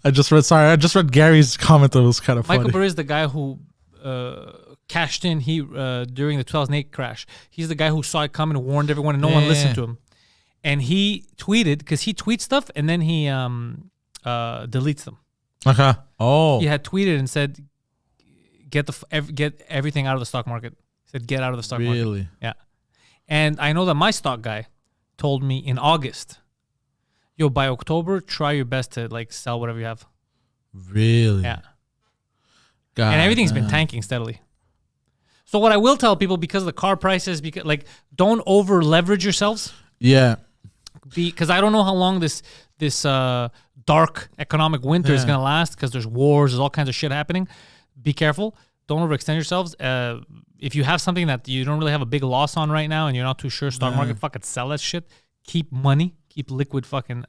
I just read Gary's comment that was kind of funny. Michael Burry is the guy who cashed in during the 2008 crash. He's the guy who saw it coming, warned everyone, and no one listened to him. And he tweeted, because he tweets stuff, and then he deletes them. Okay. Oh. He had tweeted and said, get everything out of the stock market. He said, get out of the stock market. Really? Yeah. And I know that my stock guy told me in August, yo, by October, try your best to like sell whatever you have. Really? Yeah. God, and everything's been tanking steadily. So what I will tell people, because of the car prices, because like don't over leverage yourselves. Yeah. Because I don't know how long this dark economic winter is going to last, because there's wars, there's all kinds of shit happening. Be careful. Don't overextend yourselves. If you have something that you don't really have a big loss on right now and you're not too sure, stock market, fucking sell that shit. Keep money. Keep liquid fucking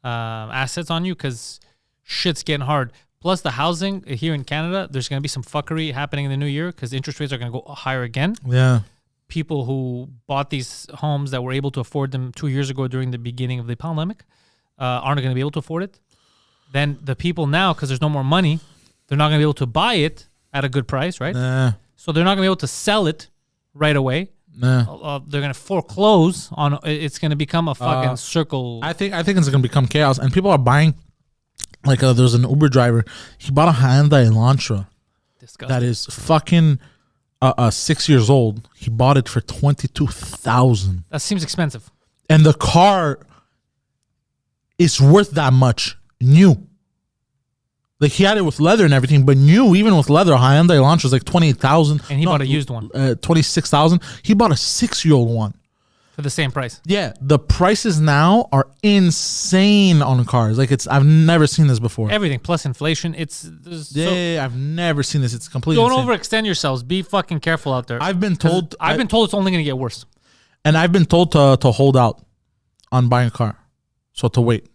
assets on you, because shit's getting hard. Plus the housing here in Canada, there's going to be some fuckery happening in the new year because interest rates are going to go higher again. Yeah. People who bought these homes that were able to afford them 2 years ago during the beginning of the pandemic aren't going to be able to afford it. Then the people now, because there's no more money, they're not going to be able to buy it at a good price, right? Nah. So they're not going to be able to sell it right away. Nah. They're going to foreclose on. It's going to become a fucking circle. I think it's going to become chaos, and people are buying. Like there's an Uber driver. He bought a Hyundai Elantra. Disgusting. That is fucking 6 years old. He bought it for $22,000. That seems expensive. And the car is worth that much. new. Like he had it with leather and everything, but new, even with leather, Hyundai Elantra was like 28,000. And he bought a used one. 26,000. He bought a 6-year-old one. For the same price. Yeah, the prices now are insane on cars. Like I've never seen this before. Everything plus inflation. I've never seen this. It's completely don't insane. Overextend yourselves. Be fucking careful out there. I've been told it's only gonna get worse. And I've been told to hold out on buying a car, so to wait.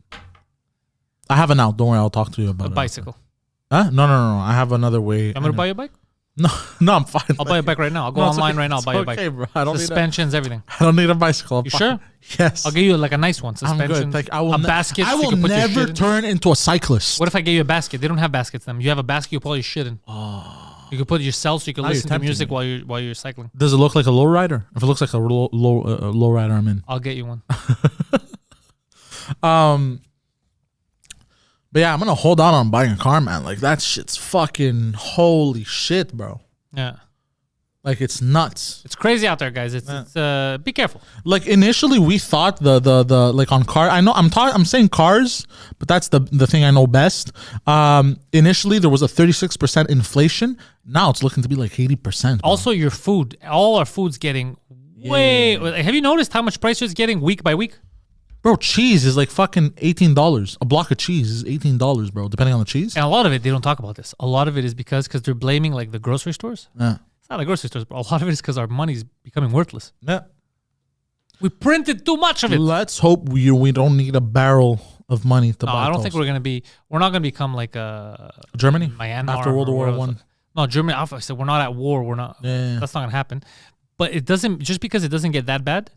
I have an out. Don't worry, I'll talk to you about a bicycle. Huh? No. I have another way. I'm gonna buy you a bike. No, I'm fine. I'll buy a bike right now. I'll go online right now. I'll buy you a bike. Bro. I don't suspensions, everything. I don't need a bicycle. You sure? Yes. I'll give you like a nice one. Suspension. I'm good. Like a basket. I will never turn into a cyclist. What if I gave you a basket? They don't have baskets. Them. You have a basket. You put all your shit in. Oh. You can put it yourself, so you can listen to music while you're cycling. Does it look like a low rider? If it looks like a low rider, I'm in. I'll get you one. But yeah, I'm gonna hold out on buying a car, man. Like that shit's fucking holy shit, bro. Yeah. Like it's nuts. It's crazy out there, guys. It's be careful. Like initially we thought the like on car. I know I'm saying cars, but that's the thing I know best. Initially there was a 36% inflation. Now it's looking to be like 80%. Also, your food. All our food's getting way. Have you noticed how much price it's getting week by week? Bro, cheese is like fucking $18. A block of cheese is $18, bro, depending on the cheese. And a lot of it, they don't talk about this. A lot of it is because they're blaming like the grocery stores. Yeah. It's not the grocery stores, but a lot of it is because our money's becoming worthless. Yeah. We printed too much of it. Let's hope we don't need a barrel of money to buy I don't toast. think we're not gonna become like Germany Myanmar after World War One. No, Germany. I said we're not at war. We're not. Yeah. That's not gonna happen. But it doesn't. Just because it doesn't get that bad,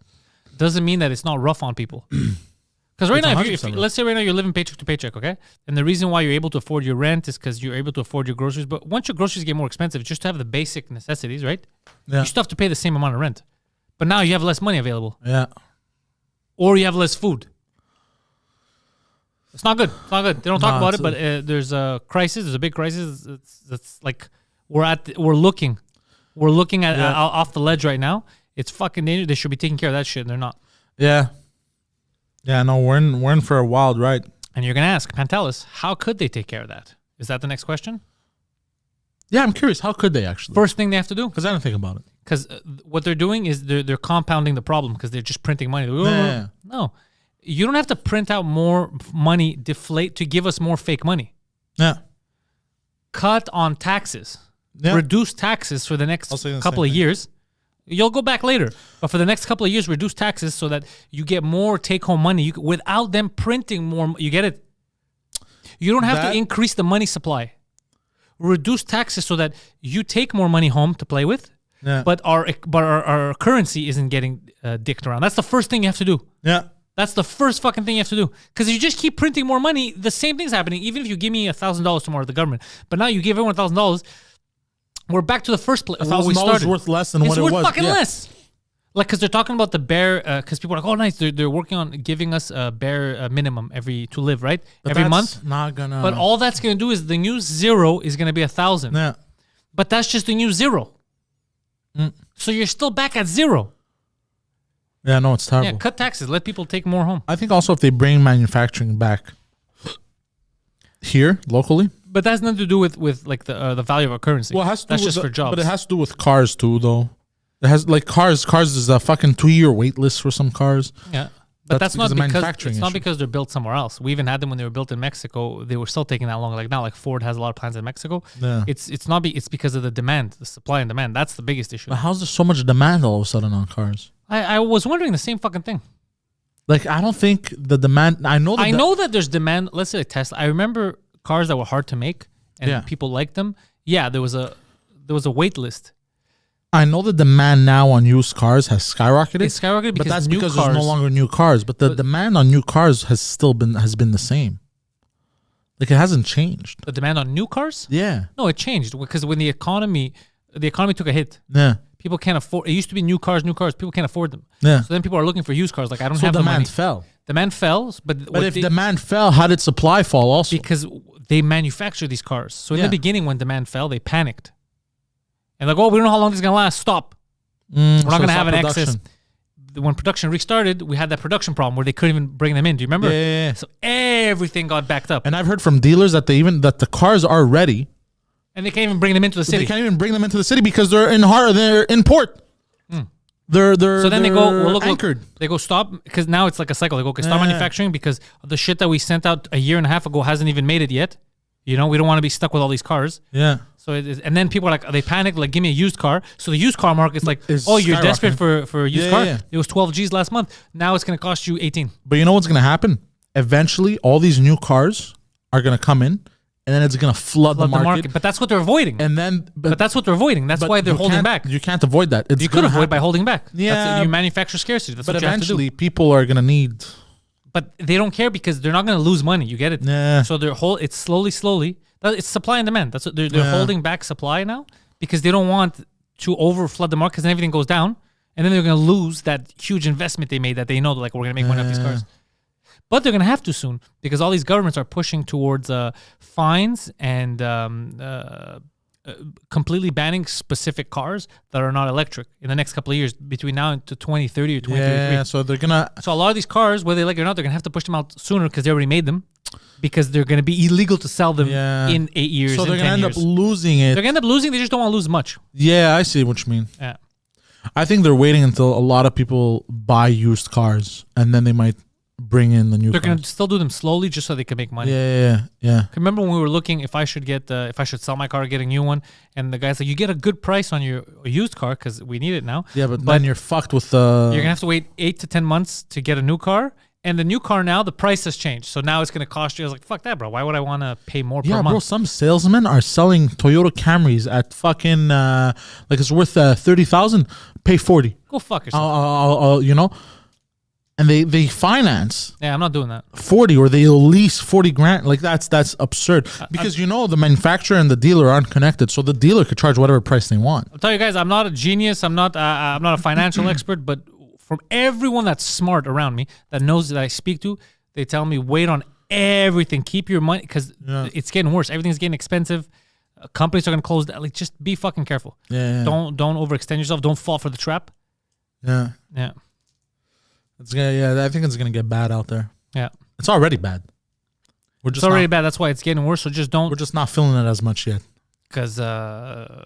doesn't mean that it's not rough on people. Because right now, if let's say right now you're living paycheck to paycheck, okay? And the reason why you're able to afford your rent is because you're able to afford your groceries. But once your groceries get more expensive, just to have the basic necessities, right? Yeah. You still have to pay the same amount of rent. But now you have less money available. Yeah. Or you have less food. It's not good. It's not good. They don't talk about it, but there's a crisis. There's a big crisis. It's like we're looking at off the ledge right now. It's fucking dangerous. They should be taking care of that shit, and they're not. Yeah. Yeah, no, we're in for a wild ride. And you're gonna ask Pantelis, how could they take care of that? Is that the next question? Yeah, I'm curious. How could they actually? First thing they have to do, because I don't think about it. Because what they're doing is they're compounding the problem because they're just printing money. Yeah. No, you don't have to print out more money, deflate to give us more fake money. Yeah. Cut on taxes. Yeah. Reduce taxes for the next couple of years. You'll go back later, but for the next couple of years, reduce taxes so that you get more take-home money without them printing more. You get it? You don't have to increase the money supply. Reduce taxes so that you take more money home to play with, but our currency isn't getting dicked around. That's the first thing you have to do. Yeah. That's the first fucking thing you have to do. Because if you just keep printing more money, the same thing's happening. Even if you give me $1,000 tomorrow to the government, but now you give everyone $1,000, we're back to the first place. $1,000 worth less than what it was. It's worth fucking less. Like, because they're talking about the bare, because people are like, oh, nice. They're working on giving us a bare minimum to live, right? But every month. Not gonna. But all that's going to do is the new zero is going to be 1,000. Yeah. But that's just the new zero. So you're still back at zero. Yeah, no, it's terrible. Yeah, cut taxes. Let people take more home. I think also if they bring manufacturing back here locally. But that has nothing to do with like the value of our currency. Well, it has to that's do just for jobs. But it has to do with cars too, though. It has like cars. Cars is a fucking 2-year wait list for some cars. Yeah, but that's not because manufacturing it's not because they're built somewhere else. We even had them when they were built in Mexico. They were still taking that long. Like now, like Ford has a lot of plants in Mexico. Yeah. It's not. It's because of the demand, the supply and demand. That's the biggest issue. But how's there so much demand all of a sudden on cars? I was wondering the same fucking thing. Like I don't think the demand. I know that there's demand. Let's say like Tesla. I remember cars that were hard to make and people liked them. Yeah, there was a wait list. I know the demand now on used cars has skyrocketed. It's skyrocketed because but that's new because cars, there's no longer new cars. But the demand on new cars has been the same. Like it hasn't changed. The demand on new cars? Yeah. No, it changed because when the economy took a hit. Yeah. People can't afford. It used to be new cars. People can't afford them. Yeah. So then people are looking for used cars. Like I don't have the money. Demand fell. Demand fell, but if demand fell, how did supply fall also? Because they manufacture these cars. So in the beginning, when demand fell, they panicked. And like, oh, we don't know how long this is gonna last. Stop. We're not gonna have an excess. when production restarted, we had that production problem where they couldn't even bring them in. Do you remember? Yeah. So everything got backed up. And I've heard from dealers that the cars are ready. And they can't even bring them into the city. They can't even bring them into the city because they're in port. They're so then they go, well, look, anchored. They go stop, because now it's like a cycle. They go, okay, stop manufacturing because the shit that we sent out a year and a half ago hasn't even made it yet. You know, we don't want to be stuck with all these cars. Yeah. So and then people are like, they panic, like, give me a used car. So the used car market's like, oh, you're desperate for a used car? Yeah. It was 12 G's last month. Now it's going to cost you 18. But you know what's going to happen? Eventually, all these new cars are going to come in, and then it's going to flood the market. But that's what they're avoiding. And then, but that's what they're avoiding. That's why they're holding back. You can't avoid that. You could avoid by holding back. Yeah. You manufacture scarcity. That's what you have to do. But eventually, people are going to need. But they don't care because they're not going to lose money. You get it? Yeah. So it's slowly. It's supply and demand. That's what they're holding back supply now because they don't want to overflood the market because then everything goes down. And then they're going to lose that huge investment they made that they know, like, we're going to make money off these cars. But they're going to have to soon because all these governments are pushing towards fines and completely banning specific cars that are not electric in the next couple of years between now and to 2030 or 2033. Yeah, so they're going to... So a lot of these cars, whether they like it or not, they're going to have to push them out sooner because they already made them because they're going to be illegal to sell them in 8 years, so they're going to end up losing it. They're going to end up losing. They just don't want to lose much. Yeah, I see what you mean. Yeah. I think they're waiting until a lot of people buy used cars and then they might bring in the new They're cars. going to still do them slowly just so they can make money. Yeah. Remember when we were looking if I should sell my car or get a new one, and the guy's like, you get a good price on your used car because we need it now. Yeah, but then you're fucked with the... You're going to have to wait 8 to 10 months to get a new car, and the new car now, the price has changed. So now it's going to cost you. I was like, fuck that, bro. Why would I want to pay more per month? Yeah, bro, some salesmen are selling Toyota Camrys at fucking, like it's worth 30,000, pay 40. Go fuck yourself. And they finance. Yeah, I'm not doing that. 40 or they lease 40 grand. Like that's absurd because the manufacturer and the dealer aren't connected. So the dealer could charge whatever price they want. I'll tell you guys, I'm not a genius. I'm not a financial expert, but from everyone that's smart around me that knows that I speak to, they tell me wait on everything. Keep your money because it's getting worse. Everything's getting expensive. Companies are going to close down. Like, just be fucking careful. Yeah. Don't overextend yourself. Don't fall for the trap. Yeah. Yeah. I think it's gonna get bad out there. Yeah, it's already bad. It's already bad. That's why it's getting worse. So just don't. We're just not feeling it as much yet. Because no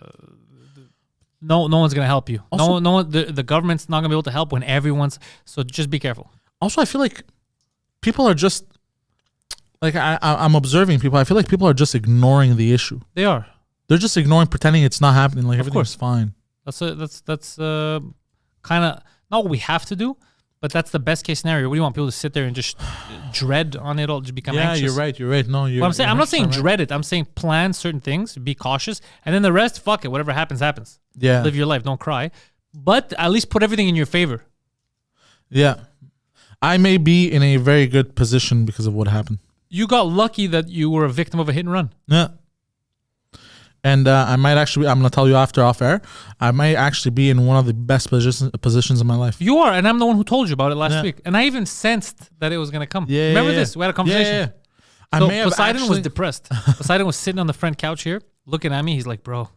one's gonna help you. Also, no one. The government's not gonna be able to help when everyone's. So just be careful. Also, I feel like people are just like I'm observing people. I feel like people are just ignoring the issue. They are. They're just ignoring, pretending it's not happening. Like everything's fine. That's kind of not what we have to do. But that's the best case scenario. What do you want people to sit there and just dread on it all, just become anxious? Yeah, you're right. No, you're. But I'm not saying dread it. I'm saying plan certain things, be cautious, and then the rest, fuck it. Whatever happens, happens. Yeah. Live your life. Don't cry. But at least put everything in your favor. Yeah. I may be in a very good position because of what happened. You got lucky that you were a victim of a hit and run. Yeah. And I might actually, I'm going to tell you off air, I might actually be in one of the best positions in my life. You are, and I'm the one who told you about it last week. And I even sensed that it was going to come. Yeah, Remember this? We had a conversation. Yeah. So Poseidon was depressed. Poseidon was sitting on the front couch here, looking at me. He's like, bro,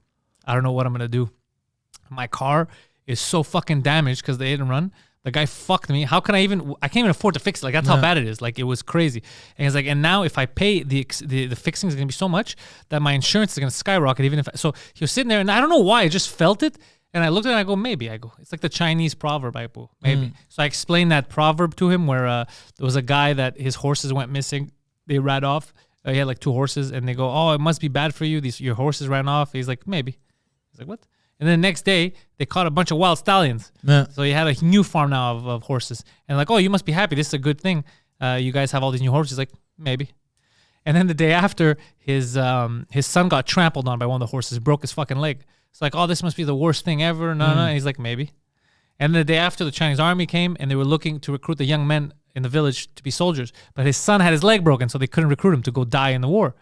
I don't know what I'm going to do. My car is so fucking damaged because they hit and run. The guy fucked me. How can I can't even afford to fix it. Like, that's how bad it is. Like, it was crazy. And he's like, and now if I pay the fixing is going to be so much that my insurance is going to skyrocket. So he was sitting there and I don't know why. I just felt it. And I looked at it and I go, maybe. It's like the Chinese proverb. I go, maybe. So I explained that proverb to him where there was a guy that his horses went missing. They ran off. He had like 2 horses and they go, oh, it must be bad for you. Your horses ran off. He's like, maybe. He's like, what? And then the next day, they caught a bunch of wild stallions. Yeah. So he had a new farm now of horses. And like, oh, you must be happy. This is a good thing. You guys have all these new horses. He's like, maybe. And then the day after, his son got trampled on by one of the horses. Broke his fucking leg. It's like, oh, this must be the worst thing ever. No. And he's like, maybe. And the day after, the Chinese army came, and they were looking to recruit the young men in the village to be soldiers. But his son had his leg broken, so they couldn't recruit him to go die in the war.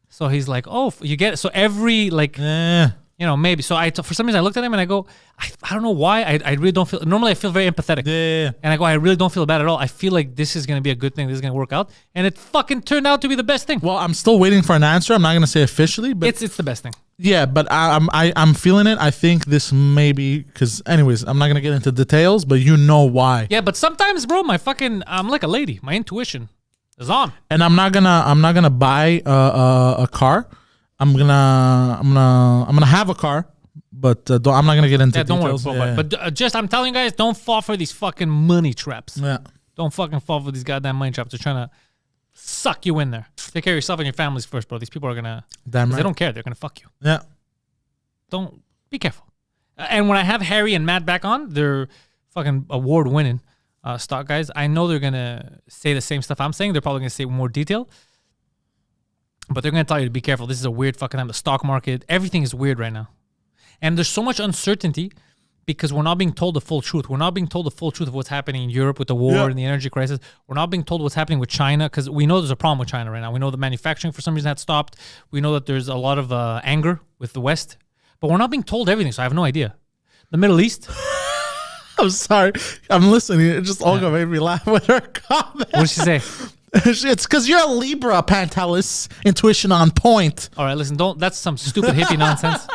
So he's like, oh, you get it. So every, like... maybe. So for some reason, I looked at him and I go, I don't know why. I really don't feel, normally I feel very empathetic. Yeah. And I go, I really don't feel bad at all. I feel like this is going to be a good thing. This is going to work out. And it fucking turned out to be the best thing. Well, I'm still waiting for an answer. I'm not going to say officially, but... It's the best thing. Yeah, but I'm feeling it. I think this may be because, anyways, I'm not gonna get into details, but you know why. Yeah, but sometimes, bro, I'm like a lady. My intuition is on. And I'm not gonna buy a car. I'm gonna have a car, but I'm not gonna get into details. Don't worry. But just I'm telling you guys, don't fall for these fucking money traps. Yeah. Don't fucking fall for these goddamn money traps. They're trying to suck you in there. Take care of yourself and your families first, bro. These people are gonna. Damn right. They don't care. They're gonna fuck you. Yeah. Don't be careful. And when I have Harry and Matt back on, they're fucking award-winning stock guys. I know they're gonna say the same stuff I'm saying. They're probably gonna say more detail, but they're gonna tell you to be careful. This is a weird fucking time. The stock market, everything is weird right now, and there's so much uncertainty because we're not being told the full truth. We're not being told the full truth of what's happening in Europe with the war and the energy crisis. We're not being told what's happening with China because we know there's a problem with China right now. We know the manufacturing for some reason had stopped. We know that there's a lot of anger with the West, but we're not being told everything. So I have no idea. The Middle East. I'm sorry. I'm listening. It just Olga made me laugh with her comment. What did she say? It's because you're a Libra, Pantelis. Intuition on point. All right, listen. That's some stupid hippie nonsense.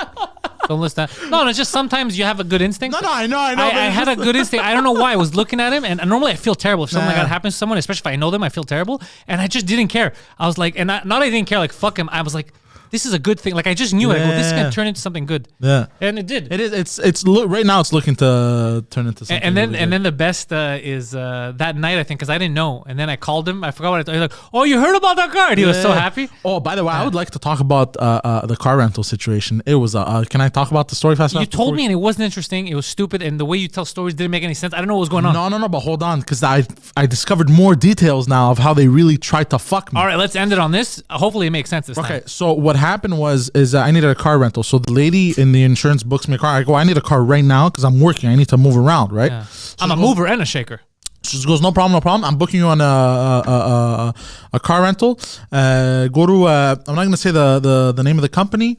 Don't listen to that. No, it's just sometimes you have a good instinct. No, I know. I had a good instinct. I don't know why. I was looking at him, and normally I feel terrible if something like that happens to someone, especially if I know them. I feel terrible, and I just didn't care. I was like, not I didn't care. Like fuck him. I was like, this is a good thing. Like I just knew it. I go, this is gonna turn into something good. Yeah, and it did. It is. It's right now. It's looking to turn into something. And then the best is that night I think because I didn't know, and then I called him. I forgot what I told him. He's like, oh, you heard about that car? And he was so happy. Oh, by the way, I would like to talk about the car rental situation. It was. Can I talk about the story fast enough? You told me, and it wasn't interesting. It was stupid, and the way you tell stories didn't make any sense. I don't know what was going on. No. But hold on, because I discovered more details now of how they really tried to fuck me. All right, let's end it on this. Hopefully, it makes sense this time. Okay, so what happened was I needed a car rental. So the lady in the insurance books me a car. I go, I need a car right now because I'm working. I need to move around, right? Yeah. So I'm a mover and a shaker. She goes, no problem. I'm booking you on a car rental. Go to I'm not gonna say the name of the company,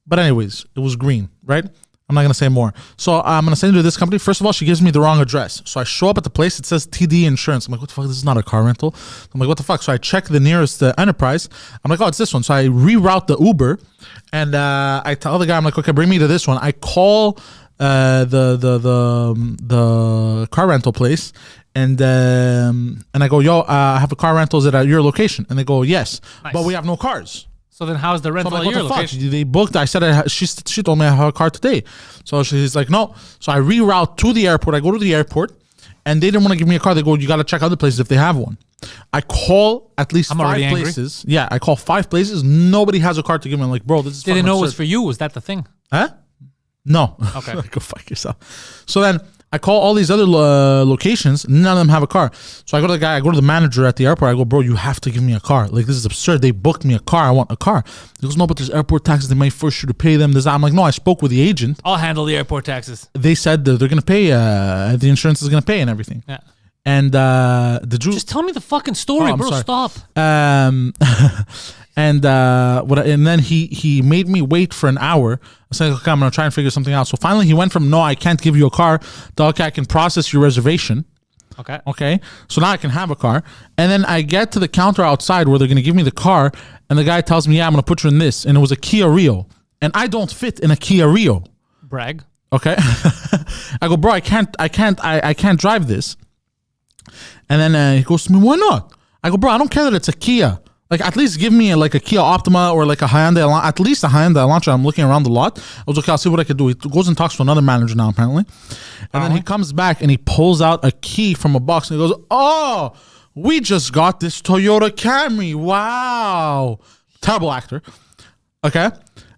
but anyways, it was green, right? I'm not gonna say more. So I'm gonna send you to this company. First of all, she gives me the wrong address. So I show up at the place. It says TD Insurance. I'm like, what the fuck? This is not a car rental. I'm like, what the fuck? So I check the nearest enterprise. I'm like, oh, it's this one. So I reroute the Uber, and I tell the guy, I'm like, okay, bring me to this one. I call the car rental place, and I go, yo, I have a car rentals at your location, and they go, yes, but we have no cars. So then how's the rental at your location? They booked. I said, she told me I have a car today. So she's like, no. So I reroute to the airport. I go to the airport, and they didn't want to give me a car. They go, you got to check other places if they have one. I call at least 5 places. Yeah, I call 5 places. Nobody has a car to give me. I'm like, bro, this is Didn't know it was for you. Was that the thing? Huh? No. Okay. Go fuck yourself. So then I call all these other locations. None of them have a car. So I go to the guy. I go to the manager at the airport. I go, bro, you have to give me a car. Like, this is absurd. They booked me a car. I want a car. He goes, no, but there's airport taxes. They might force you to pay them. I'm like, no, I spoke with the agent. I'll handle the airport taxes. They said that they're going to pay. The insurance is going to pay and everything. Yeah. And the Jew. Just tell me the fucking story, bro. Sorry. Stop. And then he made me wait for an hour. I said, okay, I'm gonna try and figure something out. So finally, he went from no, I can't give you a car, to okay, I can process your reservation. Okay. So now I can have a car. And then I get to the counter outside where they're gonna give me the car, and the guy tells me, yeah, I'm gonna put you in this, and it was a Kia Rio, and I don't fit in a Kia Rio. Brag. Okay. I go, bro, I can't drive this. And then he goes to me, why not? I go, bro, I don't care that it's a Kia. Like, at least give me like a Kia Optima or like a Hyundai, at least a Hyundai Elantra. I'm looking around the lot. I was okay, I'll see what I can do. He goes and talks to another manager now, apparently. And then he comes back and he pulls out a key from a box and he goes, oh, we just got this Toyota Camry. Wow. Terrible actor. Okay.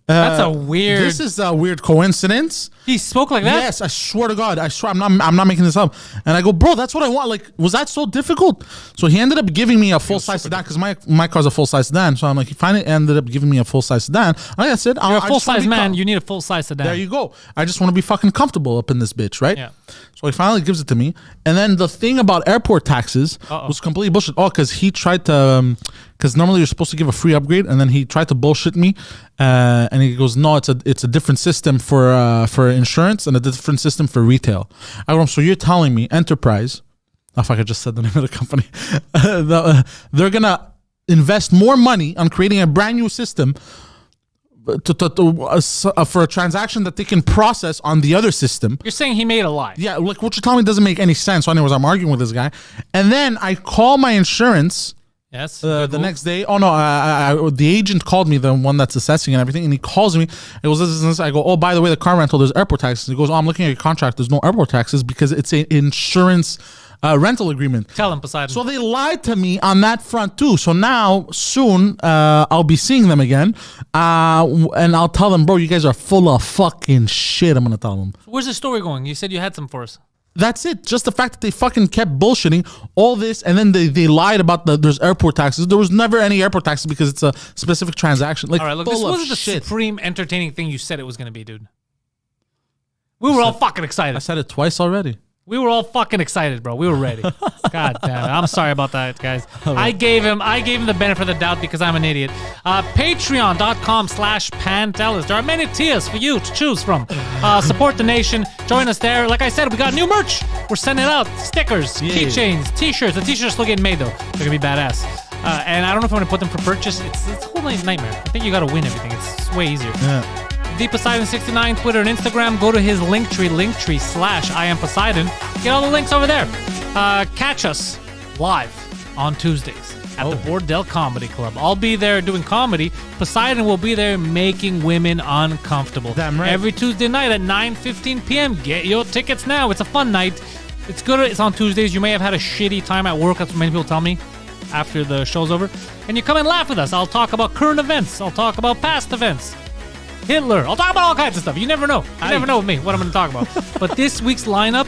That's a weird. This is a weird coincidence. He spoke like that? Yes, I swear to God. I swear I'm not making this up. And I go, bro, that's what I want. Like, was that so difficult? So he ended up giving me a full-size sedan because my car's a full-size sedan. So I'm like, he finally ended up giving me a full-size sedan. Like I said, you're a full-size man. You need a full-size sedan. There you go. I just want to be fucking comfortable up in this bitch, right? Yeah. So he finally gives it to me. And then the thing about airport taxes was completely bullshit. Oh, because he tried to... Because normally you're supposed to give a free upgrade, and then he tried to bullshit me, and he goes, "No, it's a different system for insurance and a different system for retail." I go, so you're telling me Enterprise? Oh fuck! I just said the name of the company. They're gonna invest more money on creating a brand new system for a transaction that they can process on the other system. You're saying he made a lie. Yeah, like what you're telling me doesn't make any sense. So anyways, I'm arguing with this guy. And then I call my insurance. Yes. The next day. Oh, no. The agent called me, the one that's assessing and everything. And he calls me. He goes, this. I go, oh, by the way, the car rental, there's airport taxes. He goes, oh, I'm looking at your contract. There's no airport taxes because it's an insurance rental agreement. Tell him, Poseidon. So they lied to me on that front too. So now, soon, I'll be seeing them again. And I'll tell them, bro, you guys are full of fucking shit. I'm going to tell them. Where's the story going? You said you had some for us. That's it. Just the fact that they fucking kept bullshitting all this, and then they lied about there's airport taxes. There was never any airport taxes because it's a specific transaction. Like, all right, look, this wasn't the supreme entertaining thing you said it was going to be, dude. We were all fucking excited. I said it twice already. We were all fucking excited, bro. We were ready. God damn it. I'm sorry about that, guys. I gave him the benefit of the doubt because I'm an idiot. Patreon.com/Pantelis. There are many tiers for you to choose from. Support the nation. Join us there. Like I said, we got new merch. We're sending out stickers, keychains, t-shirts. The t-shirts are still getting made, though. They're going to be badass. And I don't know if I'm going to put them for purchase. It's a whole nightmare. I think you got to win everything. It's way easier. Yeah. The Poseidon69, Twitter and Instagram. Go to his linktree/I am Poseidon. Get all the links over there. Catch us live on Tuesdays at the Bordel Comedy Club. I'll be there doing comedy. Poseidon will be there making women uncomfortable. Damn right. Every Tuesday night at 9:15 p.m. Get your tickets now. It's a fun night. It's good. It's on Tuesdays. You may have had a shitty time at work. That's what many people tell me after the show's over. And you come and laugh with us. I'll talk about current events. I'll talk about past events. Hitler. I'll talk about all kinds of stuff. You never know. You never know with me what I'm going to talk about. But this week's lineup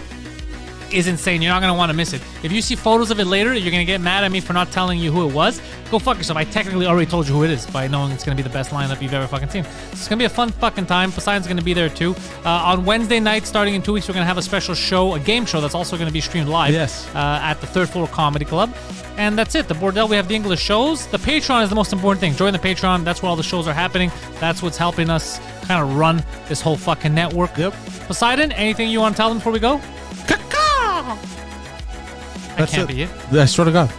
is insane. You're not going to want to miss it. If you see photos of it later, you're going to get mad at me for not telling you who it was. Go fuck yourself. I technically already told you who it is by knowing it's going to be the best lineup you've ever fucking seen. It's going to be a fun fucking time. Poseidon's going to be there too. On Wednesday night, starting in 2 weeks, we're going to have a special show, a game show that's also going to be streamed live at the Third Floor Comedy Club. And that's it. The Bordel, we have the English shows. The Patreon is the most important thing. Join the Patreon. That's where all the shows are happening. That's what's helping us kind of run this whole fucking network. Yep. Poseidon, anything you want to tell them before we go? That's I can't it. be it. I swear to God.